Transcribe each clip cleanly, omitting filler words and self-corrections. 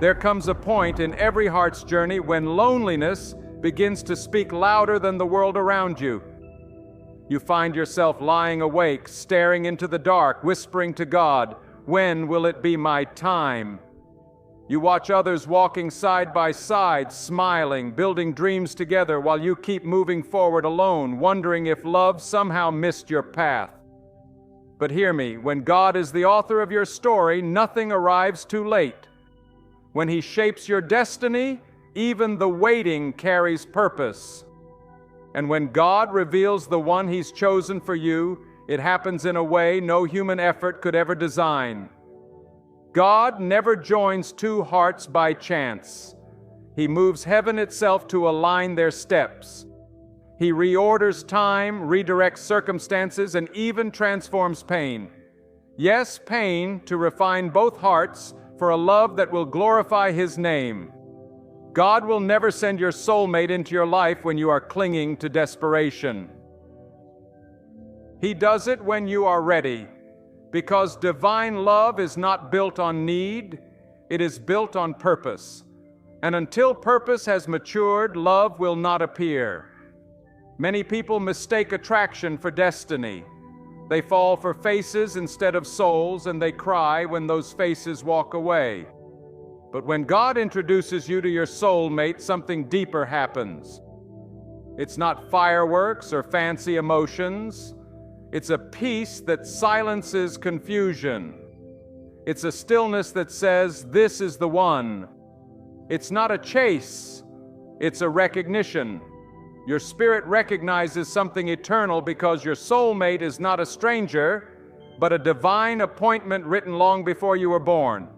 There comes a point in every heart's journey when loneliness begins to speak louder than the world around you. You find yourself lying awake, staring into the dark, whispering to God, "When will it be my time?" You watch others walking side by side, smiling, building dreams together while you keep moving forward alone, wondering if love somehow missed your path. But hear me, when God is the author of your story, nothing arrives too late. When He shapes your destiny, even the waiting carries purpose. And when God reveals the one He's chosen for you, it happens in a way no human effort could ever design. God never joins two hearts by chance. He moves heaven itself to align their steps. He reorders time, redirects circumstances, and even transforms pain. Yes, pain to refine both hearts for a love that will glorify His name. God will never send your soulmate into your life when you are clinging to desperation. He does it when you are ready, because divine love is not built on need, it is built on purpose. And until purpose has matured, love will not appear. Many people mistake attraction for destiny. They fall for faces instead of souls, and they cry when those faces walk away. But when God introduces you to your soulmate, something deeper happens. It's not fireworks or fancy emotions. It's a peace that silences confusion. It's a stillness that says, "This is the one." It's not a chase. It's a recognition. Your spirit recognizes something eternal because your soulmate is not a stranger, but a divine appointment written long before you were born.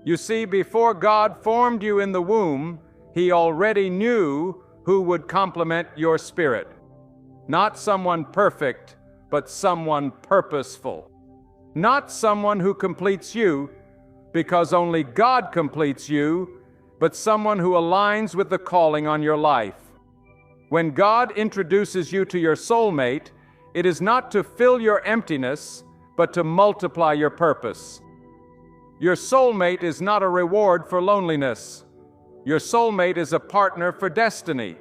You see, before God formed you in the womb, He already knew who would complement your spirit. Not someone perfect, but someone purposeful. Not someone who completes you, because only God completes you, but someone who aligns with the calling on your life. When God introduces you to your soulmate, it is not to fill your emptiness, but to multiply your purpose. Your soulmate is not a reward for loneliness. Your soulmate is a partner for destiny.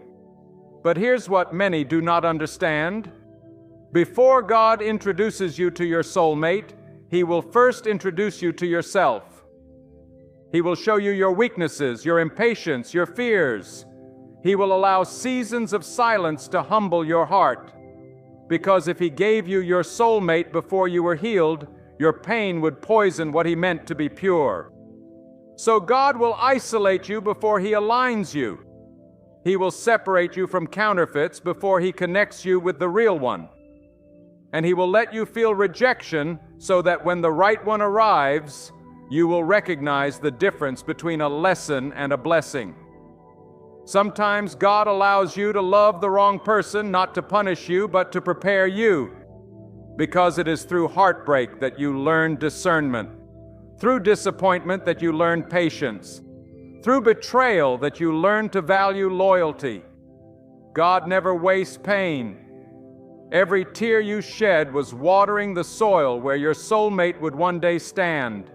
But here's what many do not understand. Before God introduces you to your soulmate, He will first introduce you to yourself. He will show you your weaknesses, your impatience, your fears. He will allow seasons of silence to humble your heart. Because if He gave you your soulmate before you were healed, your pain would poison what He meant to be pure. So God will isolate you before He aligns you. He will separate you from counterfeits before He connects you with the real one. And He will let you feel rejection so that when the right one arrives, you will recognize the difference between a lesson and a blessing. Sometimes God allows you to love the wrong person, not to punish you, but to prepare you. Because it is through heartbreak that you learn discernment, through disappointment that you learn patience, through betrayal that you learn to value loyalty. God never wastes pain. Every tear you shed was watering the soil where your soulmate would one day stand.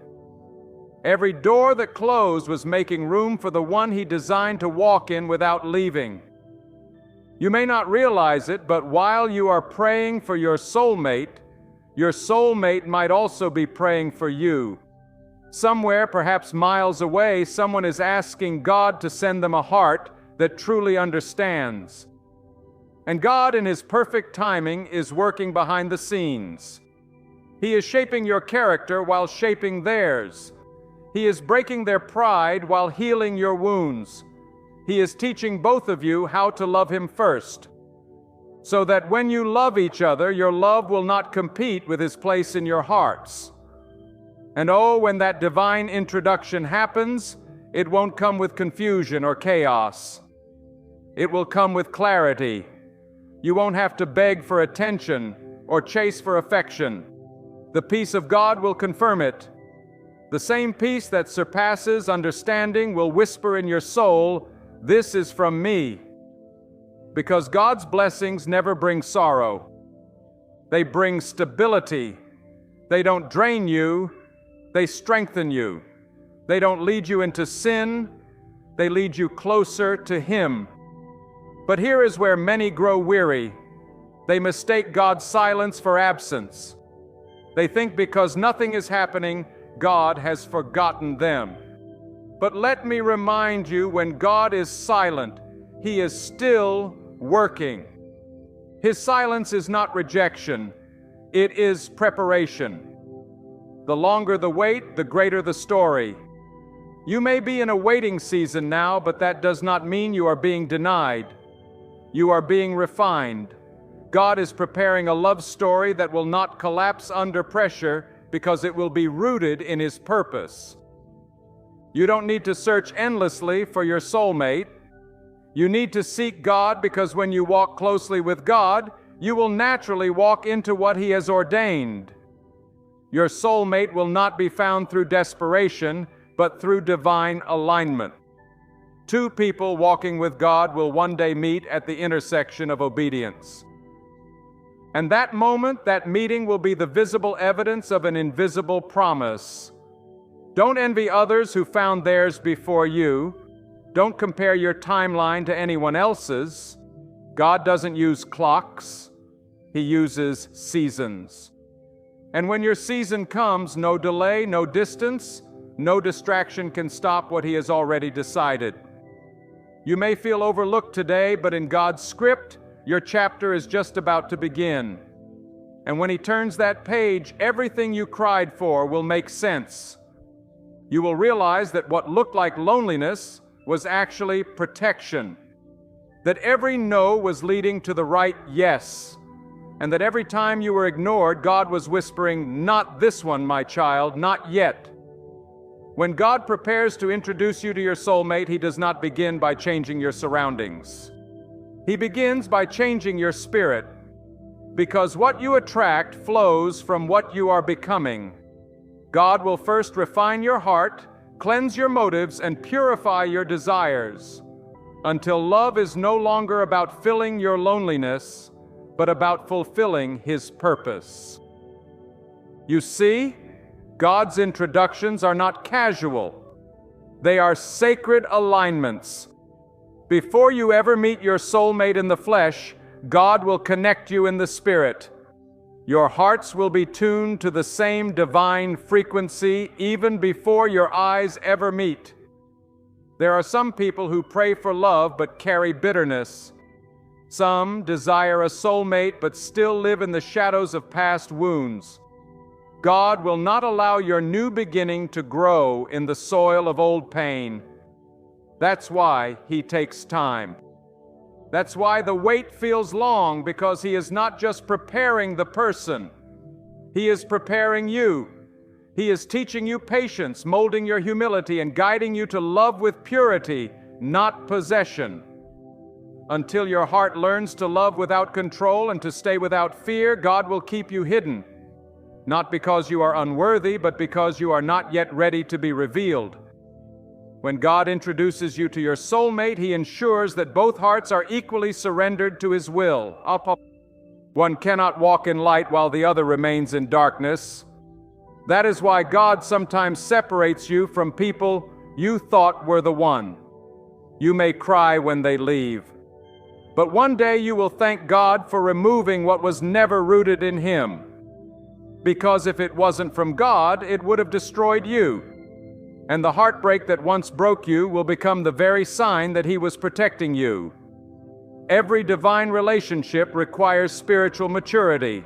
Every door that closed was making room for the one He designed to walk in without leaving. You may not realize it, but while you are praying for your soulmate might also be praying for you. Somewhere, perhaps miles away, someone is asking God to send them a heart that truly understands. And God, in His perfect timing, is working behind the scenes. He is shaping your character while shaping theirs. He is breaking their pride while healing your wounds. He is teaching both of you how to love Him first, so that when you love each other, your love will not compete with His place in your hearts. And oh, when that divine introduction happens, it won't come with confusion or chaos. It will come with clarity. You won't have to beg for attention or chase for affection. The peace of God will confirm it. The same peace that surpasses understanding will whisper in your soul, "This is from me." Because God's blessings never bring sorrow. They bring stability. They don't drain you, they strengthen you. They don't lead you into sin, they lead you closer to Him. But here is where many grow weary. They mistake God's silence for absence. They think because nothing is happening, God has forgotten them. But let me remind you, when God is silent, He is still working. His silence is not rejection, it is preparation. The longer the wait, the greater the story. You may be in a waiting season now, but that does not mean you are being denied. You are being refined. God is preparing a love story that will not collapse under pressure because it will be rooted in His purpose. You don't need to search endlessly for your soulmate. You need to seek God, because when you walk closely with God, you will naturally walk into what He has ordained. Your soulmate will not be found through desperation, but through divine alignment. Two people walking with God will one day meet at the intersection of obedience. And that moment, that meeting, will be the visible evidence of an invisible promise. Don't envy others who found theirs before you. Don't compare your timeline to anyone else's. God doesn't use clocks. He uses seasons. And when your season comes, no delay, no distance, no distraction can stop what He has already decided. You may feel overlooked today, but in God's script, your chapter is just about to begin. And when He turns that page, everything you cried for will make sense. You will realize that what looked like loneliness was actually protection, that every no was leading to the right yes, and that every time you were ignored, God was whispering, "Not this one, my child, not yet." When God prepares to introduce you to your soulmate, He does not begin by changing your surroundings. He begins by changing your spirit, because what you attract flows from what you are becoming. God will first refine your heart, cleanse your motives, and purify your desires, until love is no longer about filling your loneliness, but about fulfilling His purpose. You see, God's introductions are not casual. They are sacred alignments. Before you ever meet your soulmate in the flesh, God will connect you in the spirit. Your hearts will be tuned to the same divine frequency even before your eyes ever meet. There are some people who pray for love but carry bitterness. Some desire a soulmate but still live in the shadows of past wounds. God will not allow your new beginning to grow in the soil of old pain. That's why He takes time. That's why the wait feels long, because He is not just preparing the person. He is preparing you. He is teaching you patience, molding your humility, and guiding you to love with purity, not possession. Until your heart learns to love without control and to stay without fear, God will keep you hidden. Not because you are unworthy, but because you are not yet ready to be revealed. When God introduces you to your soulmate, He ensures that both hearts are equally surrendered to His will. One cannot walk in light while the other remains in darkness. That is why God sometimes separates you from people you thought were the one. You may cry when they leave, but one day you will thank God for removing what was never rooted in Him. Because if it wasn't from God, it would have destroyed you. And the heartbreak that once broke you will become the very sign that He was protecting you. Every divine relationship requires spiritual maturity.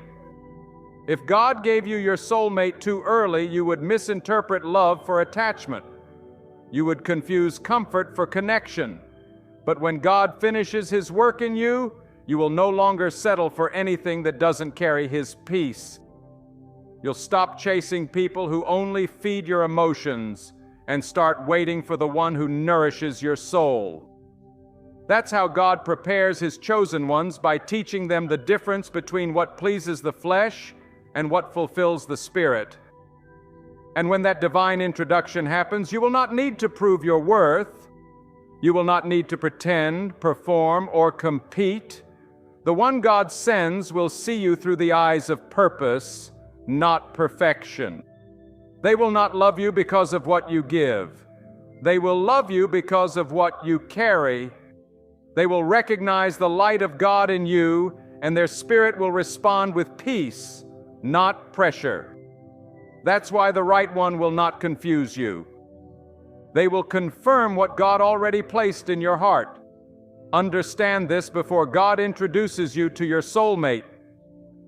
If God gave you your soulmate too early, you would misinterpret love for attachment. You would confuse comfort for connection. But when God finishes His work in you, you will no longer settle for anything that doesn't carry His peace. You'll stop chasing people who only feed your emotions and start waiting for the one who nourishes your soul. That's how God prepares His chosen ones, by teaching them the difference between what pleases the flesh and what fulfills the spirit. And when that divine introduction happens, you will not need to prove your worth. You will not need to pretend, perform, or compete. The one God sends will see you through the eyes of purpose, not perfection. They will not love you because of what you give. They will love you because of what you carry. They will recognize the light of God in you, and their spirit will respond with peace, not pressure. That's why the right one will not confuse you. They will confirm what God already placed in your heart. Understand this before God introduces you to your soulmate.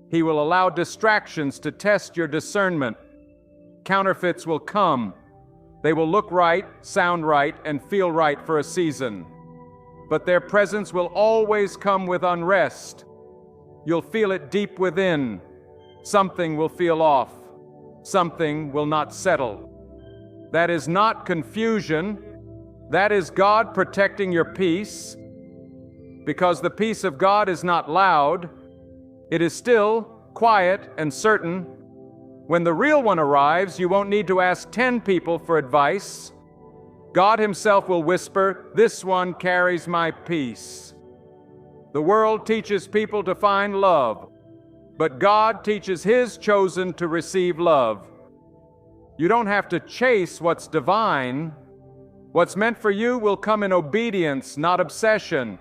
He will allow distractions to test your discernment. Counterfeits will come. They will look right, sound right, and feel right for a season. But their presence will always come with unrest. You'll feel it deep within. Something will feel off. Something will not settle. That is not confusion. That is God protecting your peace. Because the peace of God is not loud. It is still, quiet, and certain. When the real one arrives, you won't need to ask 10 people for advice. God Himself will whisper, "This one carries my peace." The world teaches people to find love, but God teaches His chosen to receive love. You don't have to chase what's divine. What's meant for you will come in obedience, not obsession.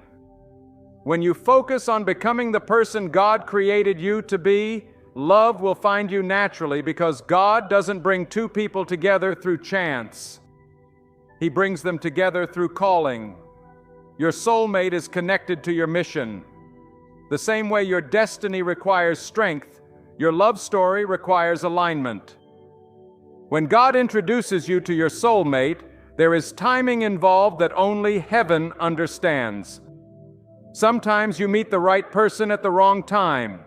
When you focus on becoming the person God created you to be, love will find you naturally, because God doesn't bring two people together through chance. He brings them together through calling. Your soulmate is connected to your mission. The same way your destiny requires strength, your love story requires alignment. When God introduces you to your soulmate, there is timing involved that only heaven understands. Sometimes you meet the right person at the wrong time,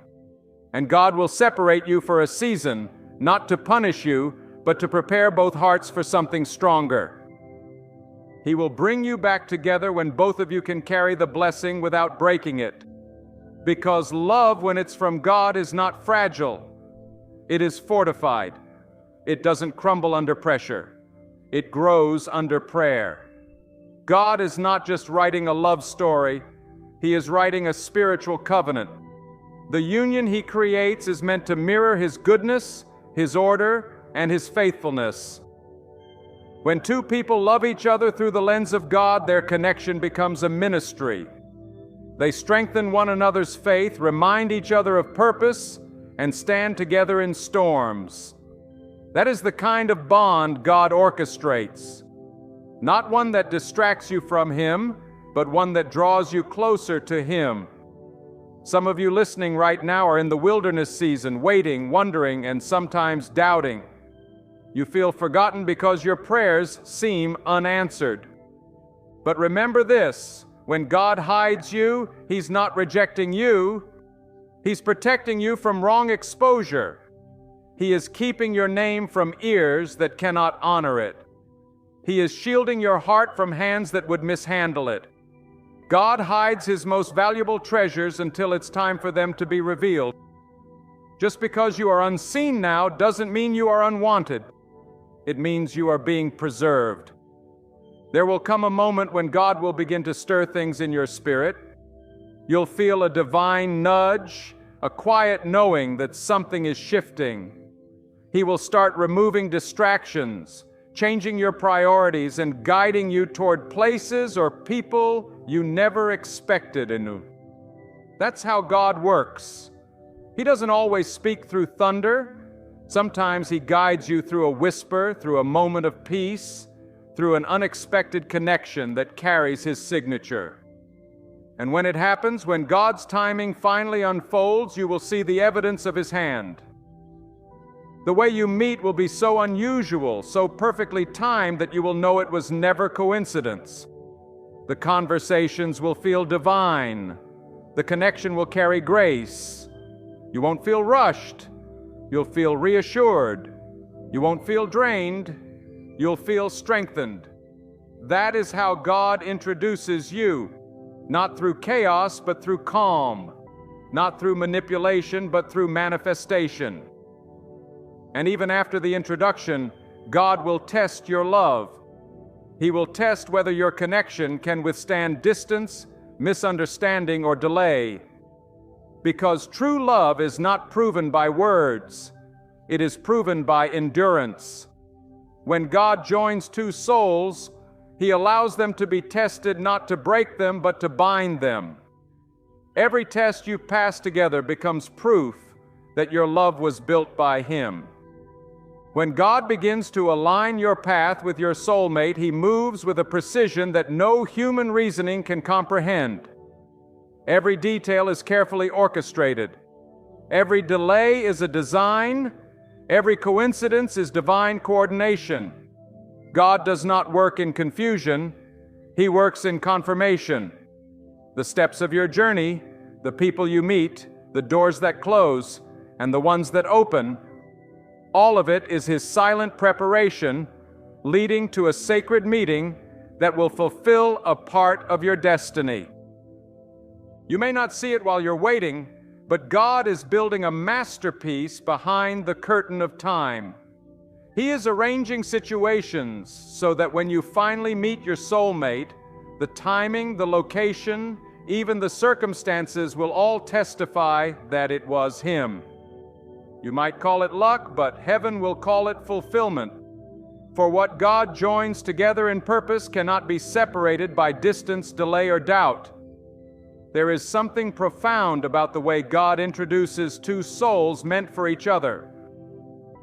and God will separate you for a season, not to punish you, but to prepare both hearts for something stronger. He will bring you back together when both of you can carry the blessing without breaking it. Because love, when it's from God, is not fragile. It is fortified. It doesn't crumble under pressure. It grows under prayer. God is not just writing a love story. He is writing a spiritual covenant. The union He creates is meant to mirror His goodness, His order, and His faithfulness. When two people love each other through the lens of God, their connection becomes a ministry. They strengthen one another's faith, remind each other of purpose, and stand together in storms. That is the kind of bond God orchestrates. Not one that distracts you from Him, but one that draws you closer to Him. Some of you listening right now are in the wilderness season, waiting, wondering, and sometimes doubting. You feel forgotten because your prayers seem unanswered. But remember this, when God hides you, He's not rejecting you. He's protecting you from wrong exposure. He is keeping your name from ears that cannot honor it. He is shielding your heart from hands that would mishandle it. God hides His most valuable treasures until it's time for them to be revealed. Just because you are unseen now doesn't mean you are unwanted. It means you are being preserved. There will come a moment when God will begin to stir things in your spirit. You'll feel a divine nudge, a quiet knowing that something is shifting. He will start removing distractions, changing your priorities, and guiding you toward places or people you never expected in. That's how God works. He doesn't always speak through thunder. Sometimes He guides you through a whisper, through a moment of peace, through an unexpected connection that carries His signature. And when it happens, when God's timing finally unfolds, you will see the evidence of His hand. The way you meet will be so unusual, so perfectly timed that you will know it was never coincidence. The conversations will feel divine. The connection will carry grace. You won't feel rushed. You'll feel reassured. You won't feel drained. You'll feel strengthened. That is how God introduces you, not through chaos, but through calm, not through manipulation, but through manifestation. And even after the introduction, God will test your love. He will test whether your connection can withstand distance, misunderstanding, or delay. Because true love is not proven by words. It is proven by endurance. When God joins two souls, He allows them to be tested not to break them, but to bind them. Every test you pass together becomes proof that your love was built by Him. When God begins to align your path with your soulmate, He moves with a precision that no human reasoning can comprehend. Every detail is carefully orchestrated. Every delay is a design. Every coincidence is divine coordination. God does not work in confusion. He works in confirmation. The steps of your journey, the people you meet, the doors that close, and the ones that open, all of it is His silent preparation leading to a sacred meeting that will fulfill a part of your destiny. You may not see it while you're waiting, but God is building a masterpiece behind the curtain of time. He is arranging situations so that when you finally meet your soulmate, the timing, the location, even the circumstances will all testify that it was Him. You might call it luck, but heaven will call it fulfillment. For what God joins together in purpose cannot be separated by distance, delay, or doubt. There is something profound about the way God introduces two souls meant for each other.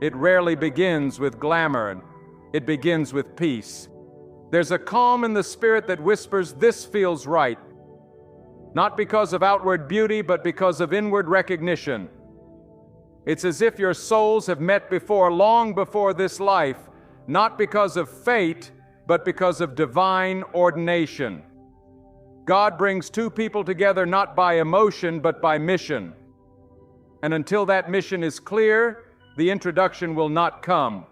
It rarely begins with glamour, it begins with peace. There's a calm in the spirit that whispers, "This feels right." Not because of outward beauty, but because of inward recognition. It's as if your souls have met before, long before this life, not because of fate, but because of divine ordination. God brings two people together not by emotion, but by mission. And until that mission is clear, the introduction will not come.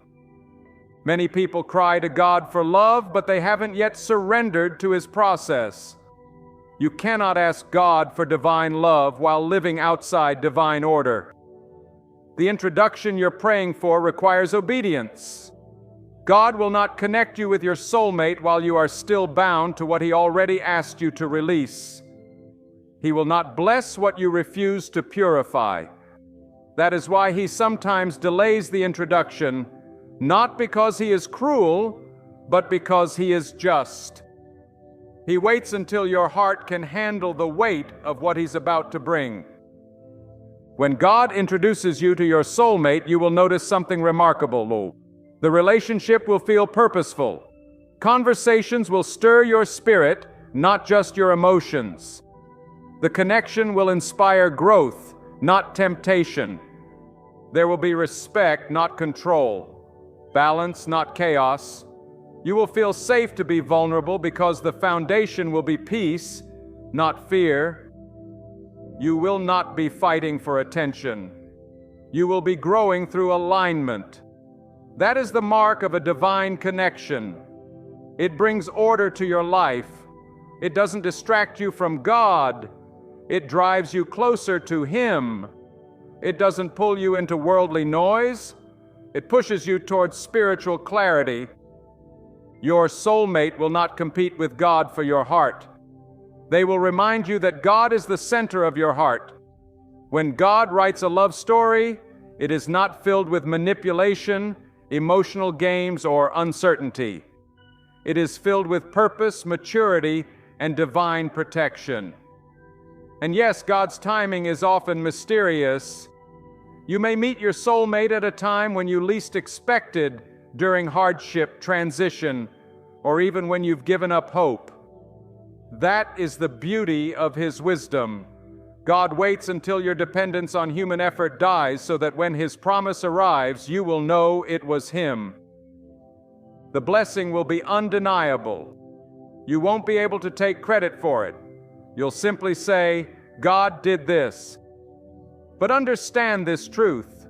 Many people cry to God for love, but they haven't yet surrendered to His process. You cannot ask God for divine love while living outside divine order. The introduction you're praying for requires obedience. God will not connect you with your soulmate while you are still bound to what He already asked you to release. He will not bless what you refuse to purify. That is why He sometimes delays the introduction, not because He is cruel, but because He is just. He waits until your heart can handle the weight of what He's about to bring. When God introduces you to your soulmate, you will notice something remarkable. The relationship will feel purposeful. Conversations will stir your spirit, not just your emotions. The connection will inspire growth, not temptation. There will be respect, not control. Balance, not chaos. You will feel safe to be vulnerable because the foundation will be peace, not fear. You will not be fighting for attention. You will be growing through alignment. That is the mark of a divine connection. It brings order to your life. It doesn't distract you from God. It drives you closer to Him. It doesn't pull you into worldly noise. It pushes you towards spiritual clarity. Your soulmate will not compete with God for your heart. They will remind you that God is the center of your heart. When God writes a love story, it is not filled with manipulation, emotional games, or uncertainty. It is filled with purpose, maturity, and divine protection. And yes, God's timing is often mysterious. You may meet your soulmate at a time when you least expected, during hardship, transition, or even when you've given up hope. That is the beauty of His wisdom. God waits until your dependence on human effort dies so that when His promise arrives, you will know it was Him. The blessing will be undeniable. You won't be able to take credit for it. You'll simply say, "God did this." But understand this truth.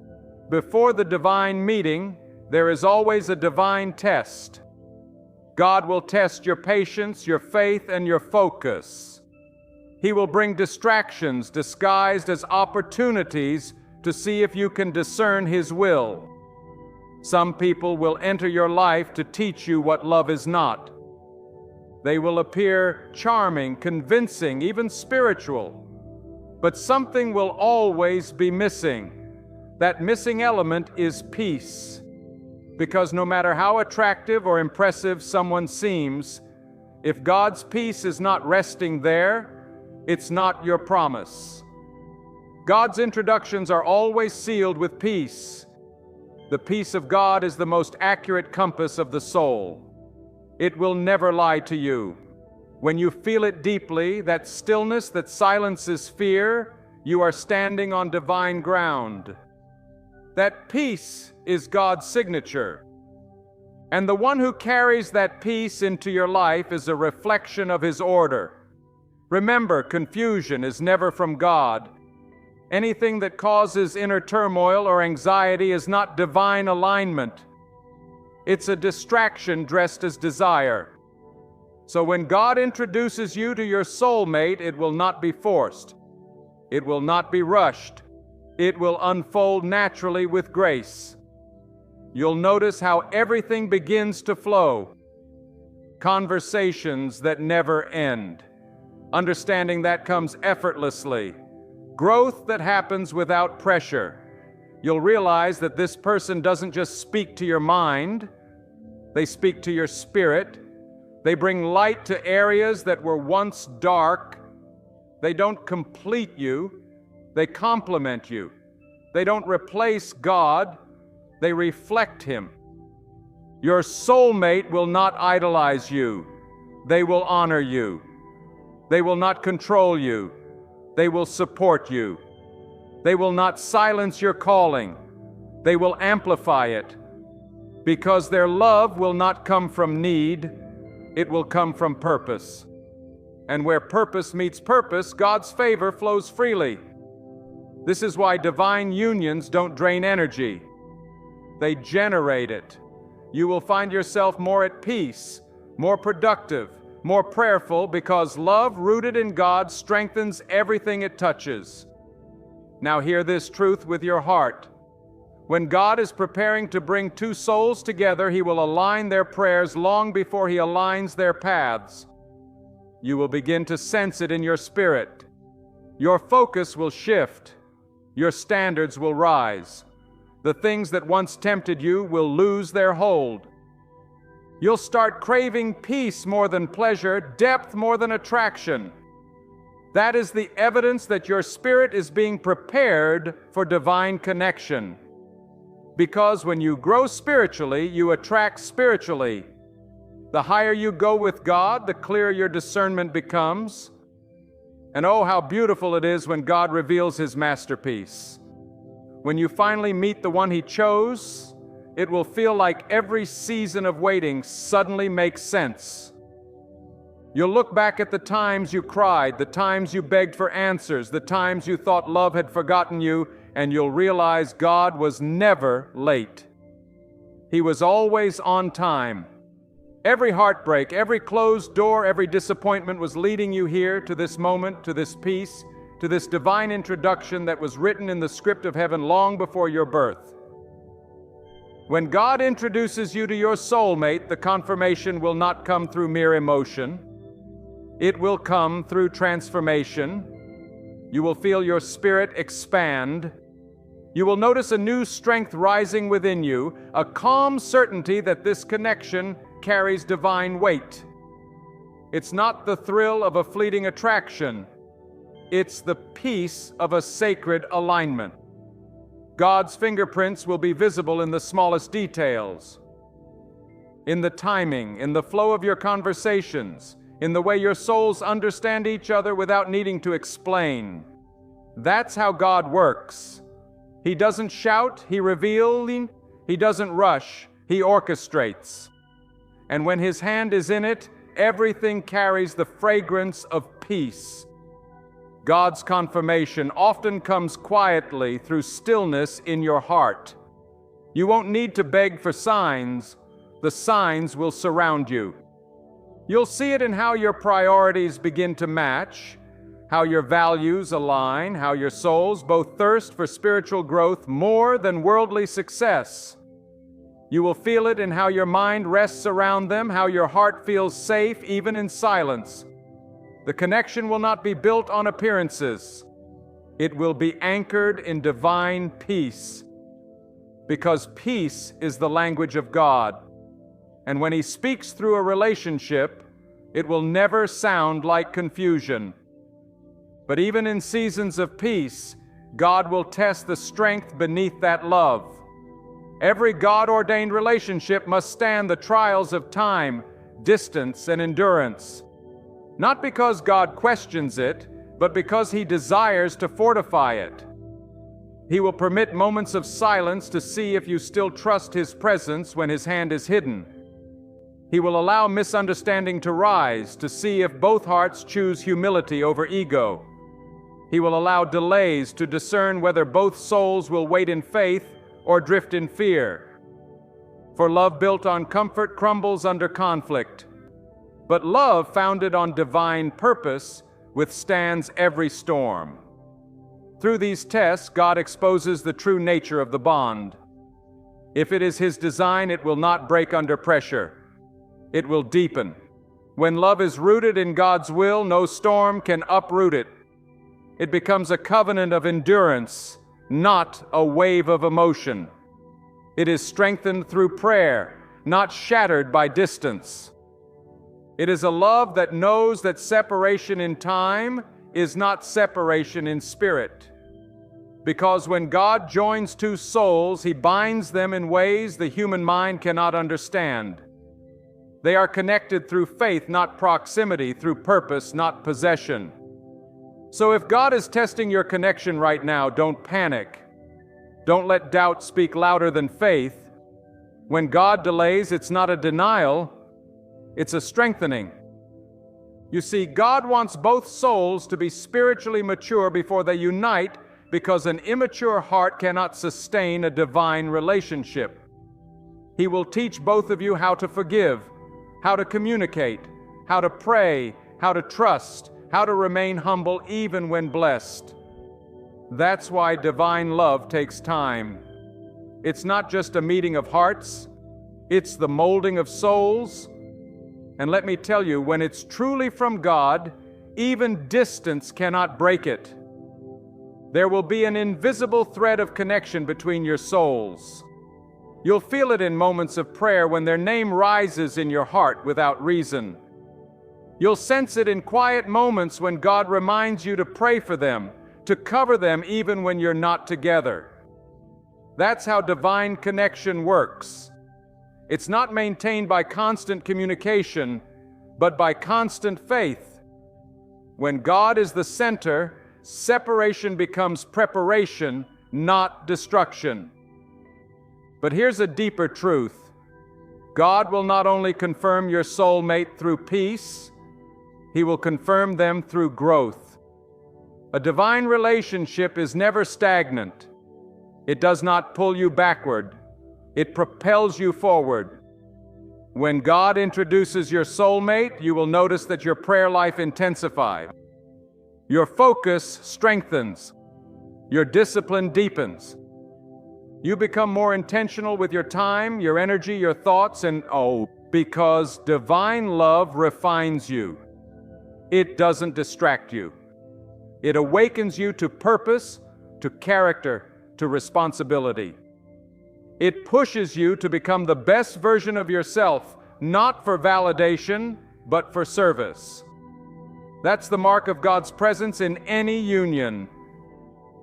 Before the divine meeting, there is always a divine test. God will test your patience, your faith, and your focus. He will bring distractions disguised as opportunities to see if you can discern His will. Some people will enter your life to teach you what love is not. They will appear charming, convincing, even spiritual. But something will always be missing. That missing element is peace. Because no matter how attractive or impressive someone seems, if God's peace is not resting there, it's not your promise. God's introductions are always sealed with peace. The peace of God is the most accurate compass of the soul. It will never lie to you. When you feel it deeply, that stillness that silences fear, you are standing on divine ground. That peace is God's signature. And the one who carries that peace into your life is a reflection of His order. Remember, confusion is never from God. Anything that causes inner turmoil or anxiety is not divine alignment. It's a distraction dressed as desire. So when God introduces you to your soulmate, it will not be forced. It will not be rushed. It will unfold naturally with grace. You'll notice how everything begins to flow. Conversations that never end. Understanding that comes effortlessly. Growth that happens without pressure. You'll realize that this person doesn't just speak to your mind. They speak to your spirit. They bring light to areas that were once dark. They don't complete you. They complement you. They don't replace God. They reflect Him. Your soulmate will not idolize you. They will honor you. They will not control you. They will support you. They will not silence your calling. They will amplify it. Because their love will not come from need, it will come from purpose. And where purpose meets purpose, God's favor flows freely. This is why divine unions don't drain energy. They generate it. You will find yourself more at peace, more productive, more prayerful, because love rooted in God strengthens everything it touches. Now hear this truth with your heart. When God is preparing to bring two souls together, He will align their prayers long before He aligns their paths. You will begin to sense it in your spirit. Your focus will shift. Your standards will rise. The things that once tempted you will lose their hold. You'll start craving peace more than pleasure, depth more than attraction. That is the evidence that your spirit is being prepared for divine connection. Because when you grow spiritually, you attract spiritually. The higher you go with God, the clearer your discernment becomes. And oh, how beautiful it is when God reveals His masterpiece. When you finally meet the one He chose, it will feel like every season of waiting suddenly makes sense. You'll look back at the times you cried, the times you begged for answers, the times you thought love had forgotten you, and you'll realize God was never late. He was always on time. Every heartbreak, every closed door, every disappointment was leading you here to this moment, to this peace, to this divine introduction that was written in the script of heaven long before your birth. When God introduces you to your soulmate, the confirmation will not come through mere emotion. It will come through transformation. You will feel your spirit expand. You will notice a new strength rising within you, a calm certainty that this connection carries divine weight. It's not the thrill of a fleeting attraction. It's the peace of a sacred alignment. God's fingerprints will be visible in the smallest details. In the timing, in the flow of your conversations, in the way your souls understand each other without needing to explain. That's how God works. He doesn't shout, He reveals. He doesn't rush, He orchestrates. And when His hand is in it, everything carries the fragrance of peace. God's confirmation often comes quietly through stillness in your heart. You won't need to beg for signs. The signs will surround you. You'll see it in how your priorities begin to match, how your values align, how your souls both thirst for spiritual growth more than worldly success. You will feel it in how your mind rests around them, how your heart feels safe even in silence. The connection will not be built on appearances. It will be anchored in divine peace. because peace is the language of God. And when He speaks through a relationship, it will never sound like confusion. But even in seasons of peace, God will test the strength beneath that love. Every God-ordained relationship must stand the trials of time, distance, and endurance. Not because God questions it, but because He desires to fortify it. He will permit moments of silence to see if you still trust His presence when His hand is hidden. He will allow misunderstanding to rise to see if both hearts choose humility over ego. He will allow delays to discern whether both souls will wait in faith or drift in fear. For love built on comfort crumbles under conflict, but love founded on divine purpose withstands every storm. Through these tests, God exposes the true nature of the bond. If it is His design, it will not break under pressure. It will deepen. When love is rooted in God's will, no storm can uproot it. It becomes a covenant of endurance, not a wave of emotion. It is strengthened through prayer, not shattered by distance. It is a love that knows that separation in time is not separation in spirit. Because when God joins two souls, He binds them in ways the human mind cannot understand. They are connected through faith, not proximity, through purpose, not possession. So if God is testing your connection right now, don't panic. Don't let doubt speak louder than faith. When God delays, it's not a denial, it's a strengthening. You see, God wants both souls to be spiritually mature before they unite, because an immature heart cannot sustain a divine relationship. He will teach both of you how to forgive, how to communicate, how to pray, how to trust, how to remain humble even when blessed. That's why divine love takes time. It's not just a meeting of hearts, it's the molding of souls. And let me tell you, when it's truly from God, even distance cannot break it. There will be an invisible thread of connection between your souls. You'll feel it in moments of prayer when their name rises in your heart without reason. You'll sense it in quiet moments when God reminds you to pray for them, to cover them even when you're not together. That's how divine connection works. It's not maintained by constant communication, but by constant faith. When God is the center, separation becomes preparation, not destruction. But here's a deeper truth. God will not only confirm your soulmate through peace, He will confirm them through growth. A divine relationship is never stagnant. It does not pull you backward. It propels you forward. When God introduces your soulmate, you will notice that your prayer life intensifies. Your focus strengthens. Your discipline deepens. You become more intentional with your time, your energy, your thoughts, and because divine love refines you. It doesn't distract you. It awakens you to purpose, to character, to responsibility. It pushes you to become the best version of yourself, not for validation, but for service. That's the mark of God's presence in any union.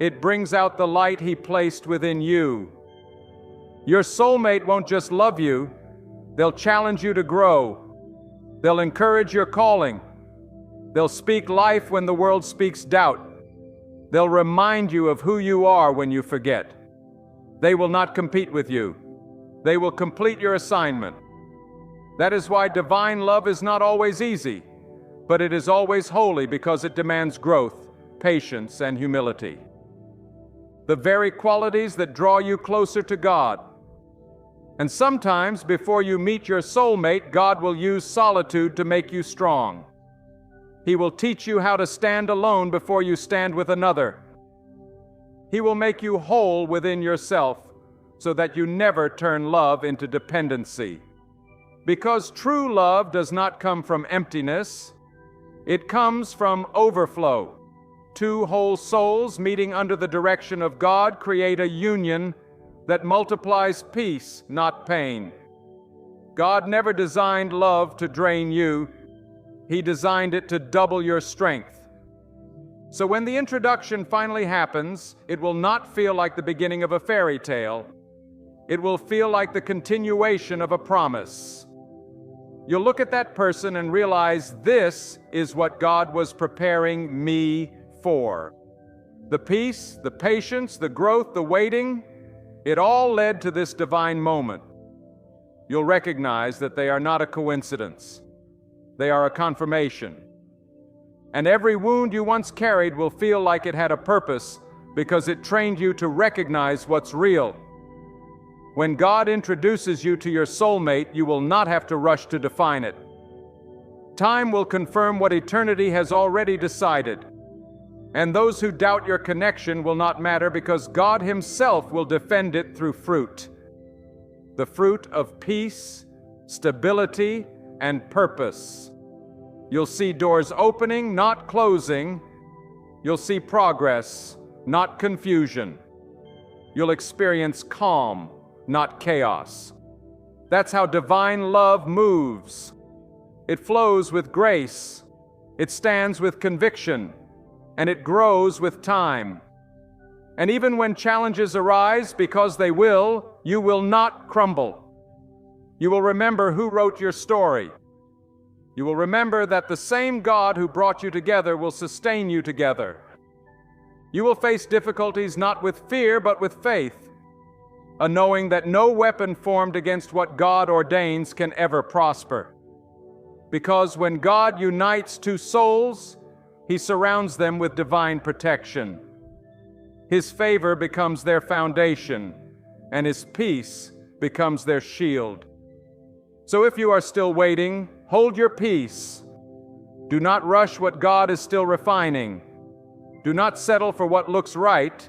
It brings out the light He placed within you. Your soulmate won't just love you, they'll challenge you to grow. They'll encourage your calling. They'll speak life when the world speaks doubt. They'll remind you of who you are when you forget. They will not compete with you. They will complete your assignment. That is why divine love is not always easy, but it is always holy because it demands growth, patience, and humility. The very qualities that draw you closer to God. And sometimes, before you meet your soulmate, God will use solitude to make you strong. He will teach you how to stand alone before you stand with another. He will make you whole within yourself so that you never turn love into dependency. Because true love does not come from emptiness, it comes from overflow. Two whole souls meeting under the direction of God create a union that multiplies peace, not pain. God never designed love to drain you. He designed it to double your strength. So when the introduction finally happens, it will not feel like the beginning of a fairy tale. It will feel like the continuation of a promise. You'll look at that person and realize this is what God was preparing me for. The peace, the patience, the growth, the waiting, it all led to this divine moment. You'll recognize that they are not a coincidence. They are a confirmation. And every wound you once carried will feel like it had a purpose because it trained you to recognize what's real. When God introduces you to your soulmate, you will not have to rush to define it. Time will confirm what eternity has already decided. And those who doubt your connection will not matter because God Himself will defend it through fruit. The fruit of peace, stability, and purpose. You'll see doors opening, not closing. You'll see progress, not confusion. You'll experience calm, not chaos. That's how divine love moves. It flows with grace. It stands with conviction. And it grows with time. And even when challenges arise, because they will, you will not crumble. You will remember who wrote your story. You will remember that the same God who brought you together will sustain you together. You will face difficulties not with fear, but with faith, a knowing that no weapon formed against what God ordains can ever prosper. Because when God unites two souls, He surrounds them with divine protection. His favor becomes their foundation, and His peace becomes their shield. So if you are still waiting, hold your peace. Do not rush what God is still refining. Do not settle for what looks right,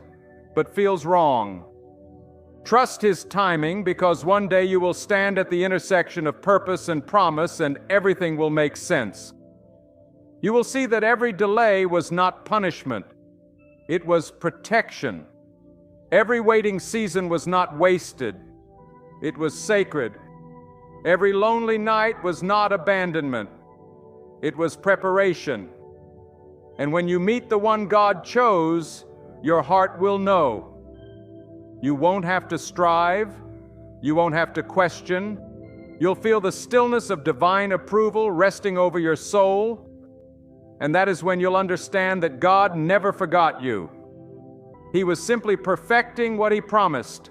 but feels wrong. Trust His timing, because one day you will stand at the intersection of purpose and promise, and everything will make sense. You will see that every delay was not punishment. It was protection. Every waiting season was not wasted. It was sacred. Every lonely night was not abandonment. It was preparation. And when you meet the one God chose, your heart will know. You won't have to strive. You won't have to question. You'll feel the stillness of divine approval resting over your soul. And that is when you'll understand that God never forgot you. He was simply perfecting what He promised.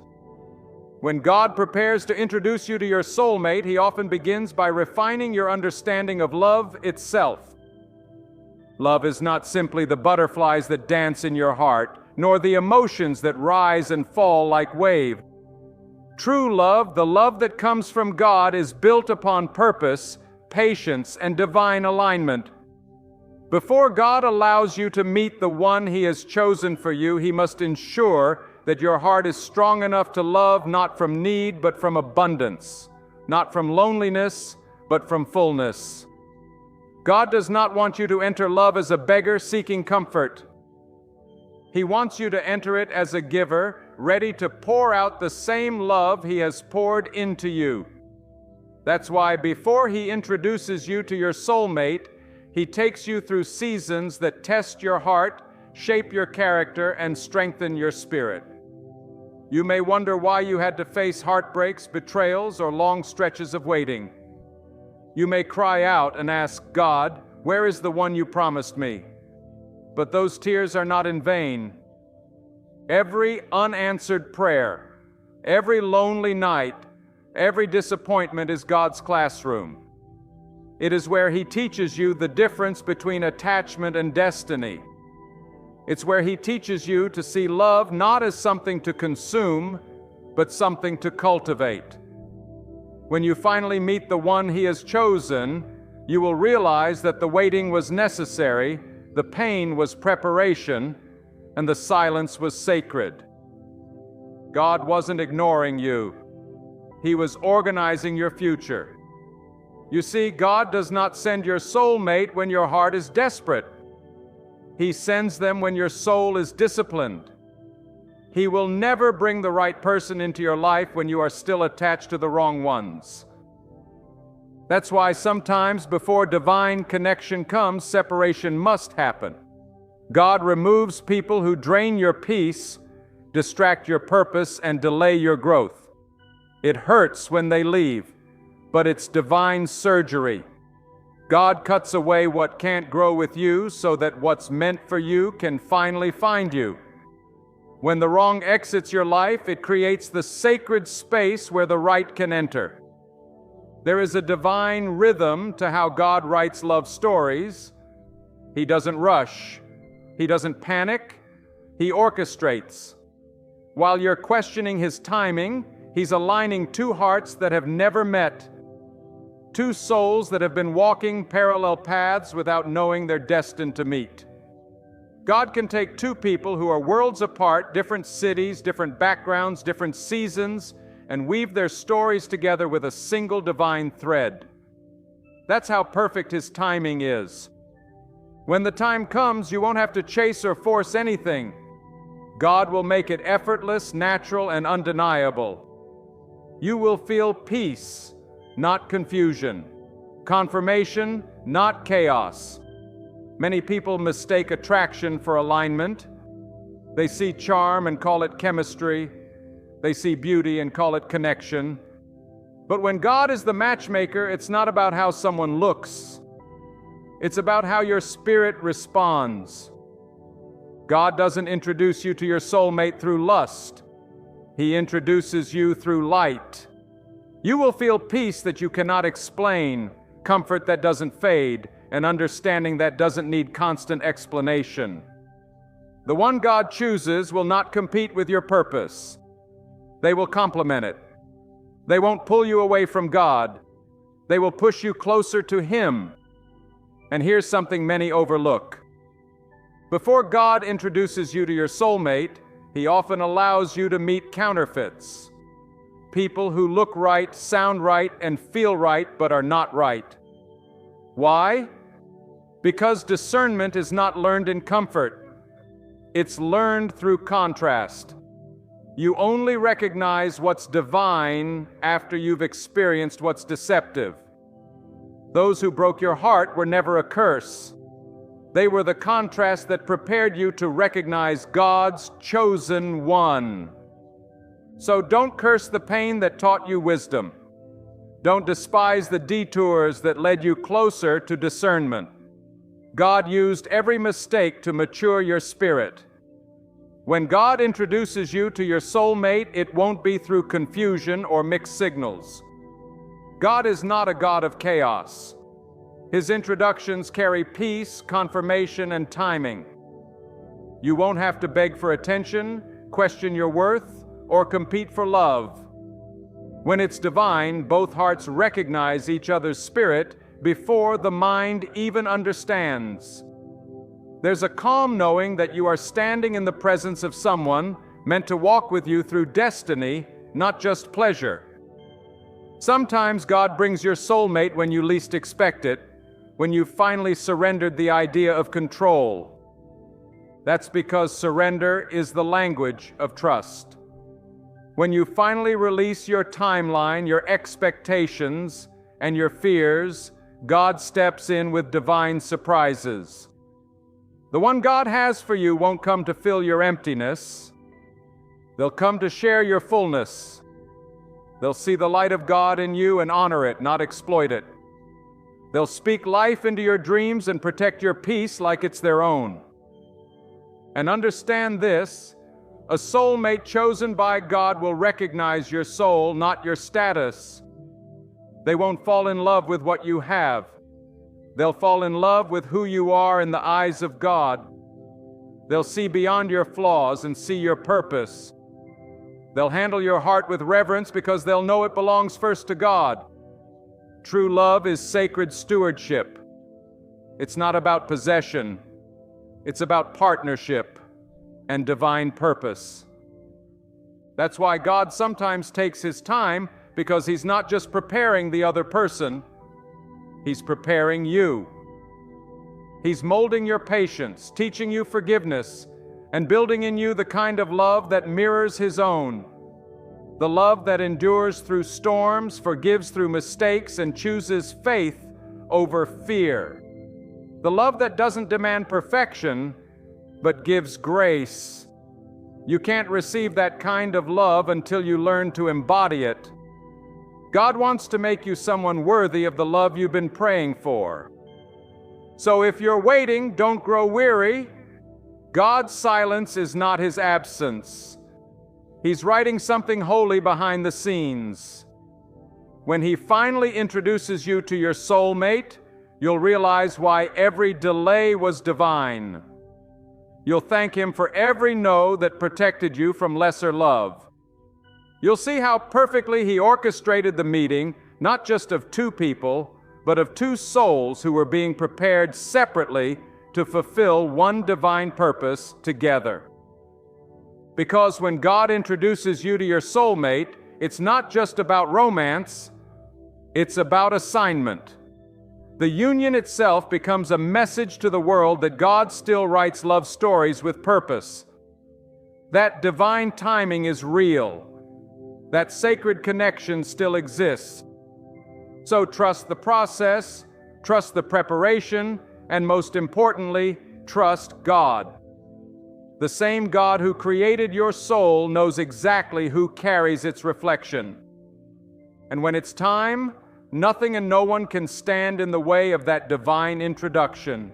When God prepares to introduce you to your soulmate, He often begins by refining your understanding of love itself. Love is not simply the butterflies that dance in your heart, nor the emotions that rise and fall like waves. True love, the love that comes from God, is built upon purpose, patience, and divine alignment. Before God allows you to meet the one He has chosen for you, He must ensure that your heart is strong enough to love not from need, but from abundance, not from loneliness, but from fullness. God does not want you to enter love as a beggar seeking comfort. He wants you to enter it as a giver, ready to pour out the same love He has poured into you. That's why before He introduces you to your soulmate, He takes you through seasons that test your heart, shape your character, and strengthen your spirit. You may wonder why you had to face heartbreaks, betrayals, or long stretches of waiting. You may cry out and ask God, "Where is the one you promised me?" But those tears are not in vain. Every unanswered prayer, every lonely night, every disappointment is God's classroom. It is where He teaches you the difference between attachment and destiny. It's where He teaches you to see love not as something to consume, but something to cultivate. When you finally meet the one He has chosen, you will realize that the waiting was necessary, the pain was preparation, and the silence was sacred. God wasn't ignoring you. He was organizing your future. You see, God does not send your soulmate when your heart is desperate. He sends them when your soul is disciplined. He will never bring the right person into your life when you are still attached to the wrong ones. That's why sometimes before divine connection comes, separation must happen. God removes people who drain your peace, distract your purpose, and delay your growth. It hurts when they leave, but it's divine surgery. God cuts away what can't grow with you so that what's meant for you can finally find you. When the wrong exits your life, it creates the sacred space where the right can enter. There is a divine rhythm to how God writes love stories. He doesn't rush. He doesn't panic. He orchestrates. While you're questioning His timing, He's aligning two hearts that have never met, two souls that have been walking parallel paths without knowing they're destined to meet. God can take two people who are worlds apart, different cities, different backgrounds, different seasons, and weave their stories together with a single divine thread. That's how perfect His timing is. When the time comes, you won't have to chase or force anything. God will make it effortless, natural, and undeniable. You will feel peace, not confusion. Confirmation, not chaos. Many people mistake attraction for alignment. They see charm and call it chemistry. They see beauty and call it connection. But when God is the matchmaker, it's not about how someone looks. It's about how your spirit responds. God doesn't introduce you to your soulmate through lust. He introduces you through light. You will feel peace that you cannot explain, comfort that doesn't fade, and understanding that doesn't need constant explanation. The one God chooses will not compete with your purpose. They will complement it. They won't pull you away from God. They will push you closer to Him. And here's something many overlook. Before God introduces you to your soulmate, He often allows you to meet counterfeits. People who look right, sound right, and feel right, but are not right. Why? Because discernment is not learned in comfort. It's learned through contrast. You only recognize what's divine after you've experienced what's deceptive. Those who broke your heart were never a curse. They were the contrast that prepared you to recognize God's chosen one. So don't curse the pain that taught you wisdom. Don't despise the detours that led you closer to discernment. God used every mistake to mature your spirit. When God introduces you to your soulmate, it won't be through confusion or mixed signals. God is not a God of chaos. His introductions carry peace, confirmation, and timing. You won't have to beg for attention, question your worth, or compete for love. When it's divine, both hearts recognize each other's spirit before the mind even understands. There's a calm knowing that you are standing in the presence of someone meant to walk with you through destiny, not just pleasure. Sometimes God brings your soulmate when you least expect it, when you've finally surrendered the idea of control. That's because surrender is the language of trust. When you finally release your timeline, your expectations, and your fears, God steps in with divine surprises. The one God has for you won't come to fill your emptiness. They'll come to share your fullness. They'll see the light of God in you and honor it, not exploit it. They'll speak life into your dreams and protect your peace like it's their own. And understand this, a soulmate chosen by God will recognize your soul, not your status. They won't fall in love with what you have. They'll fall in love with who you are in the eyes of God. They'll see beyond your flaws and see your purpose. They'll handle your heart with reverence because they'll know it belongs first to God. True love is sacred stewardship. It's not about possession. It's about partnership and divine purpose. That's why God sometimes takes His time, because He's not just preparing the other person, He's preparing you. He's molding your patience, teaching you forgiveness, and building in you the kind of love that mirrors His own. The love that endures through storms, forgives through mistakes, and chooses faith over fear. The love that doesn't demand perfection, but gives grace. You can't receive that kind of love until you learn to embody it. God wants to make you someone worthy of the love you've been praying for. So if you're waiting, don't grow weary. God's silence is not His absence. He's writing something holy behind the scenes. When He finally introduces you to your soulmate, you'll realize why every delay was divine. You'll thank Him for every no that protected you from lesser love. You'll see how perfectly He orchestrated the meeting, not just of two people, but of two souls who were being prepared separately to fulfill one divine purpose together. Because when God introduces you to your soulmate, it's not just about romance, it's about assignment. The union itself becomes a message to the world that God still writes love stories with purpose. That divine timing is real. That sacred connection still exists. So trust the process, trust the preparation, and most importantly, trust God. The same God who created your soul knows exactly who carries its reflection. And when it's time, nothing and no one can stand in the way of that divine introduction.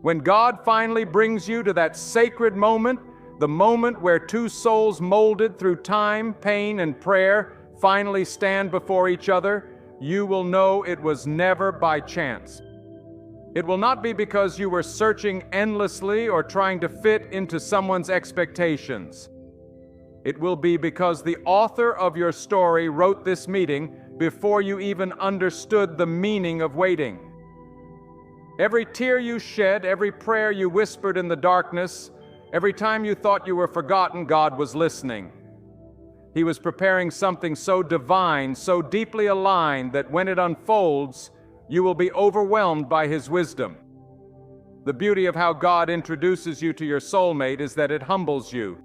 When God finally brings you to that sacred moment, the moment where two souls molded through time, pain, and prayer finally stand before each other, you will know it was never by chance. It will not be because you were searching endlessly or trying to fit into someone's expectations. It will be because the author of your story wrote this meeting before you even understood the meaning of waiting. Every tear you shed, every prayer you whispered in the darkness, every time you thought you were forgotten, God was listening. He was preparing something so divine, so deeply aligned that when it unfolds, you will be overwhelmed by His wisdom. The beauty of how God introduces you to your soulmate is that it humbles you.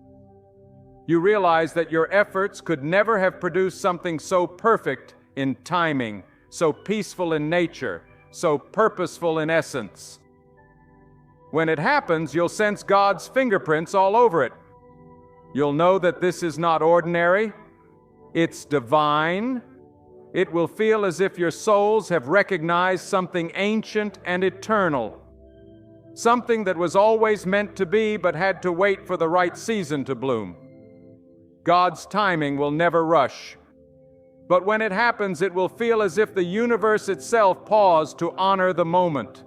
You realize that your efforts could never have produced something so perfect in timing, so peaceful in nature, so purposeful in essence. When it happens, you'll sense God's fingerprints all over it. You'll know that this is not ordinary, it's divine. It will feel as if your souls have recognized something ancient and eternal, something that was always meant to be but had to wait for the right season to bloom. God's timing will never rush. But when it happens, it will feel as if the universe itself paused to honor the moment.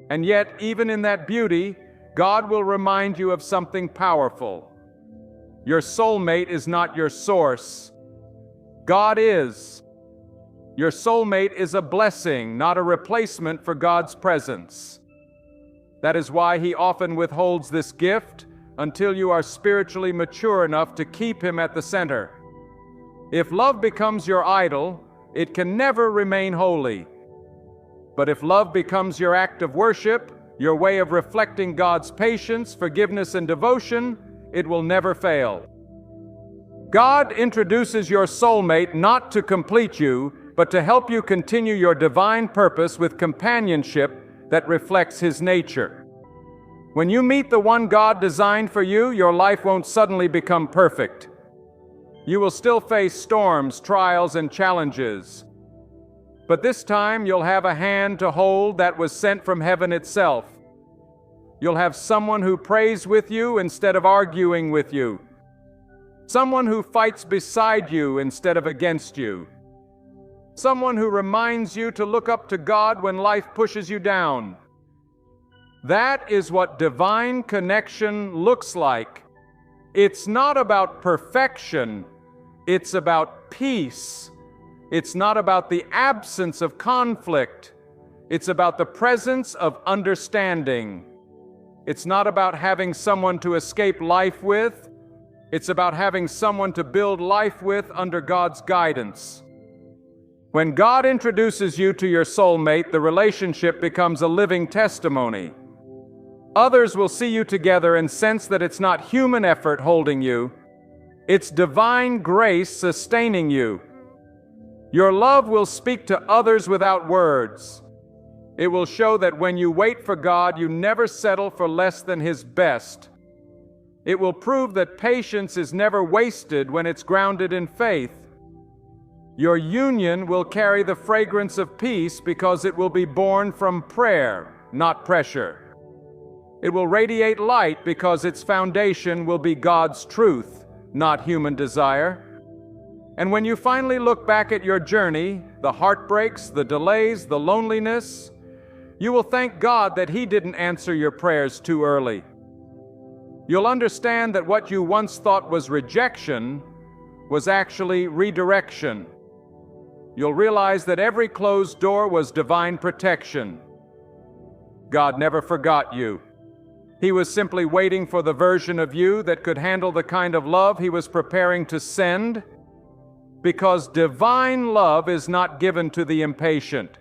And yet, even in that beauty, God will remind you of something powerful. Your soulmate is not your source. God is. Your soulmate is a blessing, not a replacement for God's presence. That is why He often withholds this gift until you are spiritually mature enough to keep Him at the center. If love becomes your idol, it can never remain holy. But if love becomes your act of worship, your way of reflecting God's patience, forgiveness, and devotion, it will never fail. God introduces your soulmate not to complete you, but to help you continue your divine purpose with companionship that reflects His nature. When you meet the one God designed for you, your life won't suddenly become perfect. You will still face storms, trials, and challenges. But this time you'll have a hand to hold that was sent from heaven itself. You'll have someone who prays with you instead of arguing with you. Someone who fights beside you instead of against you. Someone who reminds you to look up to God when life pushes you down. That is what divine connection looks like. It's not about perfection, it's about peace. It's not about the absence of conflict. It's about the presence of understanding. It's not about having someone to escape life with. It's about having someone to build life with under God's guidance. When God introduces you to your soulmate, the relationship becomes a living testimony. Others will see you together and sense that it's not human effort holding you, it's divine grace sustaining you. Your love will speak to others without words. It will show that when you wait for God, you never settle for less than His best. It will prove that patience is never wasted when it's grounded in faith. Your union will carry the fragrance of peace because it will be born from prayer, not pressure. It will radiate light because its foundation will be God's truth, not human desire. And when you finally look back at your journey, the heartbreaks, the delays, the loneliness, you will thank God that He didn't answer your prayers too early. You'll understand that what you once thought was rejection was actually redirection. You'll realize that every closed door was divine protection. God never forgot you. He was simply waiting for the version of you that could handle the kind of love He was preparing to send, because divine love is not given to the impatient.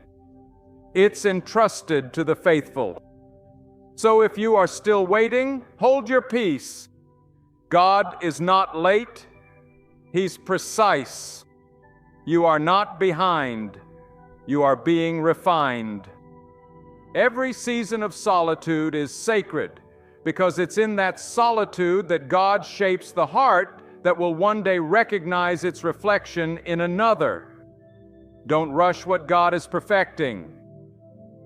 It's entrusted to the faithful. So if you are still waiting, hold your peace. God is not late. He's precise. You are not behind. You are being refined. Every season of solitude is sacred because it's in that solitude that God shapes the heart that will one day recognize its reflection in another. Don't rush what God is perfecting.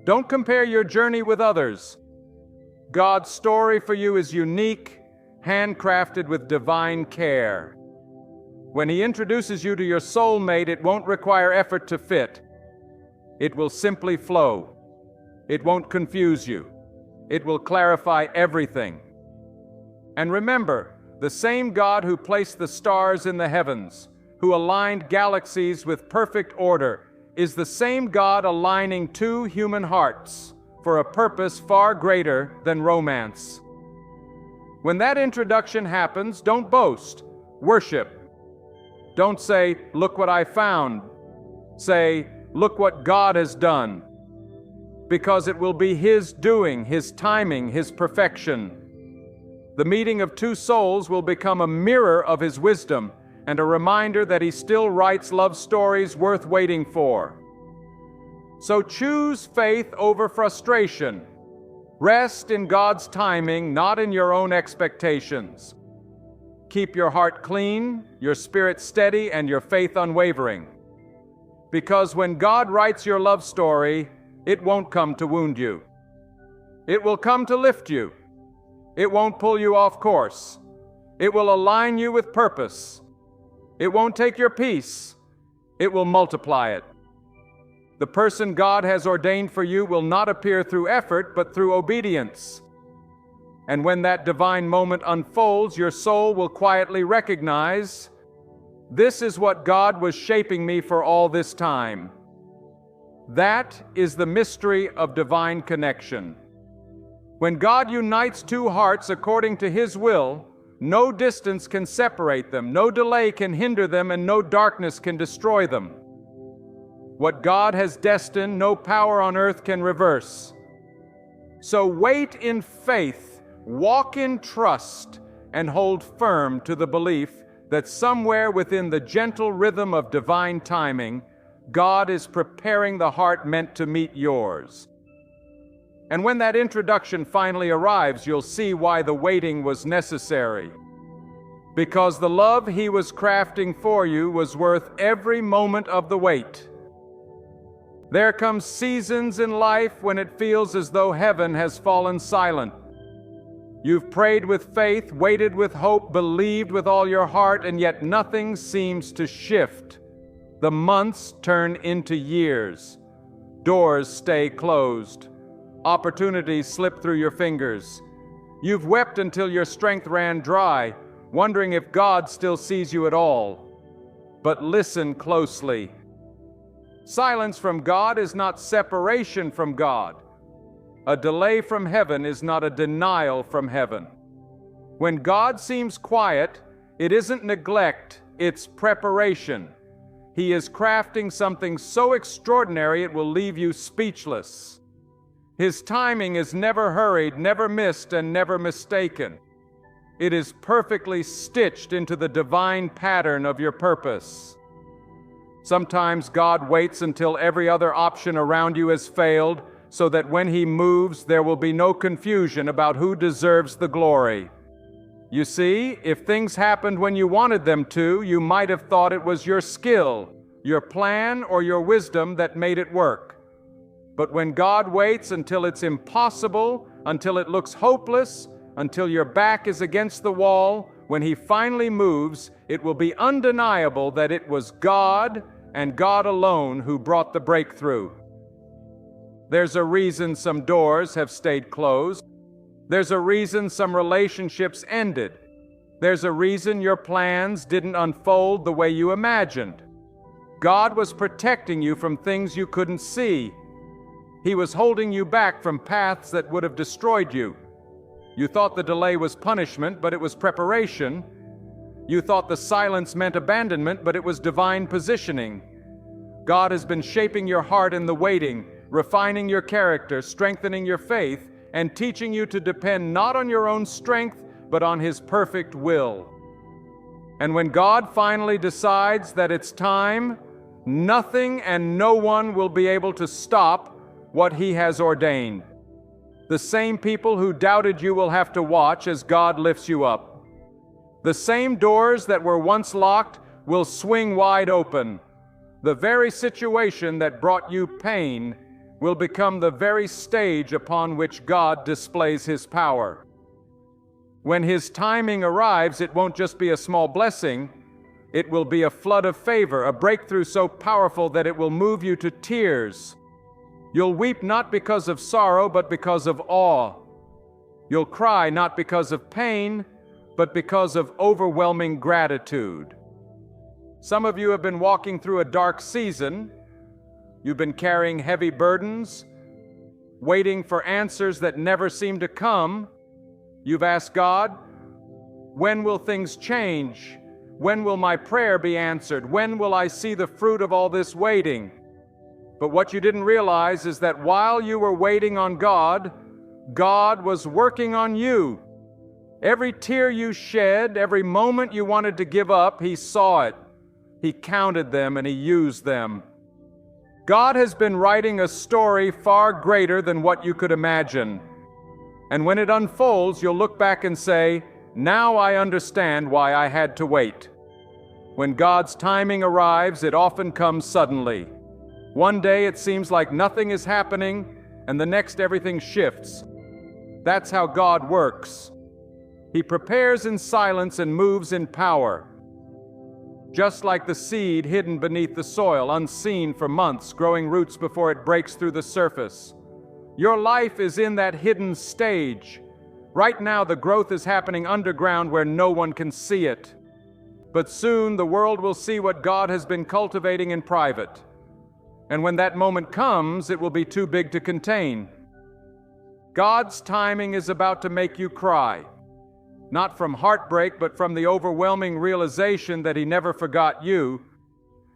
Don't compare your journey with others. God's story for you is unique, handcrafted with divine care. When He introduces you to your soulmate, it won't require effort to fit. It will simply flow. It won't confuse you. It will clarify everything. And remember, the same God who placed the stars in the heavens, who aligned galaxies with perfect order, is the same God aligning two human hearts for a purpose far greater than romance. When that introduction happens, don't boast, worship. Don't say, "Look what I found." Say, "Look what God has done." Because it will be His doing, His timing, His perfection. The meeting of two souls will become a mirror of His wisdom and a reminder that He still writes love stories worth waiting for. So choose faith over frustration. Rest in God's timing, not in your own expectations. Keep your heart clean, your spirit steady, and your faith unwavering. Because when God writes your love story, it won't come to wound you. It will come to lift you. It won't pull you off course. It will align you with purpose. It won't take your peace. It will multiply it. The person God has ordained for you will not appear through effort, but through obedience. And when that divine moment unfolds, your soul will quietly recognize, this is what God was shaping me for all this time. That is the mystery of divine connection. When God unites two hearts according to His will, no distance can separate them, no delay can hinder them, and no darkness can destroy them. What God has destined, no power on earth can reverse. So wait in faith, walk in trust, and hold firm to the belief that somewhere within the gentle rhythm of divine timing, God is preparing the heart meant to meet yours. And when that introduction finally arrives, you'll see why the waiting was necessary. Because the love He was crafting for you was worth every moment of the wait. There come seasons in life when it feels as though heaven has fallen silent. You've prayed with faith, waited with hope, believed with all your heart, and yet nothing seems to shift. The months turn into years. Doors stay closed. Opportunities slip through your fingers. You've wept until your strength ran dry, wondering if God still sees you at all. But listen closely. Silence from God is not separation from God. A delay from heaven is not a denial from heaven. When God seems quiet, it isn't neglect, it's preparation. He is crafting something so extraordinary it will leave you speechless. His timing is never hurried, never missed, and never mistaken. It is perfectly stitched into the divine pattern of your purpose. Sometimes God waits until every other option around you has failed, so that when He moves, there will be no confusion about who deserves the glory. You see, if things happened when you wanted them to, you might have thought it was your skill, your plan, or your wisdom that made it work. But when God waits until it's impossible, until it looks hopeless, until your back is against the wall, when He finally moves, it will be undeniable that it was God and God alone who brought the breakthrough. There's a reason some doors have stayed closed. There's a reason some relationships ended. There's a reason your plans didn't unfold the way you imagined. God was protecting you from things you couldn't see. He was holding you back from paths that would have destroyed you. You thought the delay was punishment, but it was preparation. You thought the silence meant abandonment, but it was divine positioning. God has been shaping your heart in the waiting, refining your character, strengthening your faith, and teaching you to depend not on your own strength, but on His perfect will. And when God finally decides that it's time, nothing and no one will be able to stop what He has ordained. The same people who doubted you will have to watch as God lifts you up. The same doors that were once locked will swing wide open. The very situation that brought you pain will become the very stage upon which God displays His power. When His timing arrives, it won't just be a small blessing, it will be a flood of favor, a breakthrough so powerful that it will move you to tears. You'll weep not because of sorrow, but because of awe. You'll cry not because of pain, but because of overwhelming gratitude. Some of you have been walking through a dark season. You've been carrying heavy burdens, waiting for answers that never seem to come. You've asked God, when will things change? When will my prayer be answered? When will I see the fruit of all this waiting? But what you didn't realize is that while you were waiting on God, God was working on you. Every tear you shed, every moment you wanted to give up, He saw it. He counted them and He used them. God has been writing a story far greater than what you could imagine. And when it unfolds, you'll look back and say, now I understand why I had to wait. When God's timing arrives, it often comes suddenly. One day it seems like nothing is happening, and the next everything shifts. That's how God works. He prepares in silence and moves in power. Just like the seed hidden beneath the soil, unseen for months, growing roots before it breaks through the surface. Your life is in that hidden stage. Right now, the growth is happening underground where no one can see it. But soon, the world will see what God has been cultivating in private. And when that moment comes, it will be too big to contain. God's timing is about to make you cry. Not from heartbreak, but from the overwhelming realization that He never forgot you.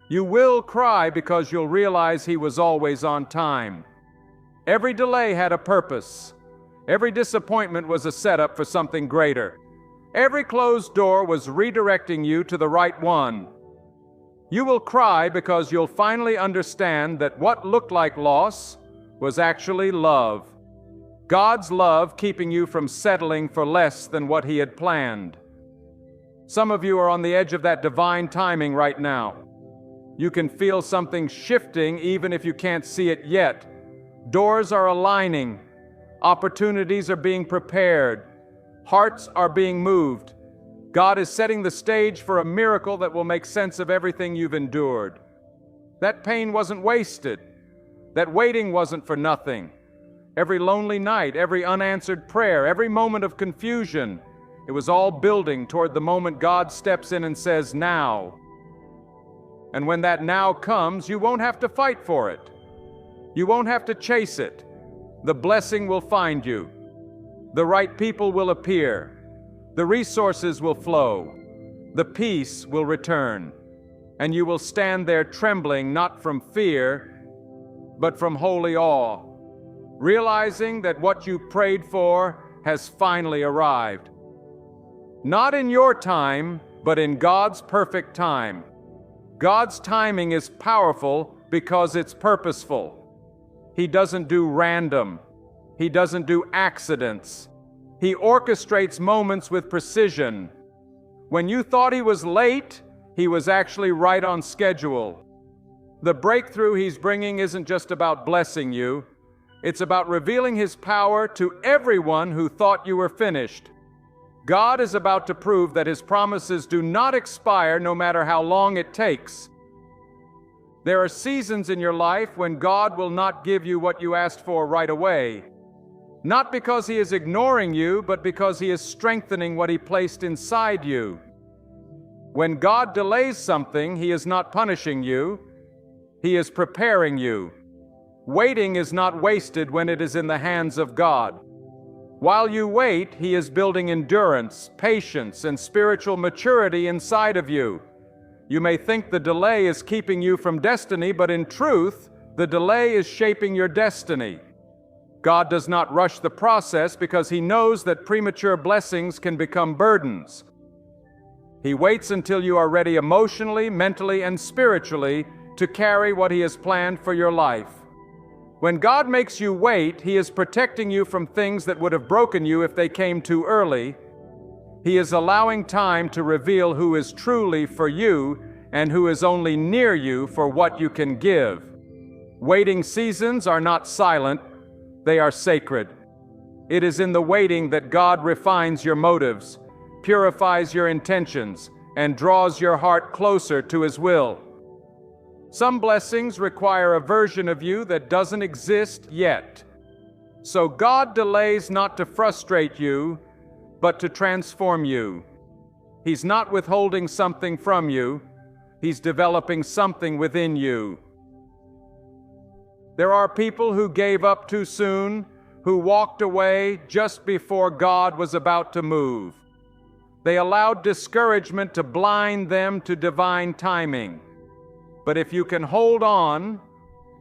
You will cry because you'll realize He was always on time. Every delay had a purpose. Every disappointment was a setup for something greater. Every closed door was redirecting you to the right one. You will cry because you'll finally understand that what looked like loss was actually love. God's love keeping you from settling for less than what He had planned. Some of you are on the edge of that divine timing right now. You can feel something shifting even if you can't see it yet. Doors are aligning. Opportunities are being prepared. Hearts are being moved. God is setting the stage for a miracle that will make sense of everything you've endured. That pain wasn't wasted. That waiting wasn't for nothing. Every lonely night, every unanswered prayer, every moment of confusion, it was all building toward the moment God steps in and says, now. And when that now comes, you won't have to fight for it. You won't have to chase it. The blessing will find you. The right people will appear. The resources will flow. The peace will return. And you will stand there trembling not from fear, but from holy awe. realizing that what you prayed for has finally arrived. Not in your time, but in God's perfect time. God's timing is powerful because it's purposeful. He doesn't do random. He doesn't do accidents. He orchestrates moments with precision. When you thought he was late, he was actually right on schedule. The breakthrough he's bringing isn't just about blessing you. It's about revealing his power to everyone who thought you were finished. God is about to prove that his promises do not expire no matter how long it takes. There are seasons in your life when God will not give you what you asked for right away. Not because he is ignoring you, but because he is strengthening what he placed inside you. When God delays something, he is not punishing you. He is preparing you. Waiting is not wasted when it is in the hands of God. While you wait, he is building endurance, patience, and spiritual maturity inside of you. You may think the delay is keeping you from destiny, but in truth, the delay is shaping your destiny. God does not rush the process because he knows that premature blessings can become burdens. He waits until you are ready emotionally, mentally, and spiritually to carry what he has planned for your life. When God makes you wait, he is protecting you from things that would have broken you if they came too early. He is allowing time to reveal who is truly for you and who is only near you for what you can give. Waiting seasons are not silent, they are sacred. It is in the waiting that God refines your motives, purifies your intentions, and draws your heart closer to his will. Some blessings require a version of you that doesn't exist yet. So God delays not to frustrate you, but to transform you. He's not withholding something from you, he's developing something within you. There are people who gave up too soon, who walked away just before God was about to move. They allowed discouragement to blind them to divine timing. But if you can hold on,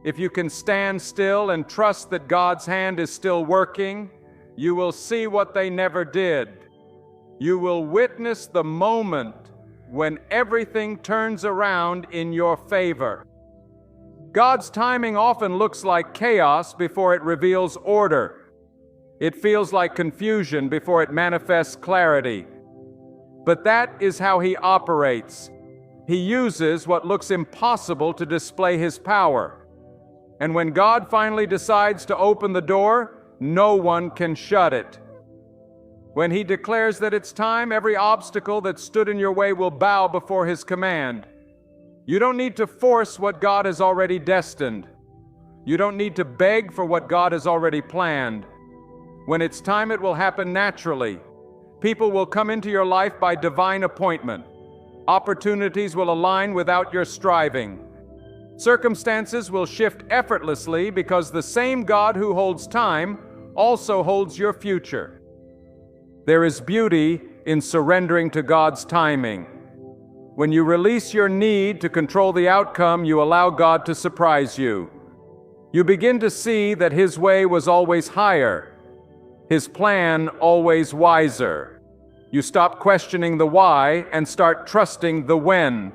if you can stand still and trust that God's hand is still working, you will see what they never did. You will witness the moment when everything turns around in your favor. God's timing often looks like chaos before it reveals order. It feels like confusion before it manifests clarity. But that is how he operates. He uses what looks impossible to display his power. And when God finally decides to open the door, no one can shut it. When he declares that it's time, every obstacle that stood in your way will bow before his command. You don't need to force what God has already destined. You don't need to beg for what God has already planned. When it's time, it will happen naturally. People will come into your life by divine appointment. Opportunities will align without your striving. Circumstances will shift effortlessly because the same God who holds time also holds your future. There is beauty in surrendering to God's timing. When you release your need to control the outcome, you allow God to surprise you. You begin to see that his way was always higher, his plan always wiser. You stop questioning the why and start trusting the when.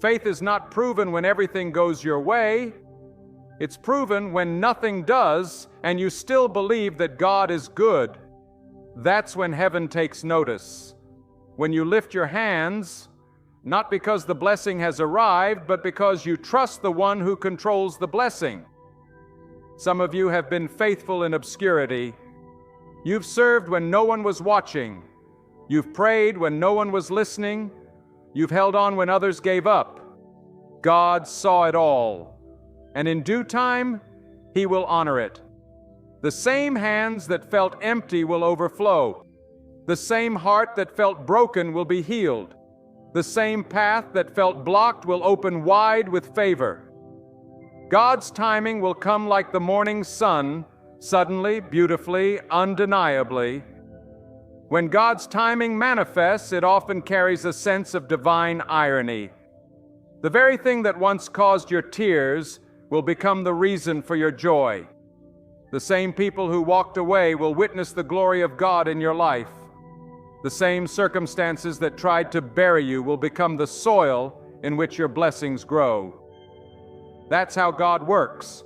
Faith is not proven when everything goes your way. It's proven when nothing does and you still believe that God is good. That's when heaven takes notice. When you lift your hands, not because the blessing has arrived, but because you trust the one who controls the blessing. Some of you have been faithful in obscurity. You've served when no one was watching. You've prayed when no one was listening. You've held on when others gave up. God saw it all, and in due time, he will honor it. The same hands that felt empty will overflow. The same heart that felt broken will be healed. The same path that felt blocked will open wide with favor. God's timing will come like the morning sun, suddenly, beautifully, undeniably. When God's timing manifests, it often carries a sense of divine irony. The very thing that once caused your tears will become the reason for your joy. The same people who walked away will witness the glory of God in your life. The same circumstances that tried to bury you will become the soil in which your blessings grow. That's how God works.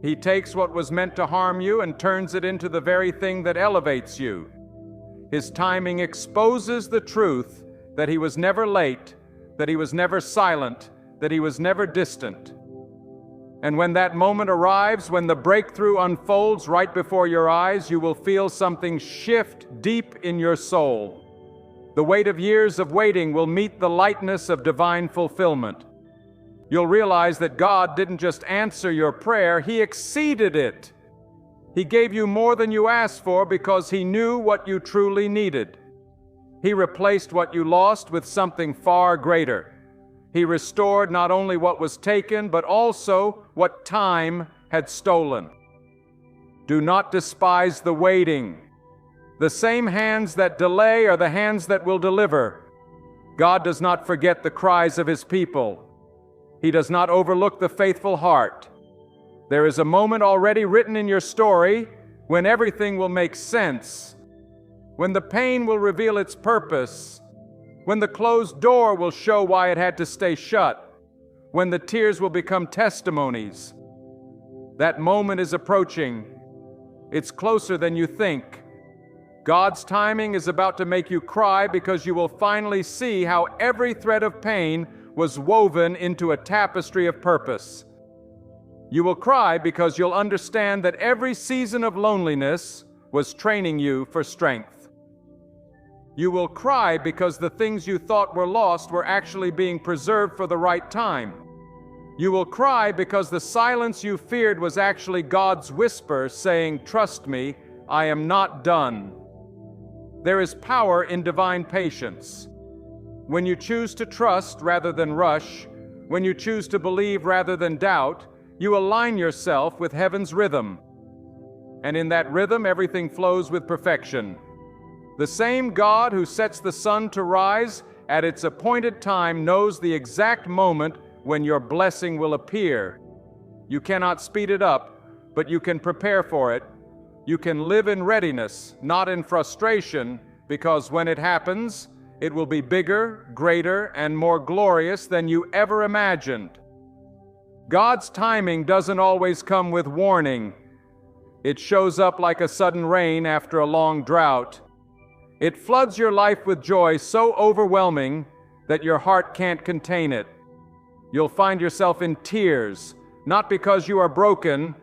He takes what was meant to harm you and turns it into the very thing that elevates you. His timing exposes the truth that He was never late, that He was never silent, that He was never distant. And when that moment arrives, when the breakthrough unfolds right before your eyes, you will feel something shift deep in your soul. The weight of years of waiting will meet the lightness of divine fulfillment. You'll realize that God didn't just answer your prayer, He exceeded it. He gave you more than you asked for because He knew what you truly needed. He replaced what you lost with something far greater. He restored not only what was taken, but also what time had stolen. Do not despise the waiting. The same hands that delay are the hands that will deliver. God does not forget the cries of His people. He does not overlook the faithful heart. There is a moment already written in your story when everything will make sense, when the pain will reveal its purpose, when the closed door will show why it had to stay shut, when the tears will become testimonies. That moment is approaching. It's closer than you think. God's timing is about to make you cry because you will finally see how every thread of pain was woven into a tapestry of purpose. You will cry because you'll understand that every season of loneliness was training you for strength. You will cry because the things you thought were lost were actually being preserved for the right time. You will cry because the silence you feared was actually God's whisper saying, "Trust me, I am not done." There is power in divine patience. When you choose to trust rather than rush, when you choose to believe rather than doubt, you align yourself with heaven's rhythm. And in that rhythm, everything flows with perfection. The same God who sets the sun to rise at its appointed time knows the exact moment when your blessing will appear. You cannot speed it up, but you can prepare for it. You can live in readiness, not in frustration, because when it happens, it will be bigger, greater, and more glorious than you ever imagined. God's timing doesn't always come with warning. It shows up like a sudden rain after a long drought. It floods your life with joy so overwhelming that your heart can't contain it. You'll find yourself in tears, not because you are broken,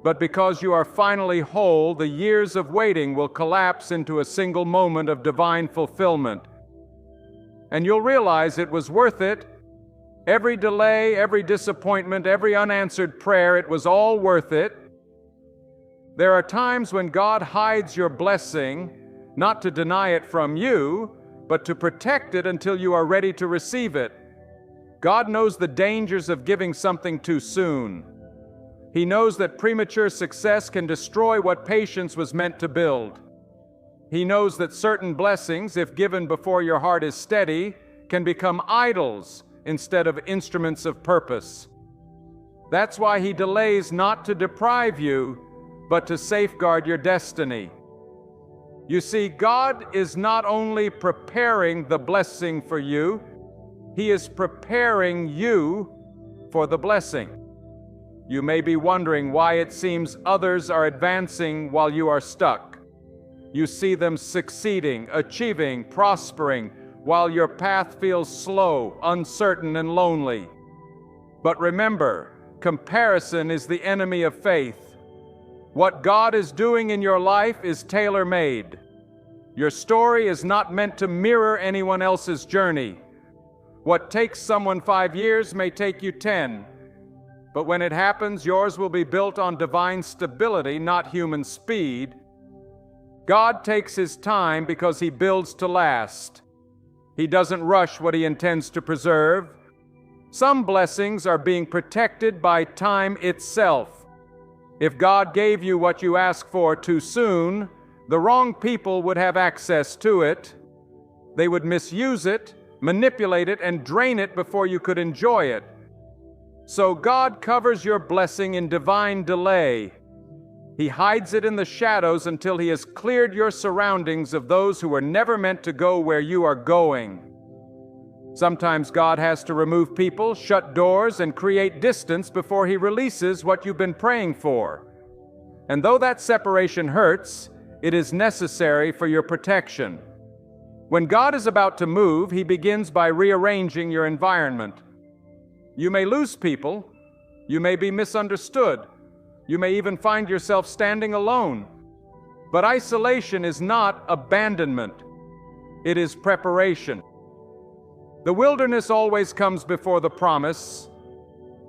but because you are finally whole. The years of waiting will collapse into a single moment of divine fulfillment. And you'll realize it was worth it. Every delay, every disappointment, every unanswered prayer, it was all worth it. There are times when God hides your blessing, not to deny it from you, but to protect it until you are ready to receive it. God knows the dangers of giving something too soon. He knows that premature success can destroy what patience was meant to build. He knows that certain blessings, if given before your heart is steady, can become idols instead of instruments of purpose. That's why He delays not to deprive you, but to safeguard your destiny. You see, God is not only preparing the blessing for you, He is preparing you for the blessing. You may be wondering why it seems others are advancing while you are stuck. You see them succeeding, achieving, prospering, while your path feels slow, uncertain, and lonely. But remember, comparison is the enemy of faith. What God is doing in your life is tailor-made. Your story is not meant to mirror anyone else's journey. What takes someone 5 years may take you 10. But when it happens, yours will be built on divine stability, not human speed. God takes His time because He builds to last. He doesn't rush what He intends to preserve. Some blessings are being protected by time itself. If God gave you what you asked for too soon, the wrong people would have access to it. They would misuse it, manipulate it, and drain it before you could enjoy it. So God covers your blessing in divine delay. He hides it in the shadows until He has cleared your surroundings of those who were never meant to go where you are going. Sometimes God has to remove people, shut doors, and create distance before He releases what you've been praying for. And though that separation hurts, it is necessary for your protection. When God is about to move, He begins by rearranging your environment. You may lose people, you may be misunderstood, you may even find yourself standing alone. But isolation is not abandonment, it is preparation. The wilderness always comes before the promise.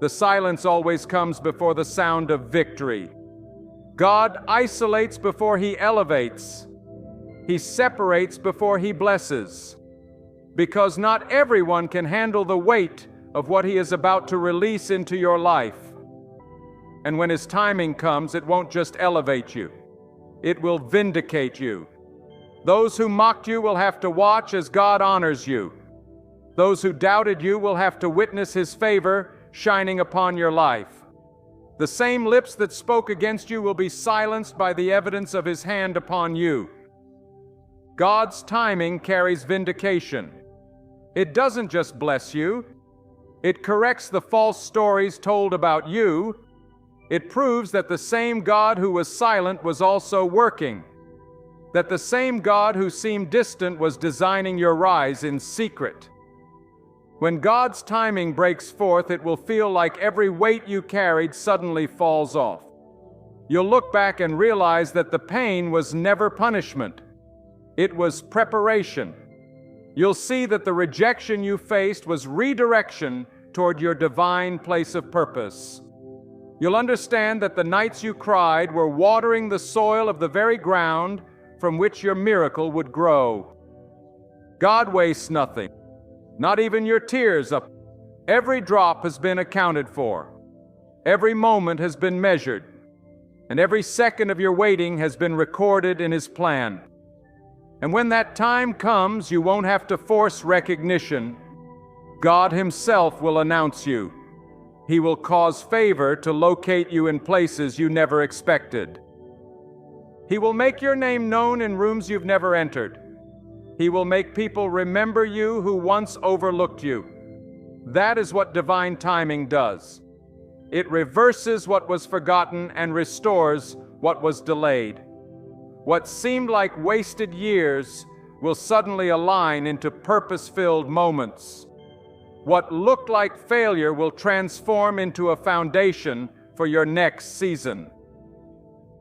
The silence always comes before the sound of victory. God isolates before He elevates. He separates before He blesses. Because not everyone can handle the weight of what He is about to release into your life. And when His timing comes, it won't just elevate you. It will vindicate you. Those who mocked you will have to watch as God honors you. Those who doubted you will have to witness His favor shining upon your life. The same lips that spoke against you will be silenced by the evidence of His hand upon you. God's timing carries vindication. It doesn't just bless you. It corrects the false stories told about you. It proves that the same God who was silent was also working. That the same God who seemed distant was designing your rise in secret. When God's timing breaks forth, it will feel like every weight you carried suddenly falls off. You'll look back and realize that the pain was never punishment. It was preparation. You'll see that the rejection you faced was redirection toward your divine place of purpose. You'll understand that the nights you cried were watering the soil of the very ground from which your miracle would grow. God wastes nothing. Not even your tears. Every drop has been accounted for. Every moment has been measured. And every second of your waiting has been recorded in His plan. And when that time comes, you won't have to force recognition. God Himself will announce you. He will cause favor to locate you in places you never expected. He will make your name known in rooms you've never entered. He will make people remember you who once overlooked you. That is what divine timing does. It reverses what was forgotten and restores what was delayed. What seemed like wasted years will suddenly align into purpose-filled moments. What looked like failure will transform into a foundation for your next season.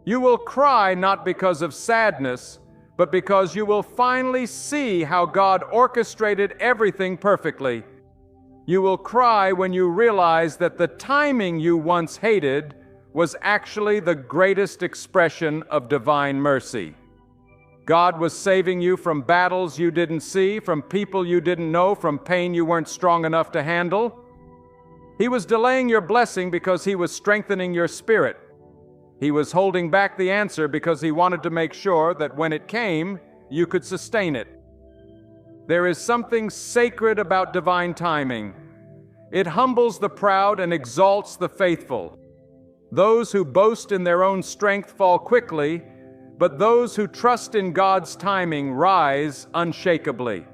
You will cry not because of sadness, but because you will finally see how God orchestrated everything perfectly. You will cry when you realize that the timing you once hated was actually the greatest expression of divine mercy. God was saving you from battles you didn't see, from people you didn't know, from pain you weren't strong enough to handle. He was delaying your blessing because He was strengthening your spirit. He was holding back the answer because He wanted to make sure that when it came, you could sustain it. There is something sacred about divine timing. It humbles the proud and exalts the faithful. Those who boast in their own strength fall quickly, but those who trust in God's timing rise unshakably.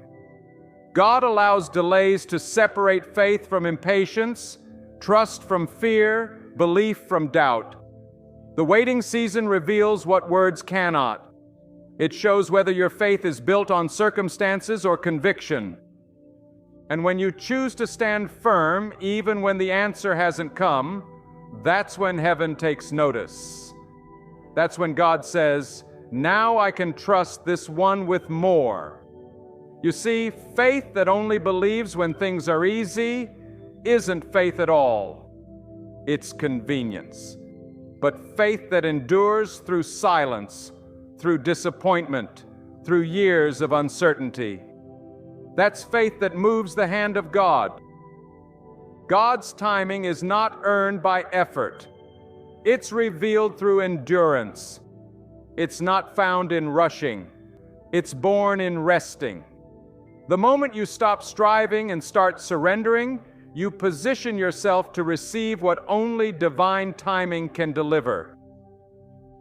God allows delays to separate faith from impatience, trust from fear, belief from doubt. The waiting season reveals what words cannot. It shows whether your faith is built on circumstances or conviction. And when you choose to stand firm, even when the answer hasn't come, that's when heaven takes notice. That's when God says, "Now I can trust this one with more." You see, faith that only believes when things are easy isn't faith at all. It's convenience. But faith that endures through silence, through disappointment, through years of uncertainty. That's faith that moves the hand of God. God's timing is not earned by effort. It's revealed through endurance. It's not found in rushing. It's born in resting. The moment you stop striving and start surrendering, you position yourself to receive what only divine timing can deliver.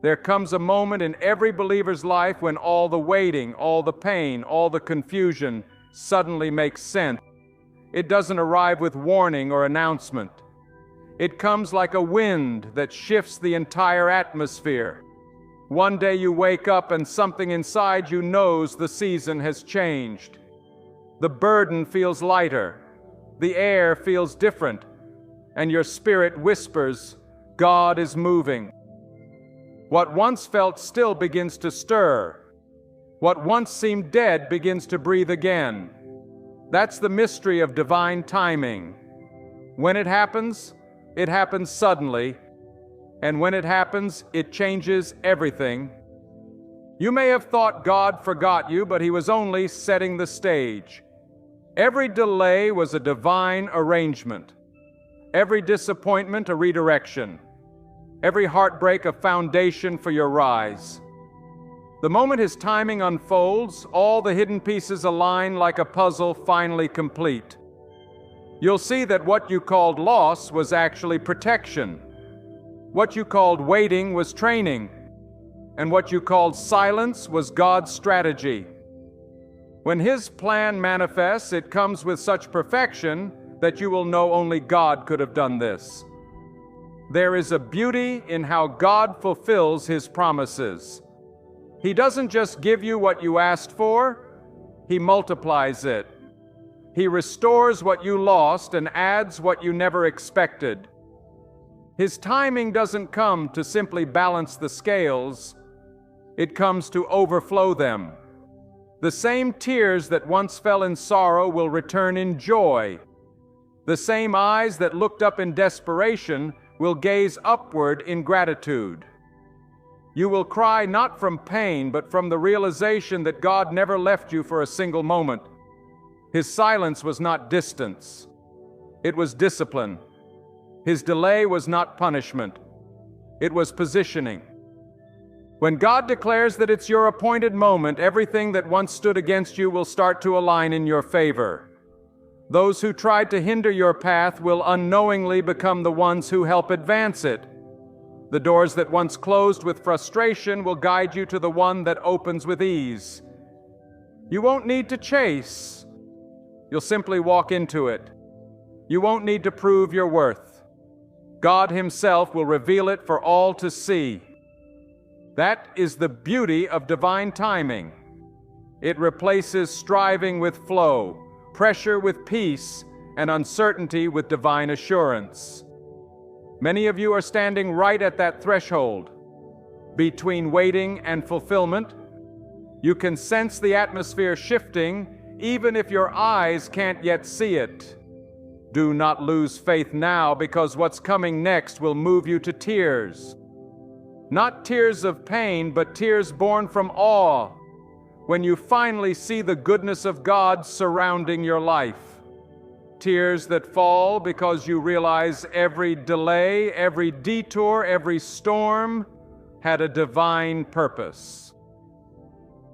There comes a moment in every believer's life when all the waiting, all the pain, all the confusion suddenly makes sense. It doesn't arrive with warning or announcement. It comes like a wind that shifts the entire atmosphere. One day you wake up and something inside you knows the season has changed. The burden feels lighter, the air feels different, and your spirit whispers, God is moving. What once felt still begins to stir. What once seemed dead begins to breathe again. That's the mystery of divine timing. When it happens suddenly, and when it happens, it changes everything. You may have thought God forgot you, but He was only setting the stage. Every delay was a divine arrangement. Every disappointment a redirection. Every heartbreak a foundation for your rise. The moment His timing unfolds, all the hidden pieces align like a puzzle finally complete. You'll see that what you called loss was actually protection. What you called waiting was training. And what you called silence was God's strategy. When His plan manifests, it comes with such perfection that you will know only God could have done this. There is a beauty in how God fulfills His promises. He doesn't just give you what you asked for, He multiplies it. He restores what you lost and adds what you never expected. His timing doesn't come to simply balance the scales, it comes to overflow them. The same tears that once fell in sorrow will return in joy. The same eyes that looked up in desperation will gaze upward in gratitude. You will cry not from pain, but from the realization that God never left you for a single moment. His silence was not distance. It was discipline. His delay was not punishment. It was positioning. When God declares that it's your appointed moment, everything that once stood against you will start to align in your favor. Those who tried to hinder your path will unknowingly become the ones who help advance it. The doors that once closed with frustration will guide you to the one that opens with ease. You won't need to chase. You'll simply walk into it. You won't need to prove your worth. God Himself will reveal it for all to see. That is the beauty of divine timing. It replaces striving with flow, pressure with peace, and uncertainty with divine assurance. Many of you are standing right at that threshold, between waiting and fulfillment. You can sense the atmosphere shifting, even if your eyes can't yet see it. Do not lose faith now, because what's coming next will move you to tears. Not tears of pain, but tears born from awe, when you finally see the goodness of God surrounding your life. Tears that fall because you realize every delay, every detour, every storm had a divine purpose.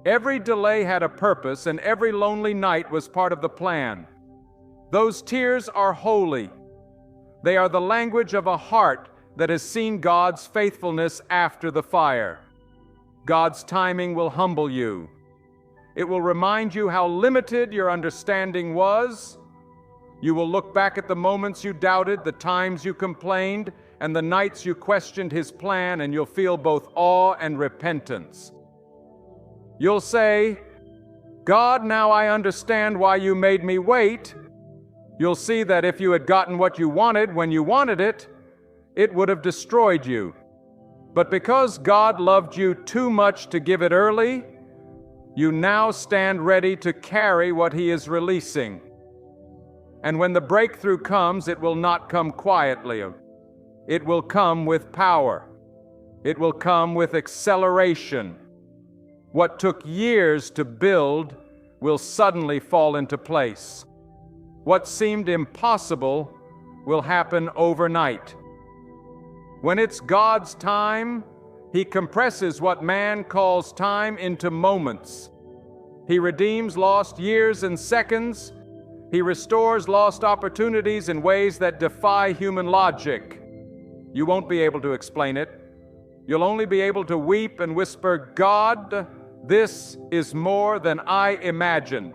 Every delay had a purpose, and every lonely night was part of the plan. Those tears are holy. They are the language of a heart that has seen God's faithfulness after the fire. God's timing will humble you. It will remind you how limited your understanding was. You will look back at the moments you doubted, the times you complained, and the nights you questioned His plan, and you'll feel both awe and repentance. You'll say, God, now I understand why you made me wait. You'll see that if you had gotten what you wanted when you wanted it, it would have destroyed you. But because God loved you too much to give it early, you now stand ready to carry what He is releasing. And when the breakthrough comes, it will not come quietly. It will come with power. It will come with acceleration. What took years to build will suddenly fall into place. What seemed impossible will happen overnight. When it's God's time, He compresses what man calls time into moments. He redeems lost years in seconds. He restores lost opportunities in ways that defy human logic. You won't be able to explain it. You'll only be able to weep and whisper, "God, this is more than I imagined."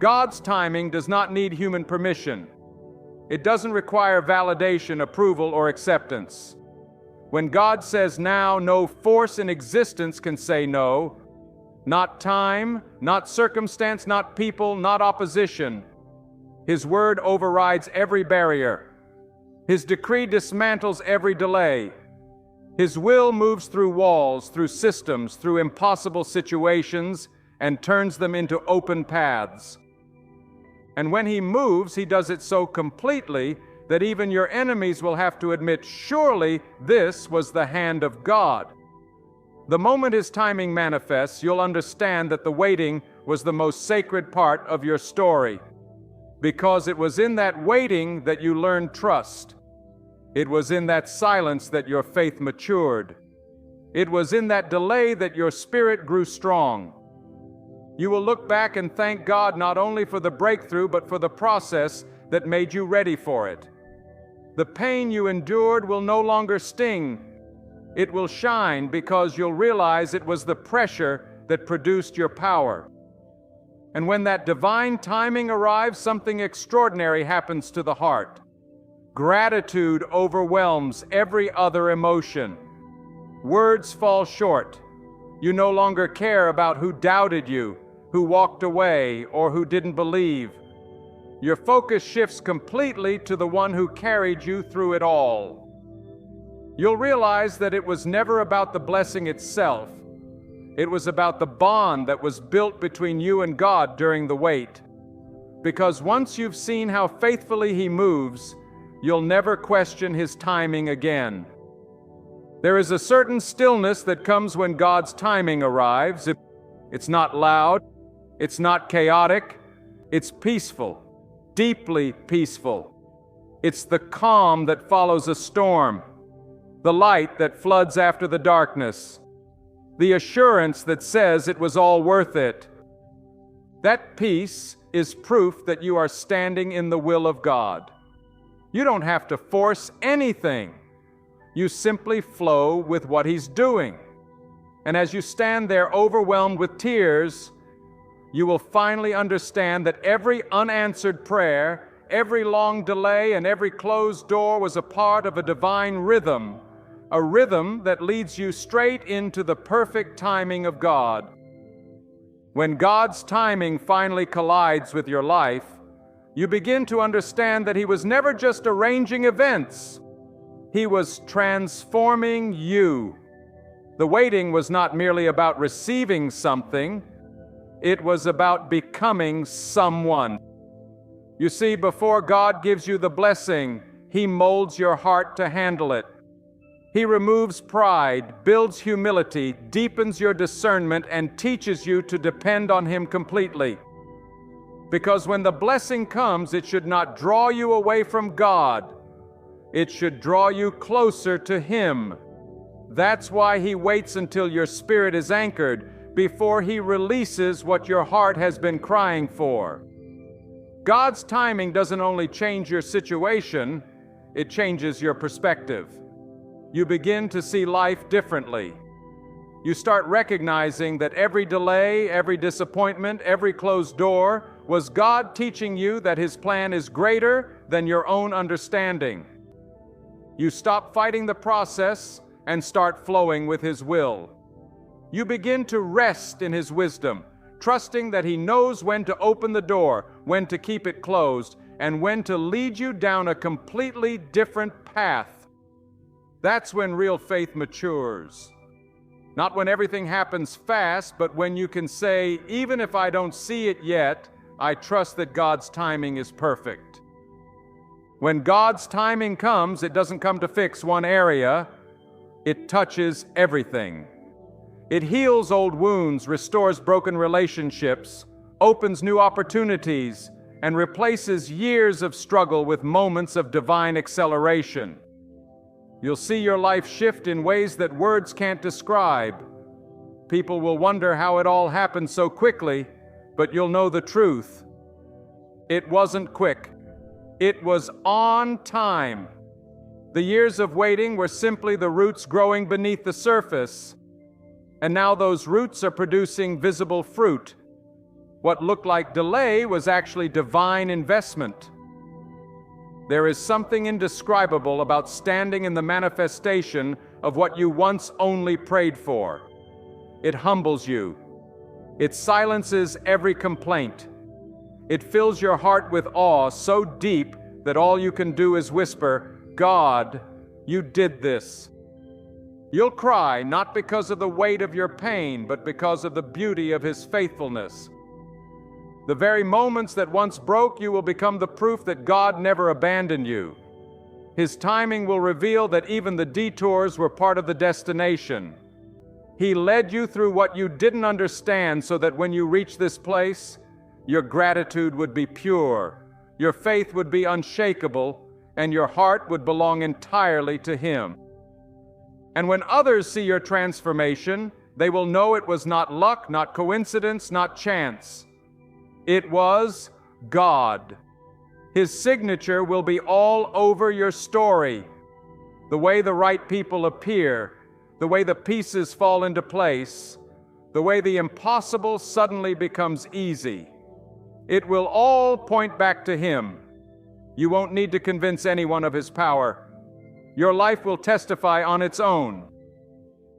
God's timing does not need human permission. It doesn't require validation, approval, or acceptance. When God says now, no force in existence can say no. Not time, not circumstance, not people, not opposition. His word overrides every barrier. His decree dismantles every delay. His will moves through walls, through systems, through impossible situations, and turns them into open paths. And when he moves, he does it so completely that even your enemies will have to admit, surely this was the hand of God. The moment his timing manifests, you'll understand that the waiting was the most sacred part of your story, because it was in that waiting that you learned trust. It was in that silence that your faith matured. It was in that delay that your spirit grew strong. You will look back and thank God not only for the breakthrough, but for the process that made you ready for it. The pain you endured will no longer sting. It will shine because you'll realize it was the pressure that produced your power. And when that divine timing arrives, something extraordinary happens to the heart. Gratitude overwhelms every other emotion. Words fall short. You no longer care about who doubted you, who walked away, or who didn't believe. Your focus shifts completely to the one who carried you through it all. You'll realize that it was never about the blessing itself. It was about the bond that was built between you and God during the wait. Because once you've seen how faithfully He moves, you'll never question His timing again. There is a certain stillness that comes when God's timing arrives. It's not loud, it's not chaotic, it's peaceful, deeply peaceful. It's the calm that follows a storm, the light that floods after the darkness, the assurance that says it was all worth it. That peace is proof that you are standing in the will of God. You don't have to force anything. You simply flow with what He's doing. And as you stand there overwhelmed with tears, you will finally understand that every unanswered prayer, every long delay, and every closed door was a part of a divine rhythm, a rhythm that leads you straight into the perfect timing of God. When God's timing finally collides with your life, you begin to understand that He was never just arranging events. He was transforming you. The waiting was not merely about receiving something, it was about becoming someone. You see, before God gives you the blessing, He molds your heart to handle it. He removes pride, builds humility, deepens your discernment, and teaches you to depend on Him completely. Because when the blessing comes, it should not draw you away from God. It should draw you closer to Him. That's why He waits until your spirit is anchored before He releases what your heart has been crying for. God's timing doesn't only change your situation, it changes your perspective. You begin to see life differently. You start recognizing that every delay, every disappointment, every closed door was God teaching you that His plan is greater than your own understanding. You stop fighting the process and start flowing with His will. You begin to rest in His wisdom, trusting that He knows when to open the door, when to keep it closed, and when to lead you down a completely different path. That's when real faith matures. Not when everything happens fast, but when you can say, even if I don't see it yet, I trust that God's timing is perfect. When God's timing comes, it doesn't come to fix one area, it touches everything. It heals old wounds, restores broken relationships, opens new opportunities, and replaces years of struggle with moments of divine acceleration. You'll see your life shift in ways that words can't describe. People will wonder how it all happened so quickly, but you'll know the truth. It wasn't quick. It was on time. The years of waiting were simply the roots growing beneath the surface, and now those roots are producing visible fruit. What looked like delay was actually divine investment. There is something indescribable about standing in the manifestation of what you once only prayed for. It humbles you. It silences every complaint. It fills your heart with awe so deep that all you can do is whisper, "God, you did this." You'll cry not because of the weight of your pain, but because of the beauty of His faithfulness. The very moments that once broke you will become the proof that God never abandoned you. His timing will reveal that even the detours were part of the destination. He led you through what you didn't understand so that when you reach this place, your gratitude would be pure, your faith would be unshakable, and your heart would belong entirely to Him. And when others see your transformation, they will know it was not luck, not coincidence, not chance. It was God. His signature will be all over your story. The way the right people appear, the way the pieces fall into place, the way the impossible suddenly becomes easy. It will all point back to Him. You won't need to convince anyone of His power. Your life will testify on its own.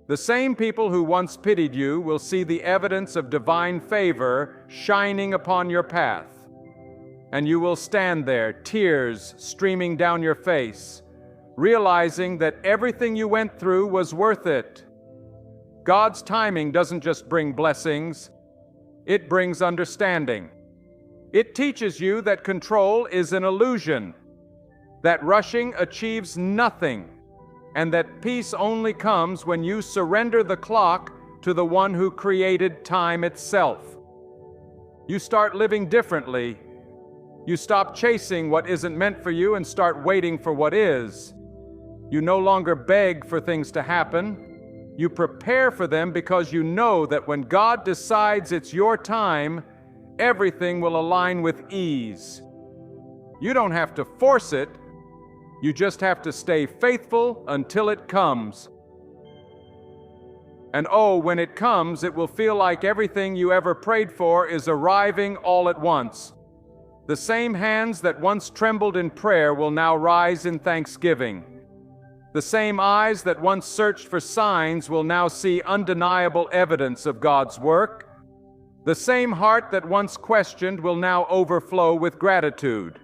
The same people who once pitied you will see the evidence of divine favor shining upon your path. And you will stand there, tears streaming down your face, realizing that everything you went through was worth it. God's timing doesn't just bring blessings, it brings understanding. It teaches you that control is an illusion, that rushing achieves nothing, and that peace only comes when you surrender the clock to the one who created time itself. You start living differently. You stop chasing what isn't meant for you and start waiting for what is. You no longer beg for things to happen. You prepare for them because you know that when God decides it's your time, everything will align with ease. You don't have to force it. You just have to stay faithful until it comes. And oh, when it comes, it will feel like everything you ever prayed for is arriving all at once. The same hands that once trembled in prayer will now rise in thanksgiving. The same eyes that once searched for signs will now see undeniable evidence of God's work. The same heart that once questioned will now overflow with gratitude.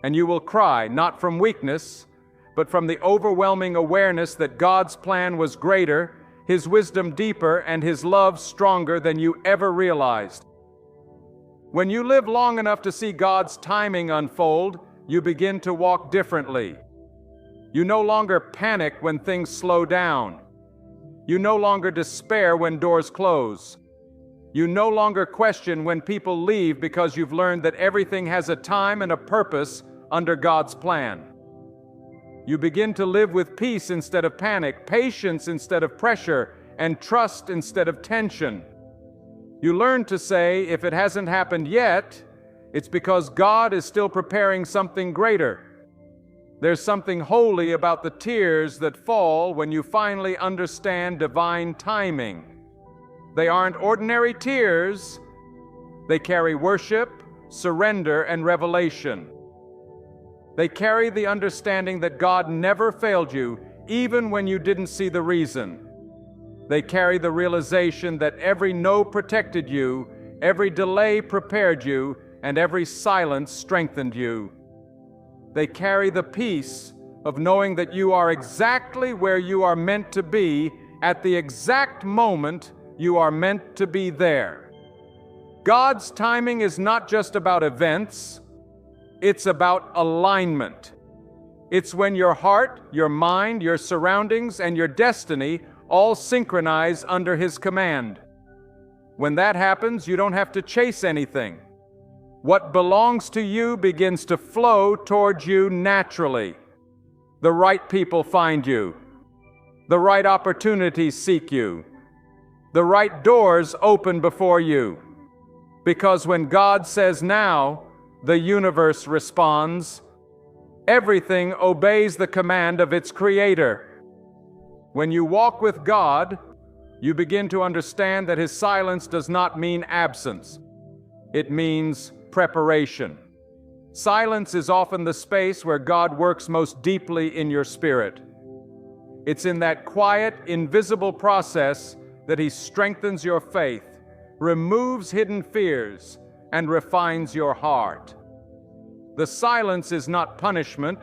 And you will cry, not from weakness, but from the overwhelming awareness that God's plan was greater, His wisdom deeper, and His love stronger than you ever realized. When you live long enough to see God's timing unfold, you begin to walk differently. You no longer panic when things slow down. You no longer despair when doors close. You no longer question when people leave because you've learned that everything has a time and a purpose under God's plan. You begin to live with peace instead of panic, patience instead of pressure, and trust instead of tension. You learn to say, if it hasn't happened yet, it's because God is still preparing something greater. There's something holy about the tears that fall when you finally understand divine timing. They aren't ordinary tears. They carry worship, surrender, and revelation. They carry the understanding that God never failed you, even when you didn't see the reason. They carry the realization that every no protected you, every delay prepared you, and every silence strengthened you. They carry the peace of knowing that you are exactly where you are meant to be at the exact moment you are meant to be there. God's timing is not just about events, it's about alignment. It's when your heart, your mind, your surroundings, and your destiny all synchronize under His command. When that happens, you don't have to chase anything. What belongs to you begins to flow towards you naturally. The right people find you. The right opportunities seek you. The right doors open before you. Because when God says now, the universe responds, Everything obeys the command of its creator. When you walk with God, you begin to understand that His silence does not mean absence. It means preparation. Silence is often the space where God works most deeply in your spirit. It's in that quiet, invisible process that He strengthens your faith, removes hidden fears, and refines your heart. The silence is not punishment,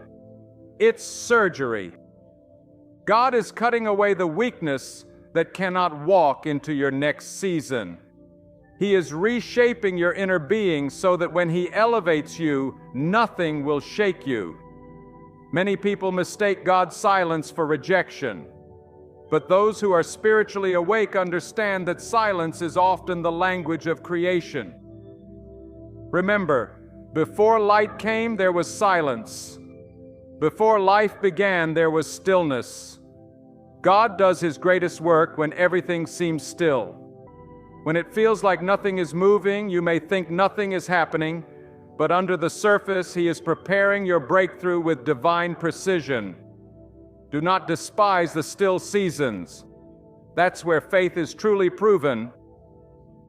it's surgery. God is cutting away the weakness that cannot walk into your next season. He is reshaping your inner being so that when He elevates you, nothing will shake you. Many people mistake God's silence for rejection, but those who are spiritually awake understand that silence is often the language of creation. Remember, before light came, there was silence. Before life began, there was stillness. God does His greatest work when everything seems still. When it feels like nothing is moving, you may think nothing is happening, but under the surface, He is preparing your breakthrough with divine precision. Do not despise the still seasons. That's where faith is truly proven.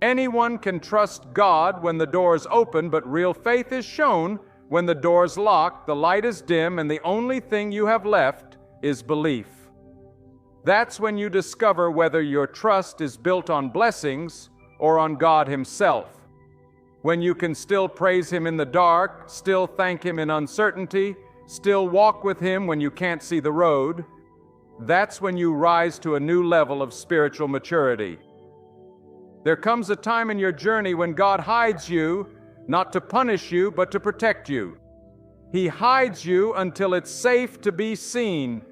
Anyone can trust God when the doors open, but real faith is shown when the door's locked, the light is dim, and the only thing you have left is belief. That's when you discover whether your trust is built on blessings or on God Himself. When you can still praise Him in the dark, still thank Him in uncertainty, still walk with Him when you can't see the road, that's when you rise to a new level of spiritual maturity. There comes a time in your journey when God hides you, not to punish you, but to protect you. He hides you until it's safe to be seen.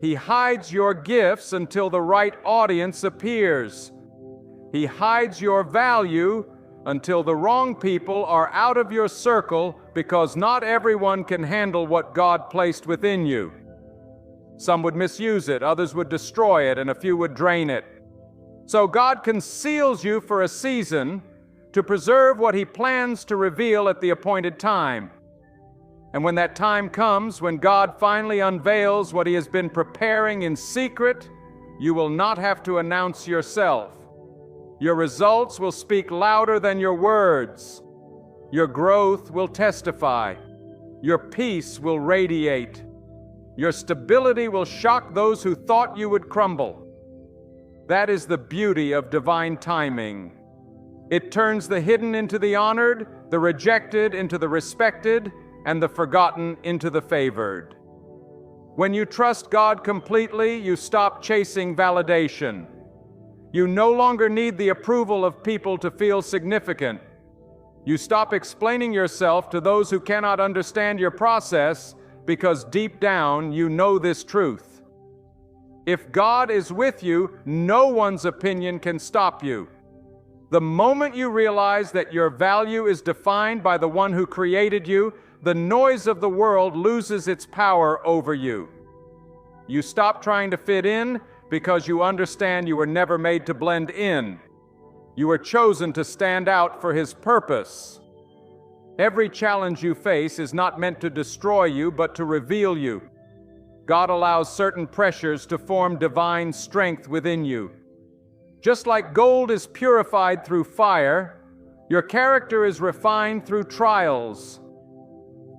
He hides your gifts until the right audience appears. He hides your value until the wrong people are out of your circle, because not everyone can handle what God placed within you. Some would misuse it, others would destroy it, and a few would drain it. So God conceals you for a season to preserve what He plans to reveal at the appointed time. And when that time comes, when God finally unveils what He has been preparing in secret, you will not have to announce yourself. Your results will speak louder than your words. Your growth will testify. Your peace will radiate. Your stability will shock those who thought you would crumble. That is the beauty of divine timing. It turns the hidden into the honored, the rejected into the respected, and the forgotten into the favored. When you trust God completely, you stop chasing validation. You no longer need the approval of people to feel significant. You stop explaining yourself to those who cannot understand your process, because deep down you know this truth. If God is with you, no one's opinion can stop you. The moment you realize that your value is defined by the one who created you, the noise of the world loses its power over you. You stop trying to fit in because you understand you were never made to blend in. You were chosen to stand out for His purpose. Every challenge you face is not meant to destroy you, but to reveal you. God allows certain pressures to form divine strength within you. Just like gold is purified through fire, your character is refined through trials.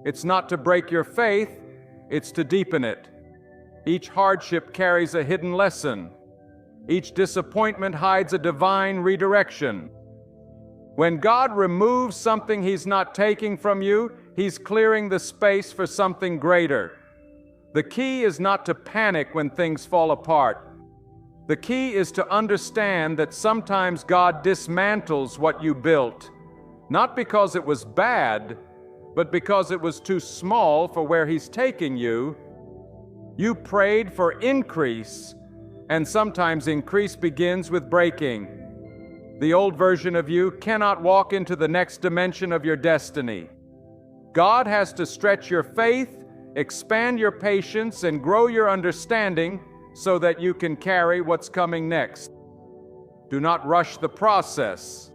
It's not to break your faith, it's to deepen it. Each hardship carries a hidden lesson. Each disappointment hides a divine redirection. When God removes something He's not taking from you, He's clearing the space for something greater. The key is not to panic when things fall apart. The key is to understand that sometimes God dismantles what you built, not because it was bad, but because it was too small for where He's taking you. You prayed for increase, and sometimes increase begins with breaking. The old version of you cannot walk into the next dimension of your destiny. God has to stretch your faith, expand your patience, and grow your understanding so that you can carry what's coming next. Do not rush the process.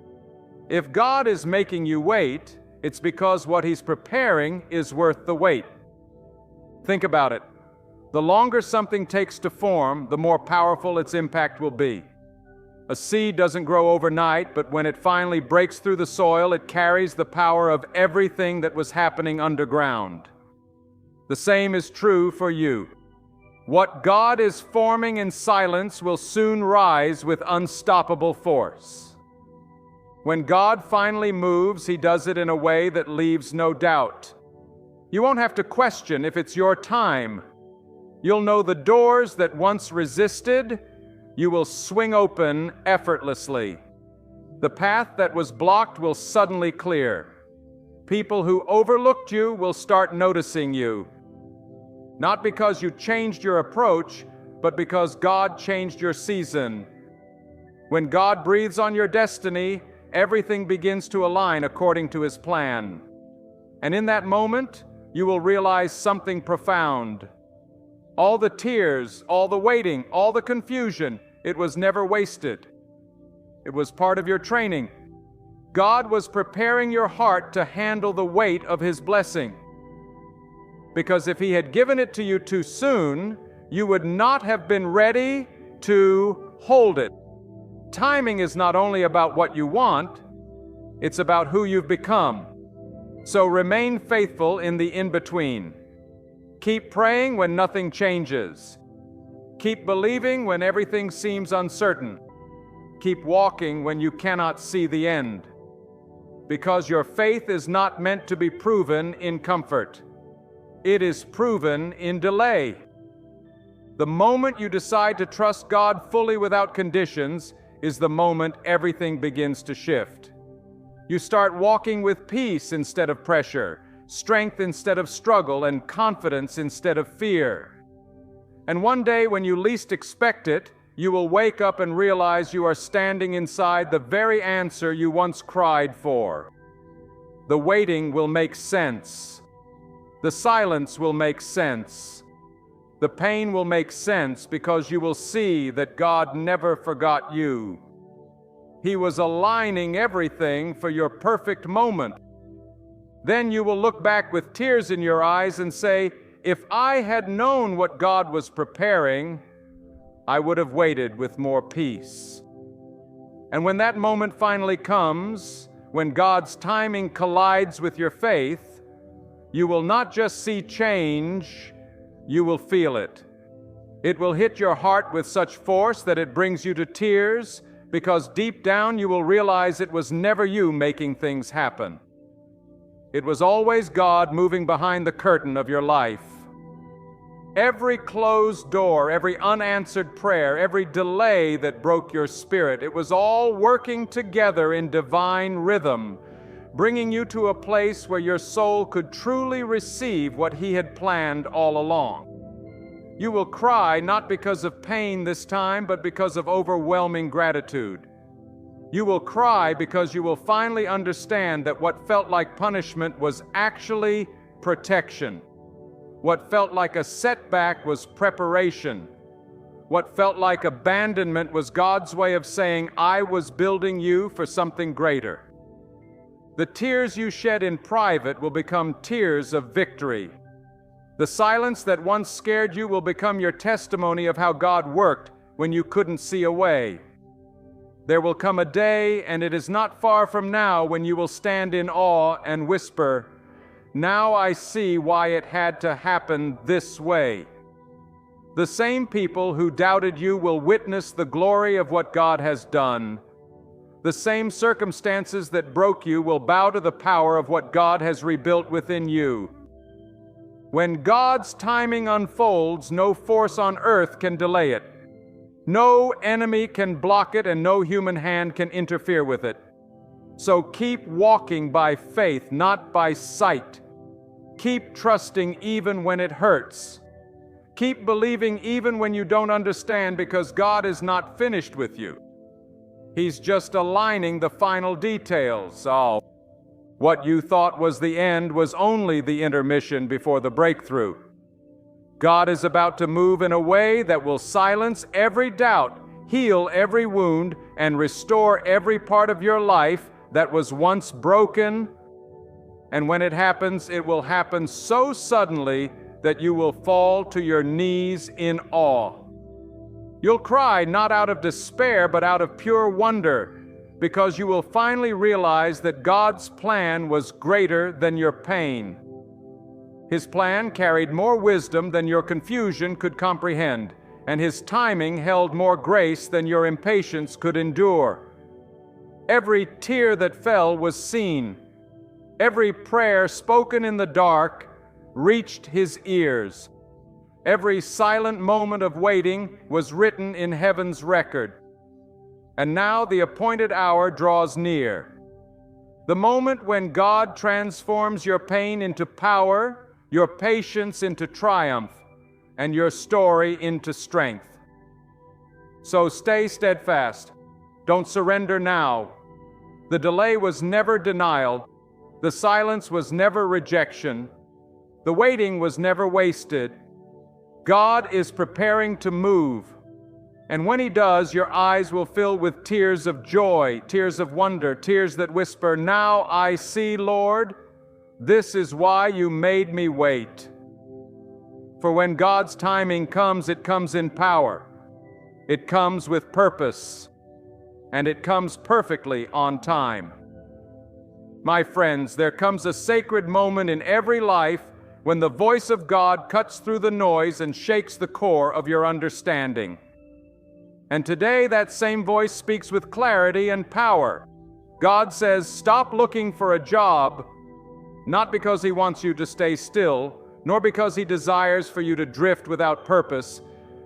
If God is making you wait, it's because what He's preparing is worth the wait. Think about it. The longer something takes to form, the more powerful its impact will be. A seed doesn't grow overnight, but when it finally breaks through the soil, it carries the power of everything that was happening underground. The same is true for you. What God is forming in silence will soon rise with unstoppable force. When God finally moves, He does it in a way that leaves no doubt. You won't have to question if it's your time. You'll know the doors that once resisted, you will swing open effortlessly. The path that was blocked will suddenly clear. People who overlooked you will start noticing you. Not because you changed your approach, but because God changed your season. When God breathes on your destiny, everything begins to align according to His plan. And in that moment, you will realize something profound. All the tears, all the waiting, all the confusion, it was never wasted. It was part of your training. God was preparing your heart to handle the weight of His blessing. Because if He had given it to you too soon, you would not have been ready to hold it. Timing is not only about what you want, it's about who you've become. So remain faithful in the in-between. Keep praying when nothing changes. Keep believing when everything seems uncertain. Keep walking when you cannot see the end. Because your faith is not meant to be proven in comfort. It is proven in delay. The moment you decide to trust God fully without conditions is the moment everything begins to shift. You start walking with peace instead of pressure, strength instead of struggle, and confidence instead of fear. And one day when you least expect it, you will wake up and realize you are standing inside the very answer you once cried for. The waiting will make sense. The silence will make sense. The pain will make sense because you will see that God never forgot you. He was aligning everything for your perfect moment. Then you will look back with tears in your eyes and say, if I had known what God was preparing, I would have waited with more peace. And when that moment finally comes, when God's timing collides with your faith, you will not just see change, you will feel it. It will hit your heart with such force that it brings you to tears, because deep down you will realize it was never you making things happen. It was always God moving behind the curtain of your life. Every closed door, every unanswered prayer, every delay that broke your spirit, it was all working together in divine rhythm, bringing you to a place where your soul could truly receive what He had planned all along. You will cry not because of pain this time, but because of overwhelming gratitude. You will cry because you will finally understand that what felt like punishment was actually protection. What felt like a setback was preparation. What felt like abandonment was God's way of saying, I was building you for something greater. The tears you shed in private will become tears of victory. The silence that once scared you will become your testimony of how God worked when you couldn't see a way. There will come a day, and it is not far from now, when you will stand in awe and whisper, now I see why it had to happen this way. The same people who doubted you will witness the glory of what God has done. The same circumstances that broke you will bow to the power of what God has rebuilt within you. When God's timing unfolds, no force on earth can delay it. No enemy can block it, and no human hand can interfere with it. So keep walking by faith, not by sight. Keep trusting even when it hurts. Keep believing even when you don't understand, because God is not finished with you. He's just aligning the final details. Oh, what you thought was the end was only the intermission before the breakthrough. God is about to move in a way that will silence every doubt, heal every wound, and restore every part of your life that was once broken. And when it happens, it will happen so suddenly that you will fall to your knees in awe. You'll cry not out of despair, but out of pure wonder, because you will finally realize that God's plan was greater than your pain. His plan carried more wisdom than your confusion could comprehend, and His timing held more grace than your impatience could endure. Every tear that fell was seen. Every prayer spoken in the dark reached His ears. Every silent moment of waiting was written in heaven's record. And now the appointed hour draws near. The moment when God transforms your pain into power, your patience into triumph, and your story into strength. So stay steadfast. Don't surrender now. The delay was never denial. The silence was never rejection. The waiting was never wasted. God is preparing to move. And when He does, your eyes will fill with tears of joy, tears of wonder, tears that whisper, "Now I see, Lord, this is why you made me wait." For when God's timing comes, it comes in power. It comes with purpose. And it comes perfectly on time. My friends, there comes a sacred moment in every life when the voice of God cuts through the noise and shakes the core of your understanding. And today that same voice speaks with clarity and power. God says, stop looking for a job, not because He wants you to stay still, nor because He desires for you to drift without purpose,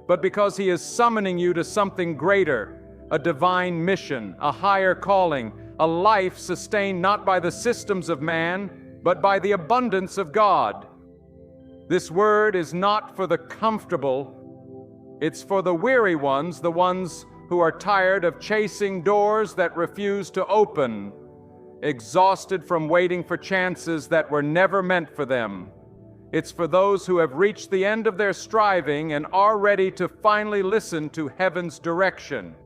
but because He is summoning you to something greater, a divine mission, a higher calling, a life sustained not by the systems of man, but by the abundance of God. This word is not for the comfortable, it's for the weary ones, the ones who are tired of chasing doors that refuse to open, exhausted from waiting for chances that were never meant for them. It's for those who have reached the end of their striving and are ready to finally listen to heaven's direction.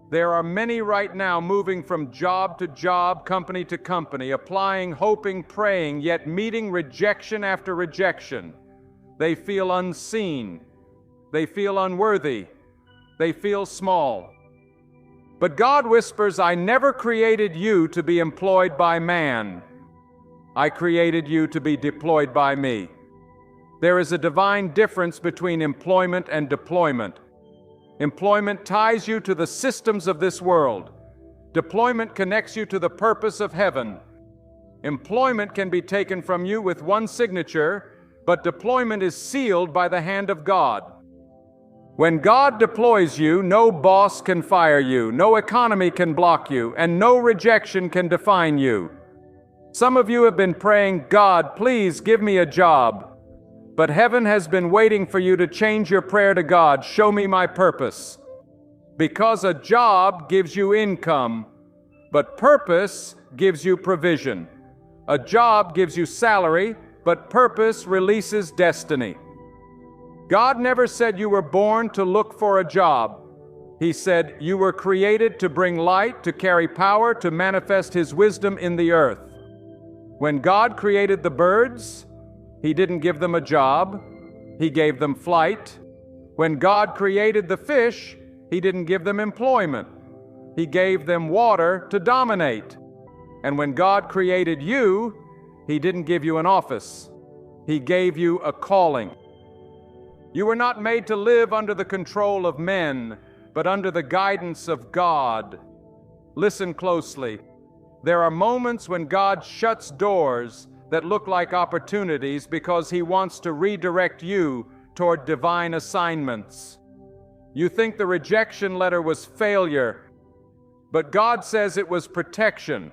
There are many right now moving from job to job, company to company, applying, hoping, praying, yet meeting rejection after rejection. They feel unseen. They feel unworthy. They feel small. But God whispers, I never created you to be employed by man. I created you to be deployed by me. There is a divine difference between employment and deployment. Employment ties you to the systems of this world. Deployment connects you to the purpose of heaven. Employment can be taken from you with one signature, but deployment is sealed by the hand of God. When God deploys you, no boss can fire you, no economy can block you, and no rejection can define you. Some of you have been praying, God, please give me a job. But heaven has been waiting for you to change your prayer to God, show me my purpose. Because a job gives you income, but purpose gives you provision. A job gives you salary, but purpose releases destiny. God never said you were born to look for a job. He said you were created to bring light, to carry power, to manifest His wisdom in the earth. When God created the birds, He didn't give them a job, He gave them flight. When God created the fish, He didn't give them employment. He gave them water to dominate. And when God created you, He didn't give you an office. He gave you a calling. You were not made to live under the control of men, but under the guidance of God. Listen closely. There are moments when God shuts doors that look like opportunities because He wants to redirect you toward divine assignments. You think the rejection letter was failure, but God says it was protection.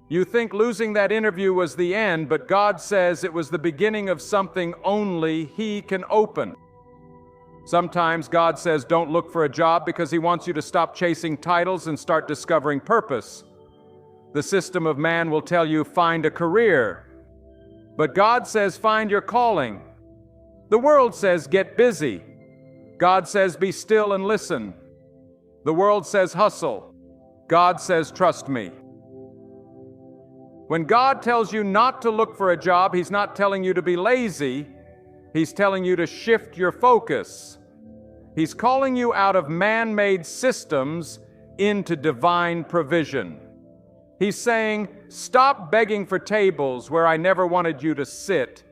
You think losing that interview was the end, but God says it was the beginning of something only He can open. Sometimes God says don't look for a job because He wants you to stop chasing titles and start discovering purpose. The system of man will tell you find a career. But God says, find your calling. The world says, get busy. God says, be still and listen. The world says, hustle. God says, trust me. When God tells you not to look for a job, He's not telling you to be lazy. He's telling you to shift your focus. He's calling you out of man-made systems into divine provision. He's saying, stop begging for tables where I never wanted you to sit.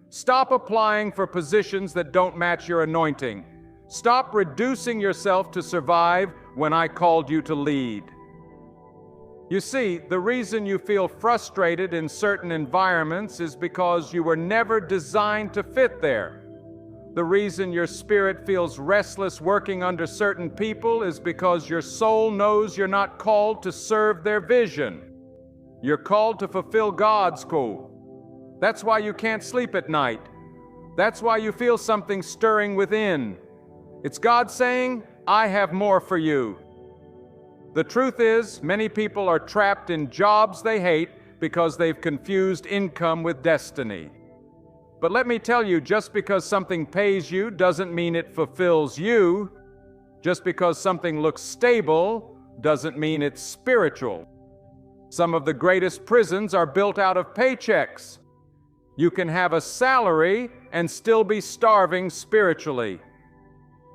Stop applying for positions that don't match your anointing. Stop reducing yourself to survive when I called you to lead. You see, the reason you feel frustrated in certain environments is because you were never designed to fit there. The reason your spirit feels restless working under certain people is because your soul knows you're not called to serve their vision. You're called to fulfill God's call. That's why you can't sleep at night. That's why you feel something stirring within. It's God saying, I have more for you. The truth is, many people are trapped in jobs they hate because they've confused income with destiny. But let me tell you, just because something pays you doesn't mean it fulfills you. Just because something looks stable doesn't mean it's spiritual. Some of the greatest prisons are built out of paychecks. You can have a salary and still be starving spiritually.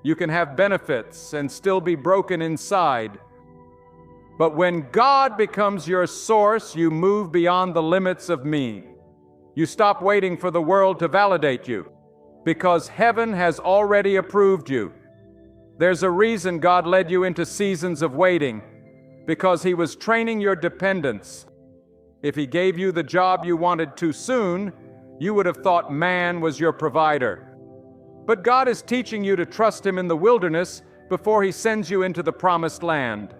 You can have benefits and still be broken inside. But when God becomes your source, you move beyond the limits of me. You stop waiting for the world to validate you, because heaven has already approved you. There's a reason God led you into seasons of waiting, because He was training your dependence. If He gave you the job you wanted too soon, you would have thought man was your provider. But God is teaching you to trust Him in the wilderness before He sends you into the promised land.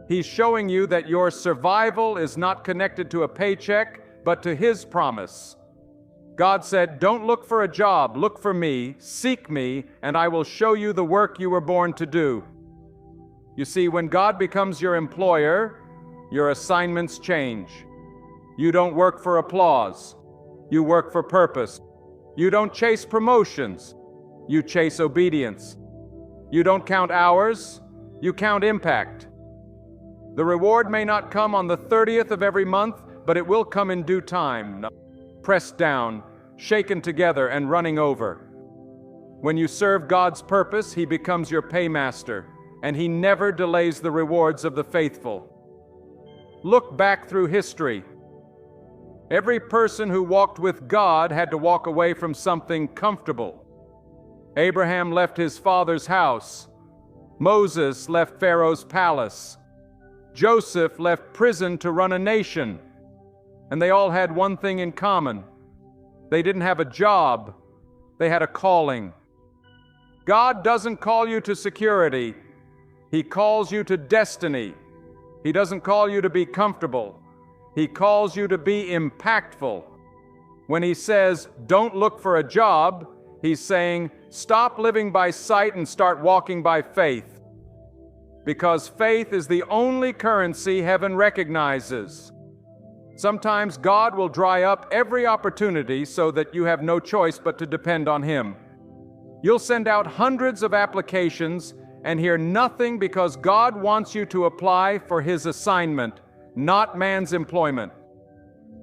He's showing you that your survival is not connected to a paycheck, but to His promise. God said, don't look for a job, look for me, seek me, and I will show you the work you were born to do. You see, when God becomes your employer, your assignments change. You don't work for applause. You work for purpose. You don't chase promotions. You chase obedience. You don't count hours. You count impact. The reward may not come on the 30th of every month, but it will come in due time, pressed down, shaken together, and running over. When you serve God's purpose, He becomes your paymaster, and He never delays the rewards of the faithful. Look back through history. Every person who walked with God had to walk away from something comfortable. Abraham left his father's house. Moses left Pharaoh's palace. Joseph left prison to run a nation. And they all had one thing in common. They didn't have a job. They had a calling. God doesn't call you to security. He calls you to destiny. He doesn't call you to be comfortable. He calls you to be impactful. When He says, don't look for a job, He's saying, stop living by sight and start walking by faith. Because faith is the only currency heaven recognizes. Sometimes God will dry up every opportunity so that you have no choice but to depend on Him. You'll send out hundreds of applications and hear nothing because God wants you to apply for His assignment, not man's employment.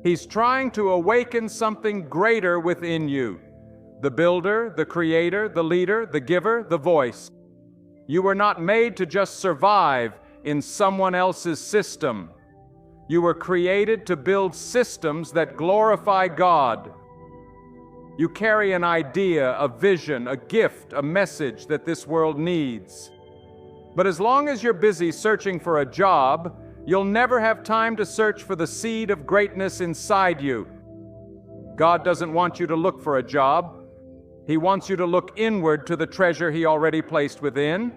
He's trying to awaken something greater within you. The builder, the creator, the leader, the giver, the voice. You were not made to just survive in someone else's system. You were created to build systems that glorify God. You carry an idea, a vision, a gift, a message that this world needs. But as long as you're busy searching for a job, you'll never have time to search for the seed of greatness inside you. God doesn't want you to look for a job. He wants you to look inward to the treasure He already placed within.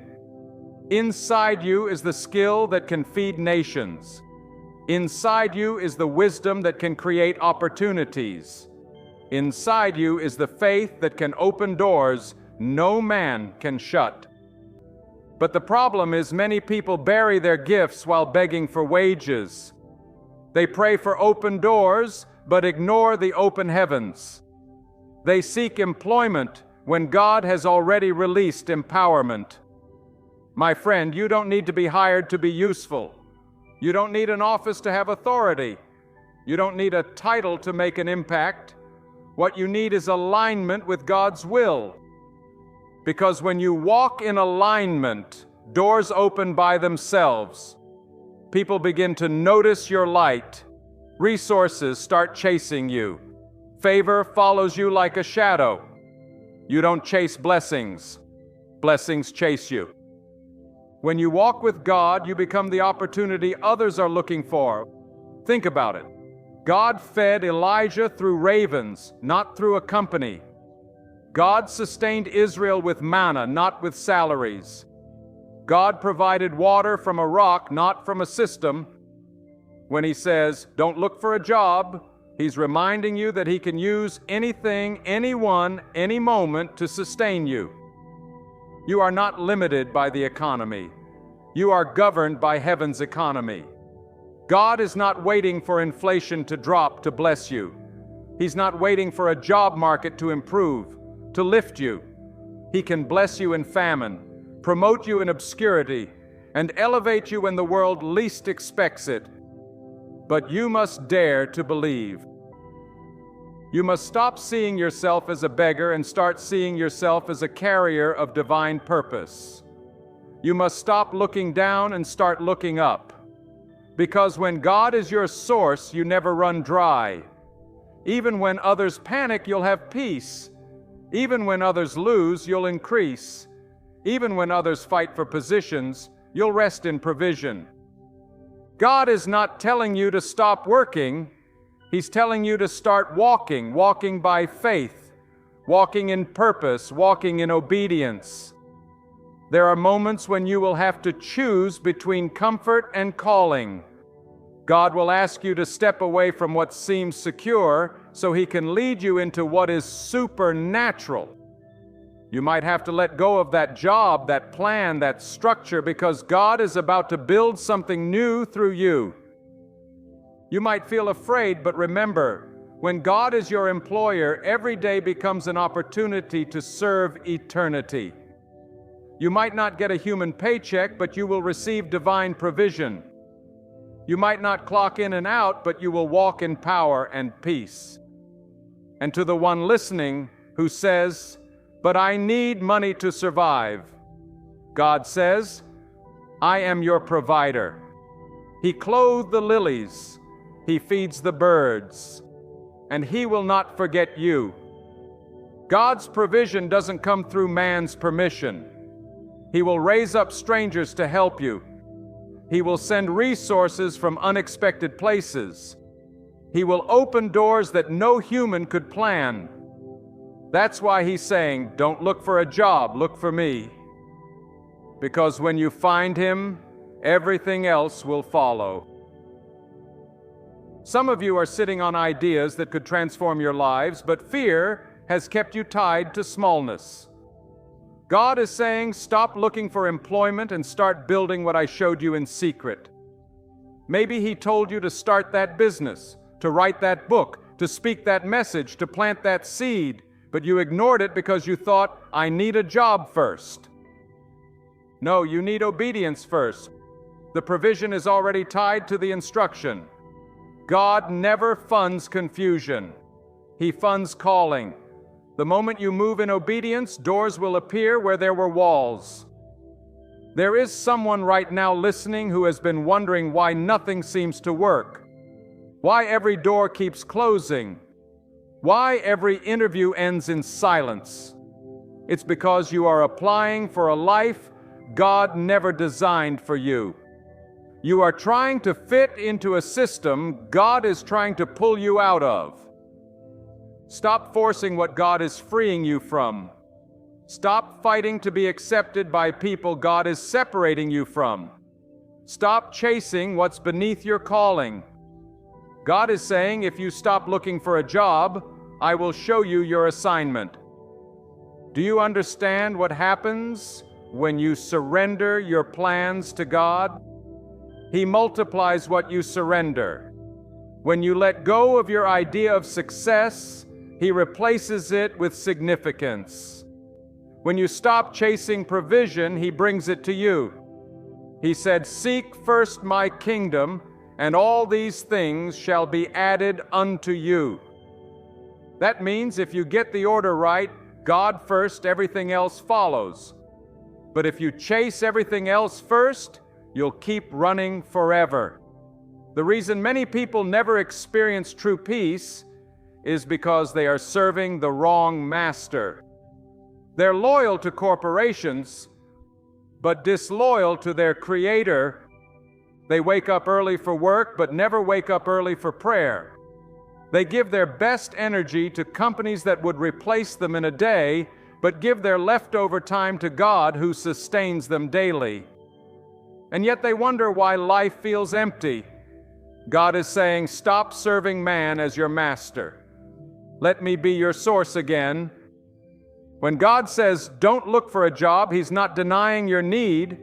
Inside you is the skill that can feed nations. Inside you is the wisdom that can create opportunities. Inside you is the faith that can open doors no man can shut. But the problem is many people bury their gifts while begging for wages. They pray for open doors, but ignore the open heavens. They seek employment when God has already released empowerment. My friend, you don't need to be hired to be useful. You don't need an office to have authority. You don't need a title to make an impact. What you need is alignment with God's will. Because when you walk in alignment, doors open by themselves. People begin to notice your light. Resources start chasing you. Favor follows you like a shadow. You don't chase blessings. Blessings chase you. When you walk with God, you become the opportunity others are looking for. Think about it. God fed Elijah through ravens, not through a company. God sustained Israel with manna, not with salaries. God provided water from a rock, not from a system. When He says, don't look for a job, He's reminding you that He can use anything, anyone, any moment to sustain you. You are not limited by the economy. You are governed by heaven's economy. God is not waiting for inflation to drop to bless you. He's not waiting for a job market to improve, to lift you. He can bless you in famine, promote you in obscurity, and elevate you when the world least expects it. But you must dare to believe. You must stop seeing yourself as a beggar and start seeing yourself as a carrier of divine purpose. You must stop looking down and start looking up. Because when God is your source, you never run dry. Even when others panic, you'll have peace. Even when others lose, you'll increase. Even when others fight for positions, you'll rest in provision. God is not telling you to stop working. He's telling you to start walking, walking by faith, walking in purpose, walking in obedience. There are moments when you will have to choose between comfort and calling. God will ask you to step away from what seems secure so He can lead you into what is supernatural. You might have to let go of that job, that plan, that structure, because God is about to build something new through you. You might feel afraid, but remember, when God is your employer, every day becomes an opportunity to serve eternity. You might not get a human paycheck, but you will receive divine provision. You might not clock in and out, but you will walk in power and peace. And to the one listening who says, "But I need money to survive," God says, "I am your provider." He clothed the lilies. He feeds the birds, and He will not forget you. God's provision doesn't come through man's permission. He will raise up strangers to help you. He will send resources from unexpected places. He will open doors that no human could plan. That's why He's saying, don't look for a job, look for me. Because when you find Him, everything else will follow. Some of you are sitting on ideas that could transform your lives, but fear has kept you tied to smallness. God is saying, stop looking for employment and start building what I showed you in secret. Maybe He told you to start that business, to write that book, to speak that message, to plant that seed, but you ignored it because you thought, I need a job first. No, you need obedience first. The provision is already tied to the instruction. God never funds confusion. He funds calling. The moment you move in obedience, doors will appear where there were walls. There is someone right now listening who has been wondering why nothing seems to work, why every door keeps closing, why every interview ends in silence. It's because you are applying for a life God never designed for you. You are trying to fit into a system God is trying to pull you out of. Stop forcing what God is freeing you from. Stop fighting to be accepted by people God is separating you from. Stop chasing what's beneath your calling. God is saying, if you stop looking for a job, I will show you your assignment. Do you understand what happens when you surrender your plans to God? He multiplies what you surrender. When you let go of your idea of success, He replaces it with significance. When you stop chasing provision, He brings it to you. He said, "Seek first my kingdom, and all these things shall be added unto you." That means if you get the order right, God first, everything else follows. But if you chase everything else first, you'll keep running forever. The reason many people never experience true peace is because they are serving the wrong master. They're loyal to corporations, but disloyal to their Creator. They wake up early for work, but never wake up early for prayer. They give their best energy to companies that would replace them in a day, but give their leftover time to God who sustains them daily. And yet they wonder why life feels empty. God is saying, stop serving man as your master. Let me be your source again. When God says, don't look for a job, He's not denying your need.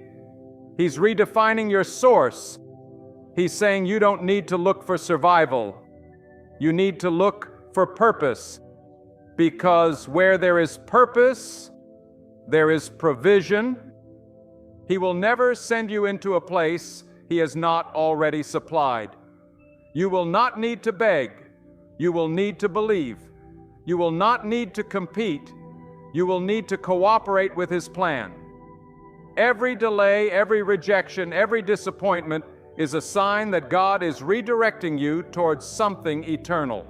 He's redefining your source. He's saying you don't need to look for survival. You need to look for purpose. Because where there is purpose, there is provision. He will never send you into a place He has not already supplied. You will not need to beg. You will need to believe. You will not need to compete. You will need to cooperate with His plan. Every delay, every rejection, every disappointment is a sign that God is redirecting you towards something eternal.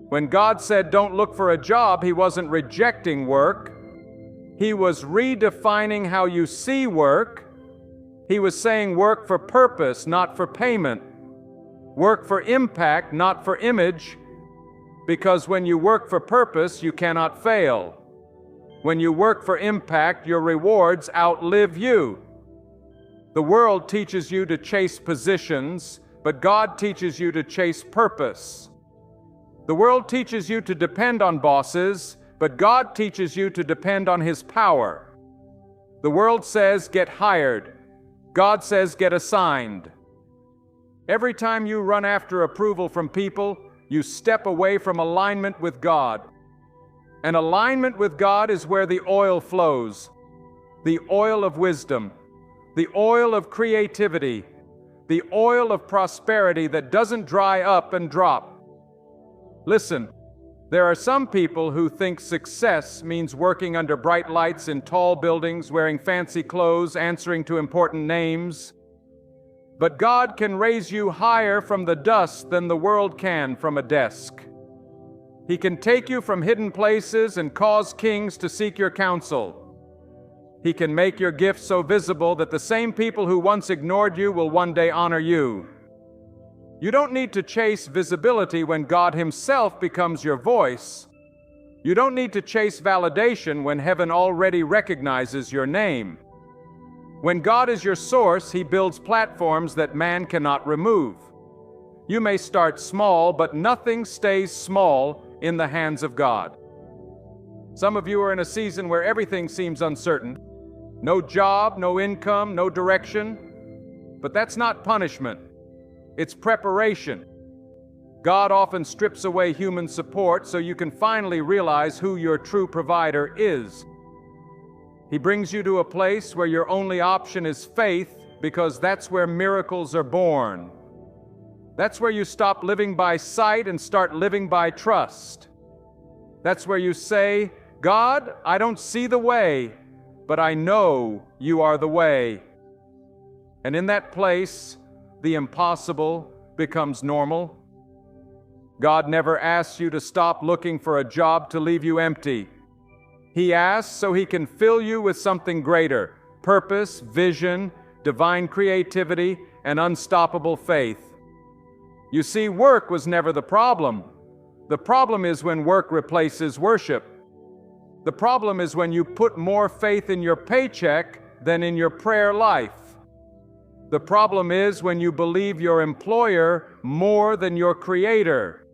When God said, don't look for a job, He wasn't rejecting work. He was redefining how you see work. He was saying work for purpose, not for payment. Work for impact, not for image. Because when you work for purpose, you cannot fail. When you work for impact, your rewards outlive you. The world teaches you to chase positions, but God teaches you to chase purpose. The world teaches you to depend on bosses, but God teaches you to depend on His power. The world says, get hired. God says, get assigned. Every time you run after approval from people, you step away from alignment with God. And alignment with God is where the oil flows. The oil of wisdom, the oil of creativity, the oil of prosperity that doesn't dry up and drop. Listen, there are some people who think success means working under bright lights in tall buildings, wearing fancy clothes, answering to important names. But God can raise you higher from the dust than the world can from a desk. He can take you from hidden places and cause kings to seek your counsel. He can make your gifts so visible that the same people who once ignored you will one day honor you. You don't need to chase visibility when God Himself becomes your voice. You don't need to chase validation when heaven already recognizes your name. When God is your source, He builds platforms that man cannot remove. You may start small, but nothing stays small in the hands of God. Some of you are in a season where everything seems uncertain. No job, no income, no direction. But that's not punishment. It's preparation. God often strips away human support so you can finally realize who your true provider is. He brings you to a place where your only option is faith, because that's where miracles are born. That's where you stop living by sight and start living by trust. That's where you say, God, I don't see the way, but I know you are the way. And in that place, the impossible becomes normal. God never asks you to stop looking for a job to leave you empty. He asks so He can fill you with something greater: purpose, vision, divine creativity, and unstoppable faith. You see, work was never the problem. The problem is when work replaces worship. The problem is when you put more faith in your paycheck than in your prayer life. The problem is when you believe your employer more than your Creator.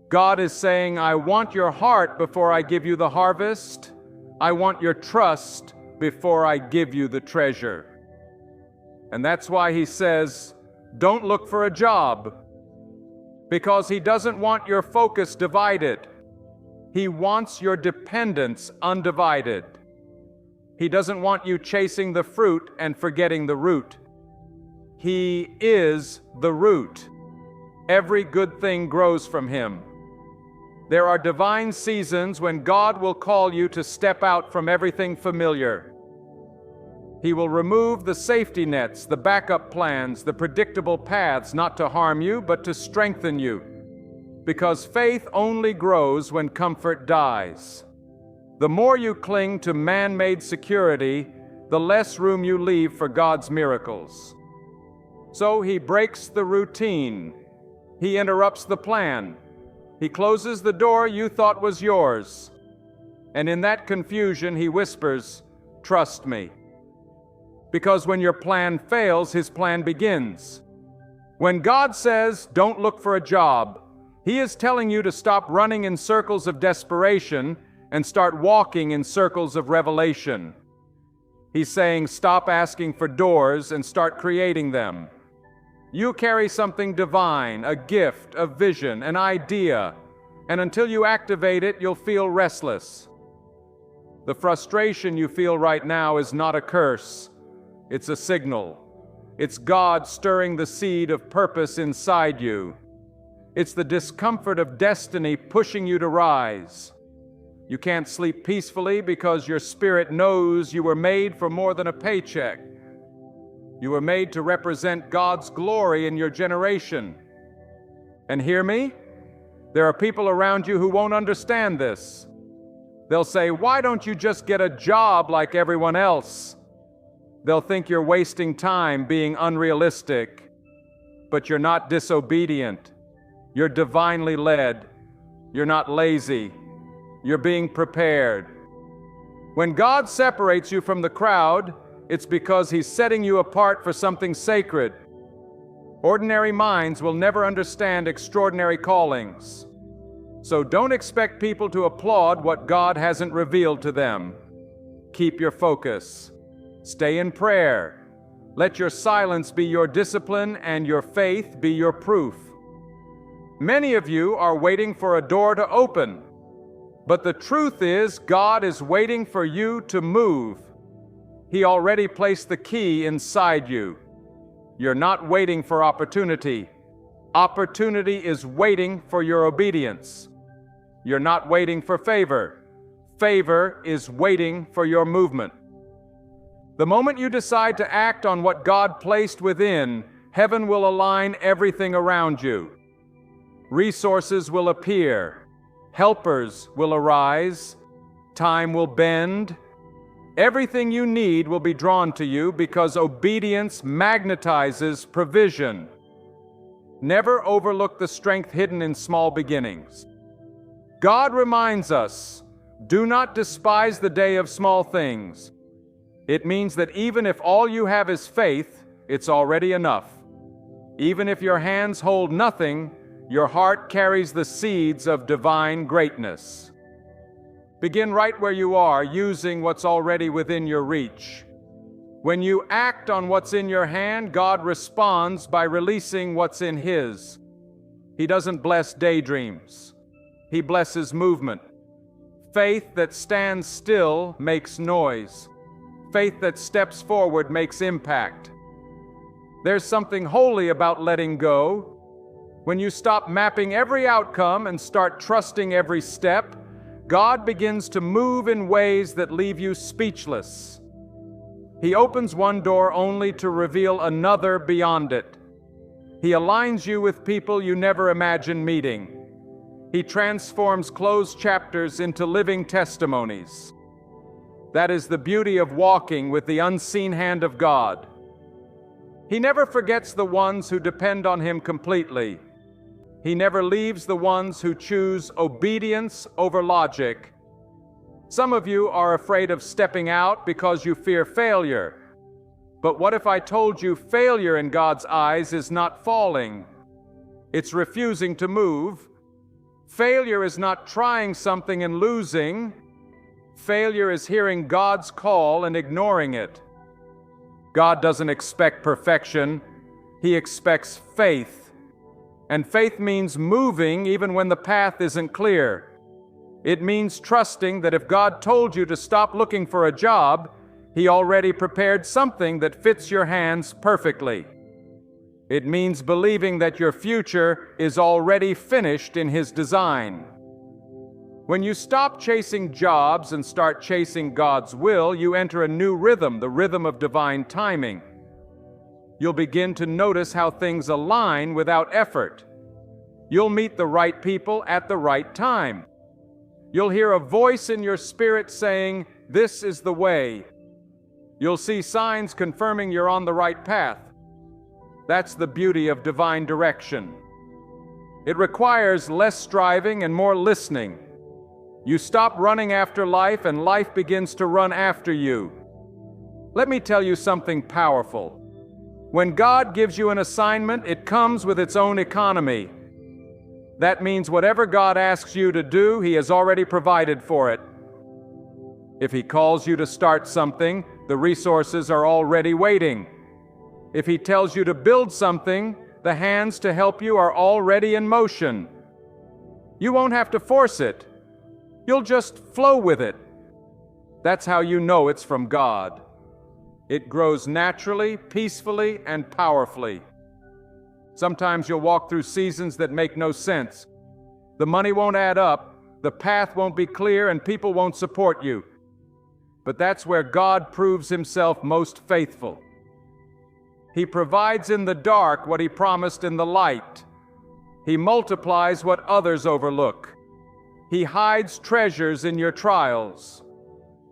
God is saying, I want your heart before I give you the harvest. I want your trust before I give you the treasure. And that's why He says, don't look for a job. Because He doesn't want your focus divided. He wants your dependence undivided. He doesn't want you chasing the fruit and forgetting the root. He is the root. Every good thing grows from Him. There are divine seasons when God will call you to step out from everything familiar. He will remove the safety nets, the backup plans, the predictable paths, not to harm you, but to strengthen you. Because faith only grows when comfort dies. The more you cling to man-made security, the less room you leave for God's miracles. So He breaks the routine. He interrupts the plan. He closes the door you thought was yours. And in that confusion, He whispers, "Trust me." Because when your plan fails, His plan begins. When God says, "Don't look for a job," He is telling you to stop running in circles of desperation and start walking in circles of revelation. He's saying, stop asking for doors and start creating them. You carry something divine, a gift, a vision, an idea, and until you activate it, you'll feel restless. The frustration you feel right now is not a curse. It's a signal. It's God stirring the seed of purpose inside you. It's the discomfort of destiny pushing you to rise. You can't sleep peacefully because your spirit knows you were made for more than a paycheck. You were made to represent God's glory in your generation. And hear me? There are people around you who won't understand this. They'll say, "Why don't you just get a job like everyone else?" They'll think you're wasting time being unrealistic. But you're not disobedient. You're divinely led. You're not lazy. You're being prepared. When God separates you from the crowd, it's because He's setting you apart for something sacred. Ordinary minds will never understand extraordinary callings. So don't expect people to applaud what God hasn't revealed to them. Keep your focus. Stay in prayer. Let your silence be your discipline and your faith be your proof. Many of you are waiting for a door to open. But the truth is, God is waiting for you to move. He already placed the key inside you. You're not waiting for opportunity. Opportunity is waiting for your obedience. You're not waiting for favor. Favor is waiting for your movement. The moment you decide to act on what God placed within, heaven will align everything around you. Resources will appear. Helpers will arise. Time will bend. Everything you need will be drawn to you because obedience magnetizes provision. Never overlook the strength hidden in small beginnings. God reminds us, do not despise the day of small things. It means that even if all you have is faith, it's already enough. Even if your hands hold nothing, your heart carries the seeds of divine greatness. Begin right where you are, using what's already within your reach. When you act on what's in your hand, God responds by releasing what's in His. He doesn't bless daydreams. He blesses movement. Faith that stands still makes noise. Faith that steps forward makes impact. There's something holy about letting go. When you stop mapping every outcome and start trusting every step, God begins to move in ways that leave you speechless. He opens one door only to reveal another beyond it. He aligns you with people you never imagined meeting. He transforms closed chapters into living testimonies. That is the beauty of walking with the unseen hand of God. He never forgets the ones who depend on Him completely. He never leaves the ones who choose obedience over logic. Some of you are afraid of stepping out because you fear failure. But what if I told you failure in God's eyes is not falling? It's refusing to move. Failure is not trying something and losing. Failure is hearing God's call and ignoring it. God doesn't expect perfection. He expects faith. And faith means moving even when the path isn't clear. It means trusting that if God told you to stop looking for a job, He already prepared something that fits your hands perfectly. It means believing that your future is already finished in His design. When you stop chasing jobs and start chasing God's will, you enter a new rhythm, the rhythm of divine timing. You'll begin to notice how things align without effort. You'll meet the right people at the right time. You'll hear a voice in your spirit saying, "This is the way." You'll see signs confirming you're on the right path. That's the beauty of divine direction. It requires less striving and more listening. You stop running after life and life begins to run after you. Let me tell you something powerful. When God gives you an assignment, it comes with its own economy. That means whatever God asks you to do, He has already provided for it. If He calls you to start something, the resources are already waiting. If He tells you to build something, the hands to help you are already in motion. You won't have to force it. You'll just flow with it. That's how you know it's from God. It grows naturally, peacefully, and powerfully. Sometimes you'll walk through seasons that make no sense. The money won't add up, the path won't be clear, and people won't support you. But that's where God proves Himself most faithful. He provides in the dark what He promised in the light. He multiplies what others overlook. He hides treasures in your trials.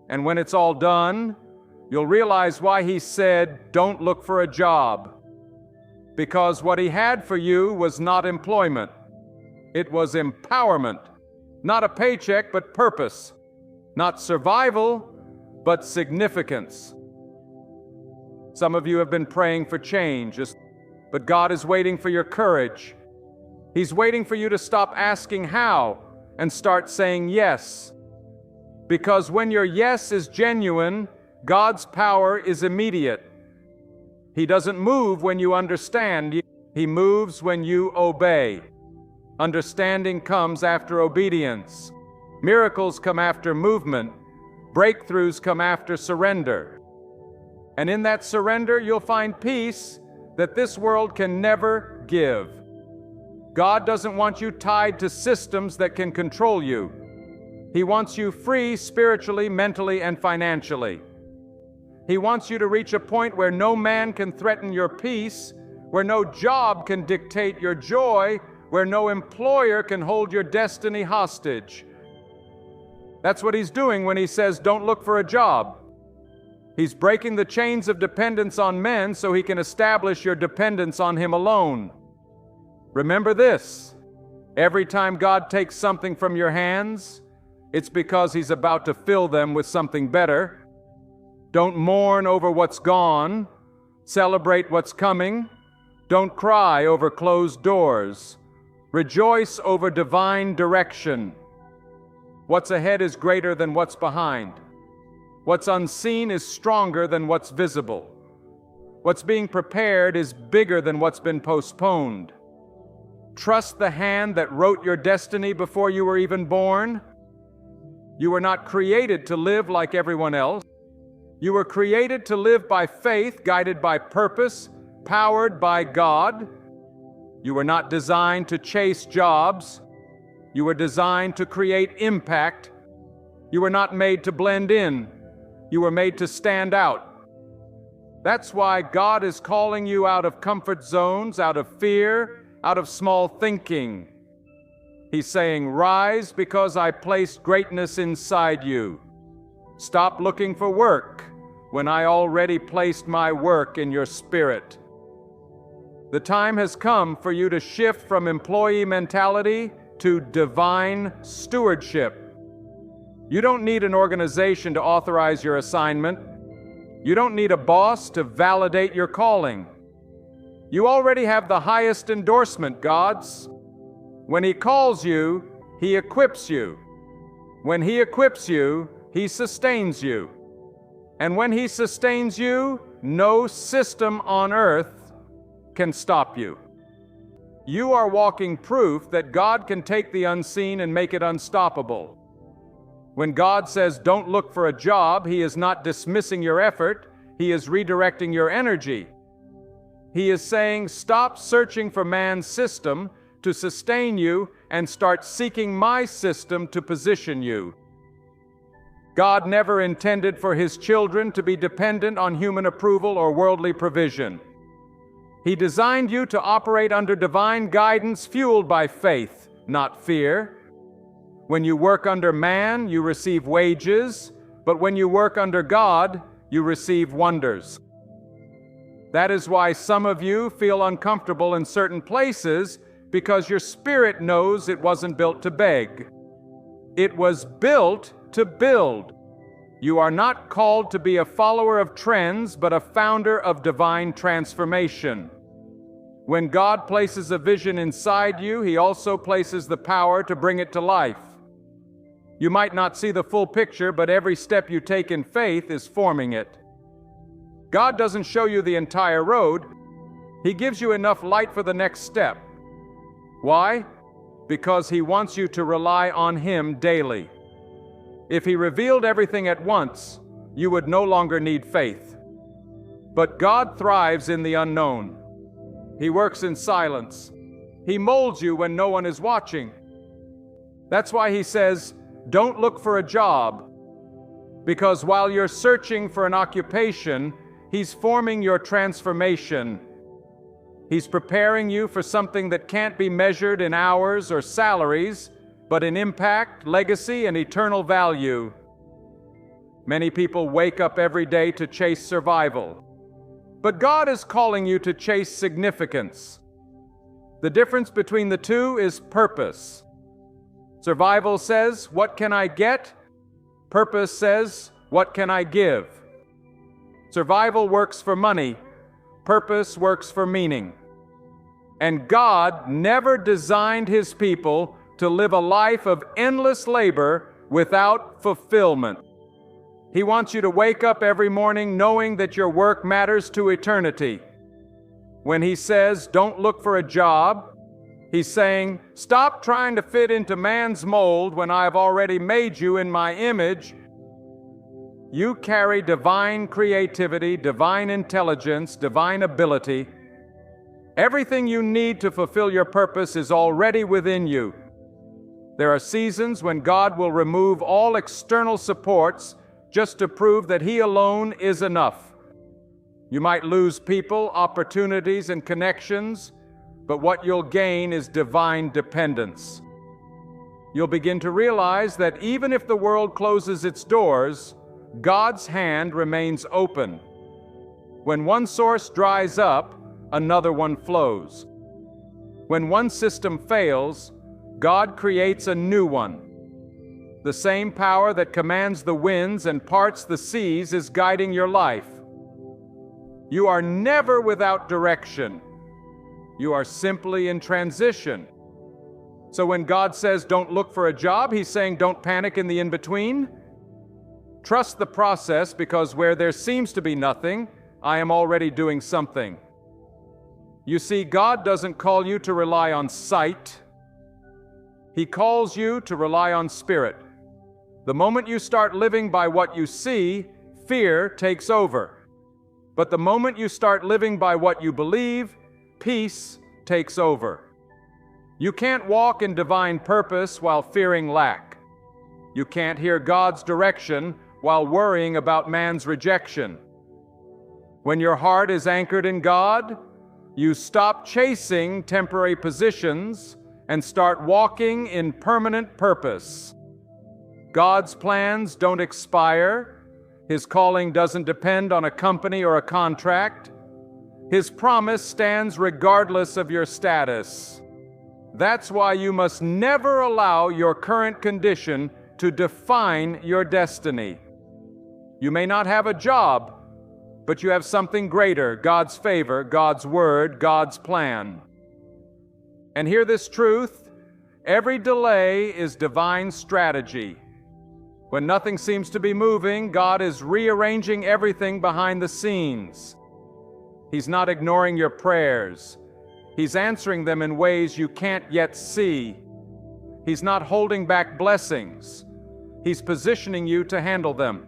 And when it's all done, you'll realize why He said, "Don't look for a job." Because what He had for you was not employment. It was empowerment. Not a paycheck, but purpose. Not survival, but significance. Some of you have been praying for change, but God is waiting for your courage. He's waiting for you to stop asking how and start saying yes. Because when your yes is genuine, God's power is immediate. He doesn't move when you understand. He moves when you obey. Understanding comes after obedience. Miracles come after movement. Breakthroughs come after surrender. And in that surrender, you'll find peace that this world can never give. God doesn't want you tied to systems that can control you. He wants you free spiritually, mentally, and financially. He wants you to reach a point where no man can threaten your peace, where no job can dictate your joy, where no employer can hold your destiny hostage. That's what He's doing when He says, "Don't look for a job." He's breaking the chains of dependence on men so He can establish your dependence on Him alone. Remember this: every time God takes something from your hands, it's because He's about to fill them with something better. Don't mourn over what's gone. Celebrate what's coming. Don't cry over closed doors. Rejoice over divine direction. What's ahead is greater than what's behind. What's unseen is stronger than what's visible. What's being prepared is bigger than what's been postponed. Trust the hand that wrote your destiny before you were even born. You were not created to live like everyone else. You were created to live by faith, guided by purpose, powered by God. You were not designed to chase jobs. You were designed to create impact. You were not made to blend in. You were made to stand out. That's why God is calling you out of comfort zones, out of fear, out of small thinking. He's saying, "Rise because I placed greatness inside you. Stop looking for work when I already placed my work in your spirit." The time has come for you to shift from employee mentality to divine stewardship. You don't need an organization to authorize your assignment. You don't need a boss to validate your calling. You already have the highest endorsement, God's. When He calls you, He equips you. When He equips you, He sustains you. And when He sustains you, no system on earth can stop you. You are walking proof that God can take the unseen and make it unstoppable. When God says, "Don't look for a job," He is not dismissing your effort. He is redirecting your energy. He is saying, "Stop searching for man's system to sustain you and start seeking my system to position you. God never intended for His children to be dependent on human approval or worldly provision. He designed you to operate under divine guidance fueled by faith, not fear. When you work under man, you receive wages, but when you work under God, you receive wonders. That is why some of you feel uncomfortable in certain places, because your spirit knows it wasn't built to beg. It was built to build. You are not called to be a follower of trends, but a founder of divine transformation. When God places a vision inside you, He also places the power to bring it to life. You might not see the full picture, but every step you take in faith is forming it. God doesn't show you the entire road. He gives you enough light for the next step. Why? Because He wants you to rely on Him daily. If He revealed everything at once, you would no longer need faith. But God thrives in the unknown. He works in silence. He molds you when no one is watching. That's why He says, don't look for a job, because while you're searching for an occupation, He's forming your transformation. He's preparing you for something that can't be measured in hours or salaries, but in impact, legacy, and eternal value. Many people wake up every day to chase survival, but God is calling you to chase significance. The difference between the two is purpose. Survival says, what can I get? Purpose says, what can I give? Survival works for money. Purpose works for meaning. And God never designed His people to live a life of endless labor without fulfillment. He wants you to wake up every morning knowing that your work matters to eternity. When He says, don't look for a job, He's saying, stop trying to fit into man's mold when I've already made you in my image. You carry divine creativity, divine intelligence, divine ability. Everything you need to fulfill your purpose is already within you. There are seasons when God will remove all external supports just to prove that He alone is enough. You might lose people, opportunities, and connections, but what you'll gain is divine dependence. You'll begin to realize that even if the world closes its doors, God's hand remains open. When one source dries up, another one flows. When one system fails, God creates a new one. The same power that commands the winds and parts the seas is guiding your life. You are never without direction. You are simply in transition. So when God says don't look for a job, He's saying don't panic in the in-between. Trust the process, because where there seems to be nothing, I am already doing something. You see, God doesn't call you to rely on sight. He calls you to rely on spirit. The moment you start living by what you see, fear takes over. But the moment you start living by what you believe, peace takes over. You can't walk in divine purpose while fearing lack. You can't hear God's direction while worrying about man's rejection. When your heart is anchored in God, you stop chasing temporary positions and start walking in permanent purpose. God's plans don't expire. His calling doesn't depend on a company or a contract. His promise stands regardless of your status. That's why you must never allow your current condition to define your destiny. You may not have a job, but you have something greater: God's favor, God's word, God's plan. And hear this truth: every delay is divine strategy. When nothing seems to be moving, God is rearranging everything behind the scenes. He's not ignoring your prayers. He's answering them in ways you can't yet see. He's not holding back blessings. He's positioning you to handle them.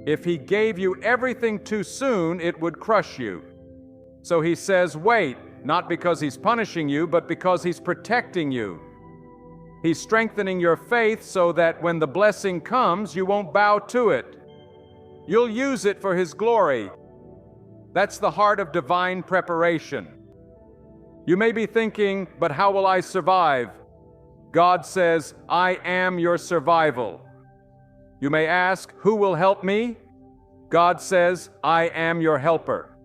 If He gave you everything too soon, it would crush you. So He says, wait, not because He's punishing you, but because He's protecting you. He's strengthening your faith so that when the blessing comes, you won't bow to it. You'll use it for His glory. That's the heart of divine preparation. You may be thinking, but how will I survive? God says, I am your survival. You may ask, who will help me? God says, I am your helper.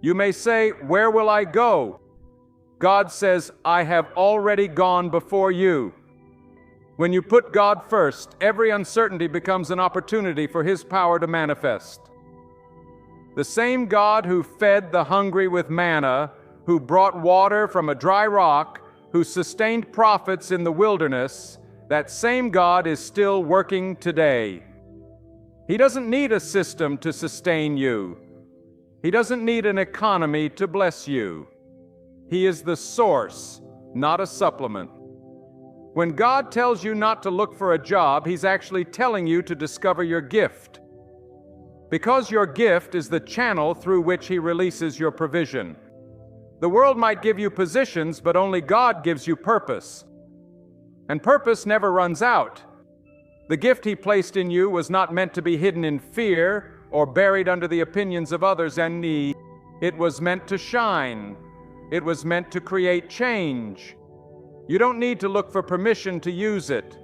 You may say, where will I go? God says, I have already gone before you. When you put God first, every uncertainty becomes an opportunity for His power to manifest. The same God who fed the hungry with manna, who brought water from a dry rock, who sustained prophets in the wilderness, that same God is still working today. He doesn't need a system to sustain you. He doesn't need an economy to bless you. He is the source, not a supplement. When God tells you not to look for a job, He's actually telling you to discover your gift. Because your gift is the channel through which He releases your provision. The world might give you positions, but only God gives you purpose. And purpose never runs out. The gift He placed in you was not meant to be hidden in fear or buried under the opinions of others and need. It was meant to shine. It was meant to create change. You don't need to look for permission to use it.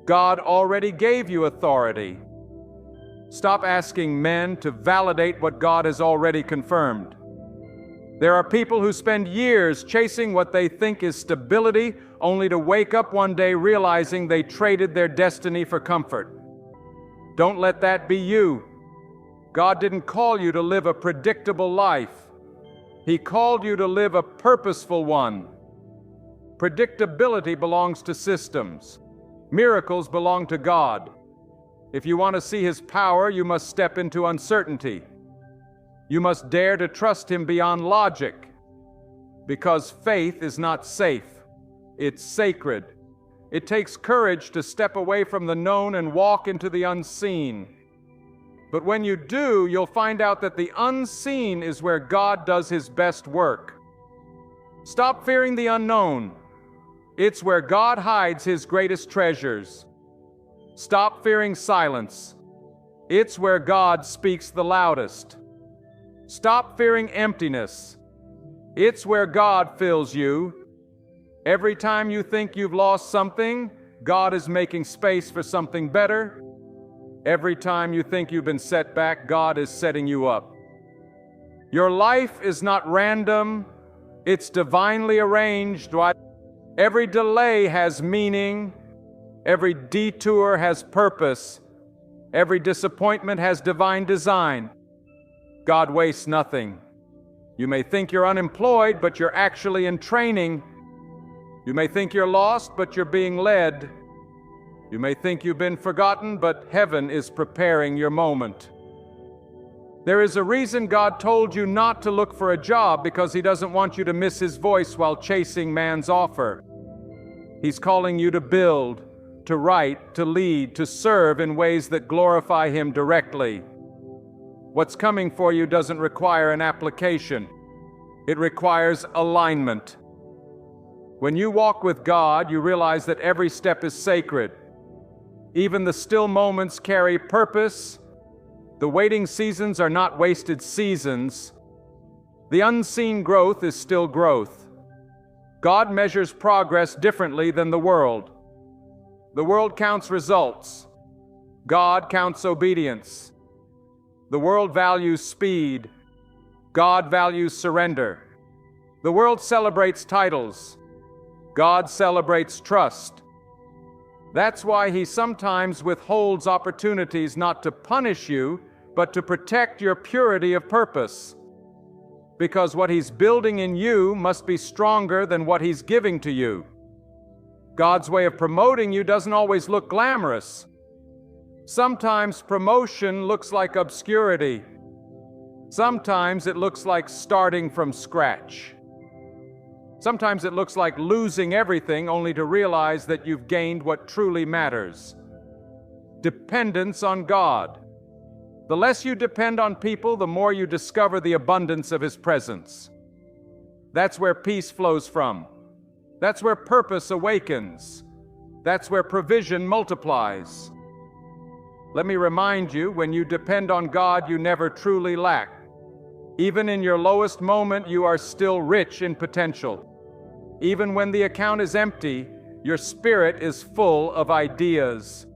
God already gave you authority. Stop asking men to validate what God has already confirmed. There are people who spend years chasing what they think is stability, only to wake up one day realizing they traded their destiny for comfort. Don't let that be you. God didn't call you to live a predictable life. He called you to live a purposeful one. Predictability belongs to systems. Miracles belong to God. If you want to see His power, you must step into uncertainty. You must dare to trust Him beyond logic. Because faith is not safe. It's sacred. It takes courage to step away from the known and walk into the unseen. But when you do, you'll find out that the unseen is where God does His best work. Stop fearing the unknown. It's where God hides His greatest treasures. Stop fearing silence. It's where God speaks the loudest. Stop fearing emptiness. It's where God fills you. Every time you think you've lost something, God is making space for something better. Every time you think you've been set back, God is setting you up. Your life is not random, it's divinely arranged. Every delay has meaning, every detour has purpose, every disappointment has divine design. God wastes nothing. You may think you're unemployed, but you're actually in training. You may think you're lost, but you're being led. You may think you've been forgotten, but heaven is preparing your moment. There is a reason God told you not to look for a job, because He doesn't want you to miss His voice while chasing man's offer. He's calling you to build, to write, to lead, to serve in ways that glorify Him directly. What's coming for you doesn't require an application. It requires alignment. When you walk with God, you realize that every step is sacred. Even the still moments carry purpose. The waiting seasons are not wasted seasons. The unseen growth is still growth. God measures progress differently than the world. The world counts results. God counts obedience. The world values speed. God values surrender. The world celebrates titles. God celebrates trust. That's why He sometimes withholds opportunities not to punish you, but to protect your purity of purpose. Because what He's building in you must be stronger than what He's giving to you. God's way of promoting you doesn't always look glamorous. Sometimes promotion looks like obscurity. Sometimes it looks like starting from scratch. Sometimes it looks like losing everything only to realize that you've gained what truly matters. Dependence on God. The less you depend on people, the more you discover the abundance of His presence. That's where peace flows from. That's where purpose awakens. That's where provision multiplies. Let me remind you, when you depend on God, you never truly lack. Even in your lowest moment, you are still rich in potential. Even when the account is empty, your spirit is full of ideas.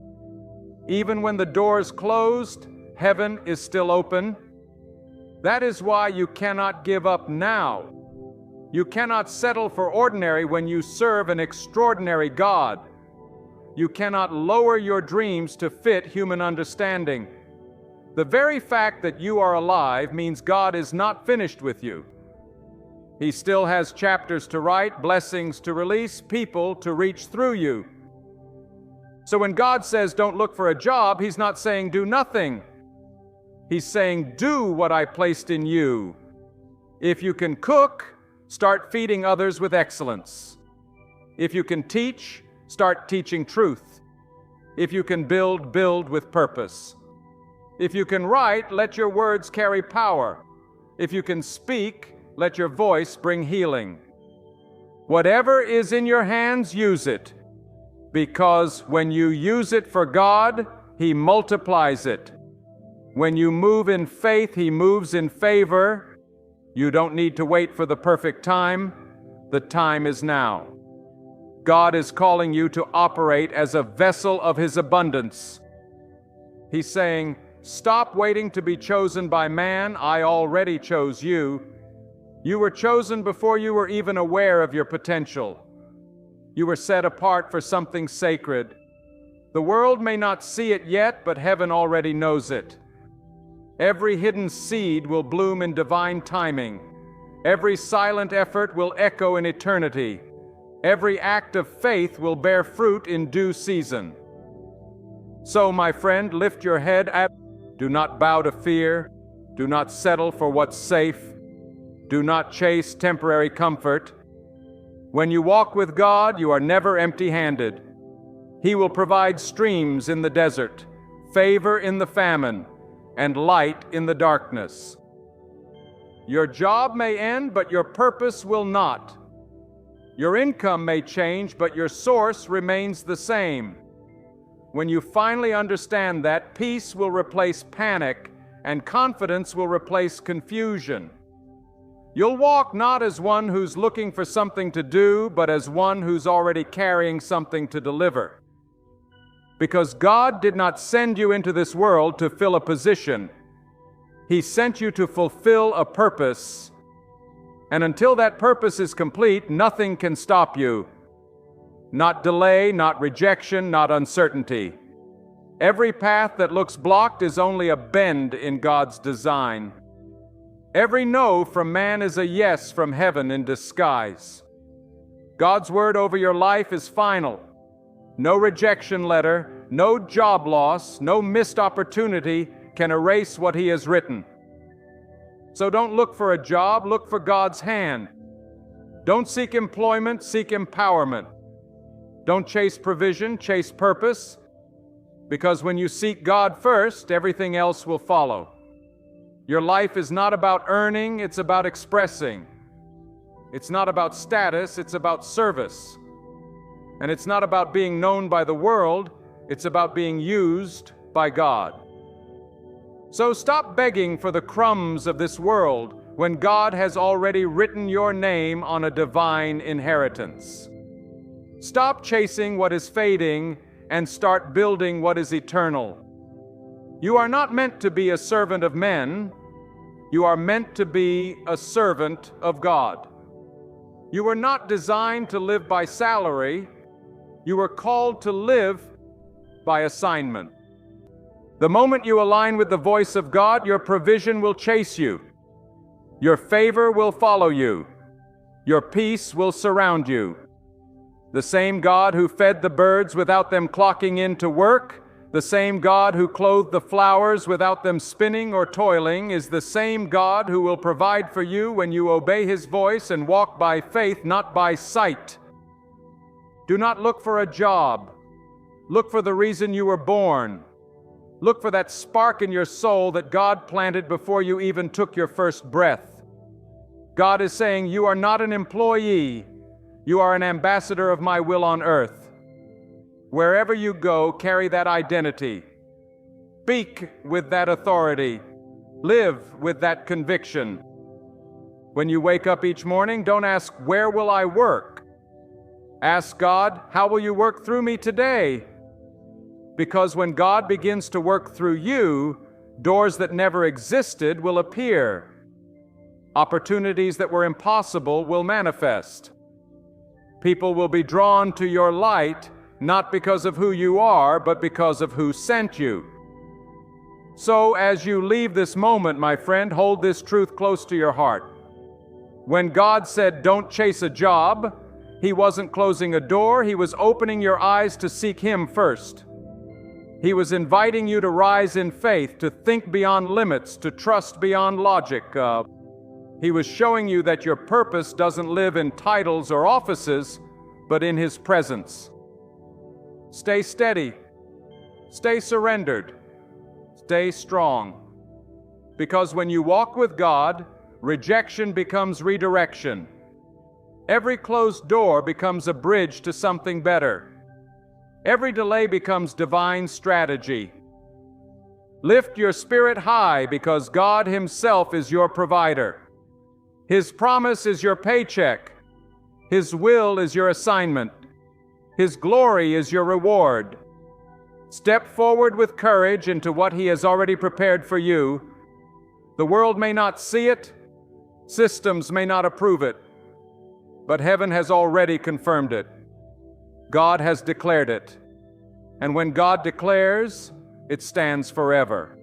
Even when the door's closed, heaven is still open. That is why you cannot give up now. You cannot settle for ordinary when you serve an extraordinary God. You cannot lower your dreams to fit human understanding. The very fact that you are alive means God is not finished with you. He still has chapters to write, blessings to release, people to reach through you. So when God says don't look for a job, He's not saying do nothing. He's saying do what I placed in you. If you can cook, start feeding others with excellence. If you can teach, start teaching truth. If you can build, build with purpose. If you can write, let your words carry power. If you can speak, let your voice bring healing. Whatever is in your hands, use it. Because when you use it for God, He multiplies it. When you move in faith, He moves in favor. You don't need to wait for the perfect time. The time is now. God is calling you to operate as a vessel of His abundance. He's saying, stop waiting to be chosen by man. I already chose you. You were chosen before you were even aware of your potential. You were set apart for something sacred. The world may not see it yet, but heaven already knows it. Every hidden seed will bloom in divine timing. Every silent effort will echo in eternity. Every act of faith will bear fruit in due season. So, my friend, lift your head. Do not bow to fear. Do not settle for what's safe. Do not chase temporary comfort. When you walk with God, you are never empty-handed. He will provide streams in the desert, favor in the famine, and light in the darkness. Your job may end, but your purpose will not. Your income may change, but your source remains the same. When you finally understand that, peace will replace panic, and confidence will replace confusion. You'll walk not as one who's looking for something to do, but as one who's already carrying something to deliver. Because God did not send you into this world to fill a position. He sent you to fulfill a purpose. And until that purpose is complete, nothing can stop you. Not delay, not rejection, not uncertainty. Every path that looks blocked is only a bend in God's design. Every no from man is a yes from heaven in disguise. God's word over your life is final. No rejection letter, no job loss, no missed opportunity can erase what He has written. So don't look for a job, look for God's hand. Don't seek employment, seek empowerment. Don't chase provision, chase purpose. Because when you seek God first, everything else will follow. Your life is not about earning, it's about expressing. It's not about status, it's about service. And it's not about being known by the world, it's about being used by God. So stop begging for the crumbs of this world when God has already written your name on a divine inheritance. Stop chasing what is fading and start building what is eternal. You are not meant to be a servant of men. You are meant to be a servant of God. You were not designed to live by salary. You were called to live by assignment. The moment you align with the voice of God, your provision will chase you. Your favor will follow you. Your peace will surround you. The same God who fed the birds without them clocking in to work, the same God who clothed the flowers without them spinning or toiling, is the same God who will provide for you when you obey His voice and walk by faith, not by sight. Do not look for a job. Look for the reason you were born. Look for that spark in your soul that God planted before you even took your first breath. God is saying, you are not an employee. You are an ambassador of my will on earth. Wherever you go, carry that identity. Speak with that authority. Live with that conviction. When you wake up each morning, don't ask, where will I work? Ask God, how will you work through me today? Because when God begins to work through you, doors that never existed will appear. Opportunities that were impossible will manifest. People will be drawn to your light, not because of who you are, but because of who sent you. So as you leave this moment, my friend, hold this truth close to your heart. When God said, don't chase a job, He wasn't closing a door, He was opening your eyes to seek Him first. He was inviting you to rise in faith, to think beyond limits, to trust beyond logic. He was showing you that your purpose doesn't live in titles or offices, but in His presence. Stay steady. Stay surrendered. Stay strong. Because when you walk with God, rejection becomes redirection. Every closed door becomes a bridge to something better. Every delay becomes divine strategy. Lift your spirit high because God Himself is your provider. His promise is your paycheck. His will is your assignment. His glory is your reward. Step forward with courage into what He has already prepared for you. The world may not see it, systems may not approve it, but heaven has already confirmed it. God has declared it. And when God declares, it stands forever.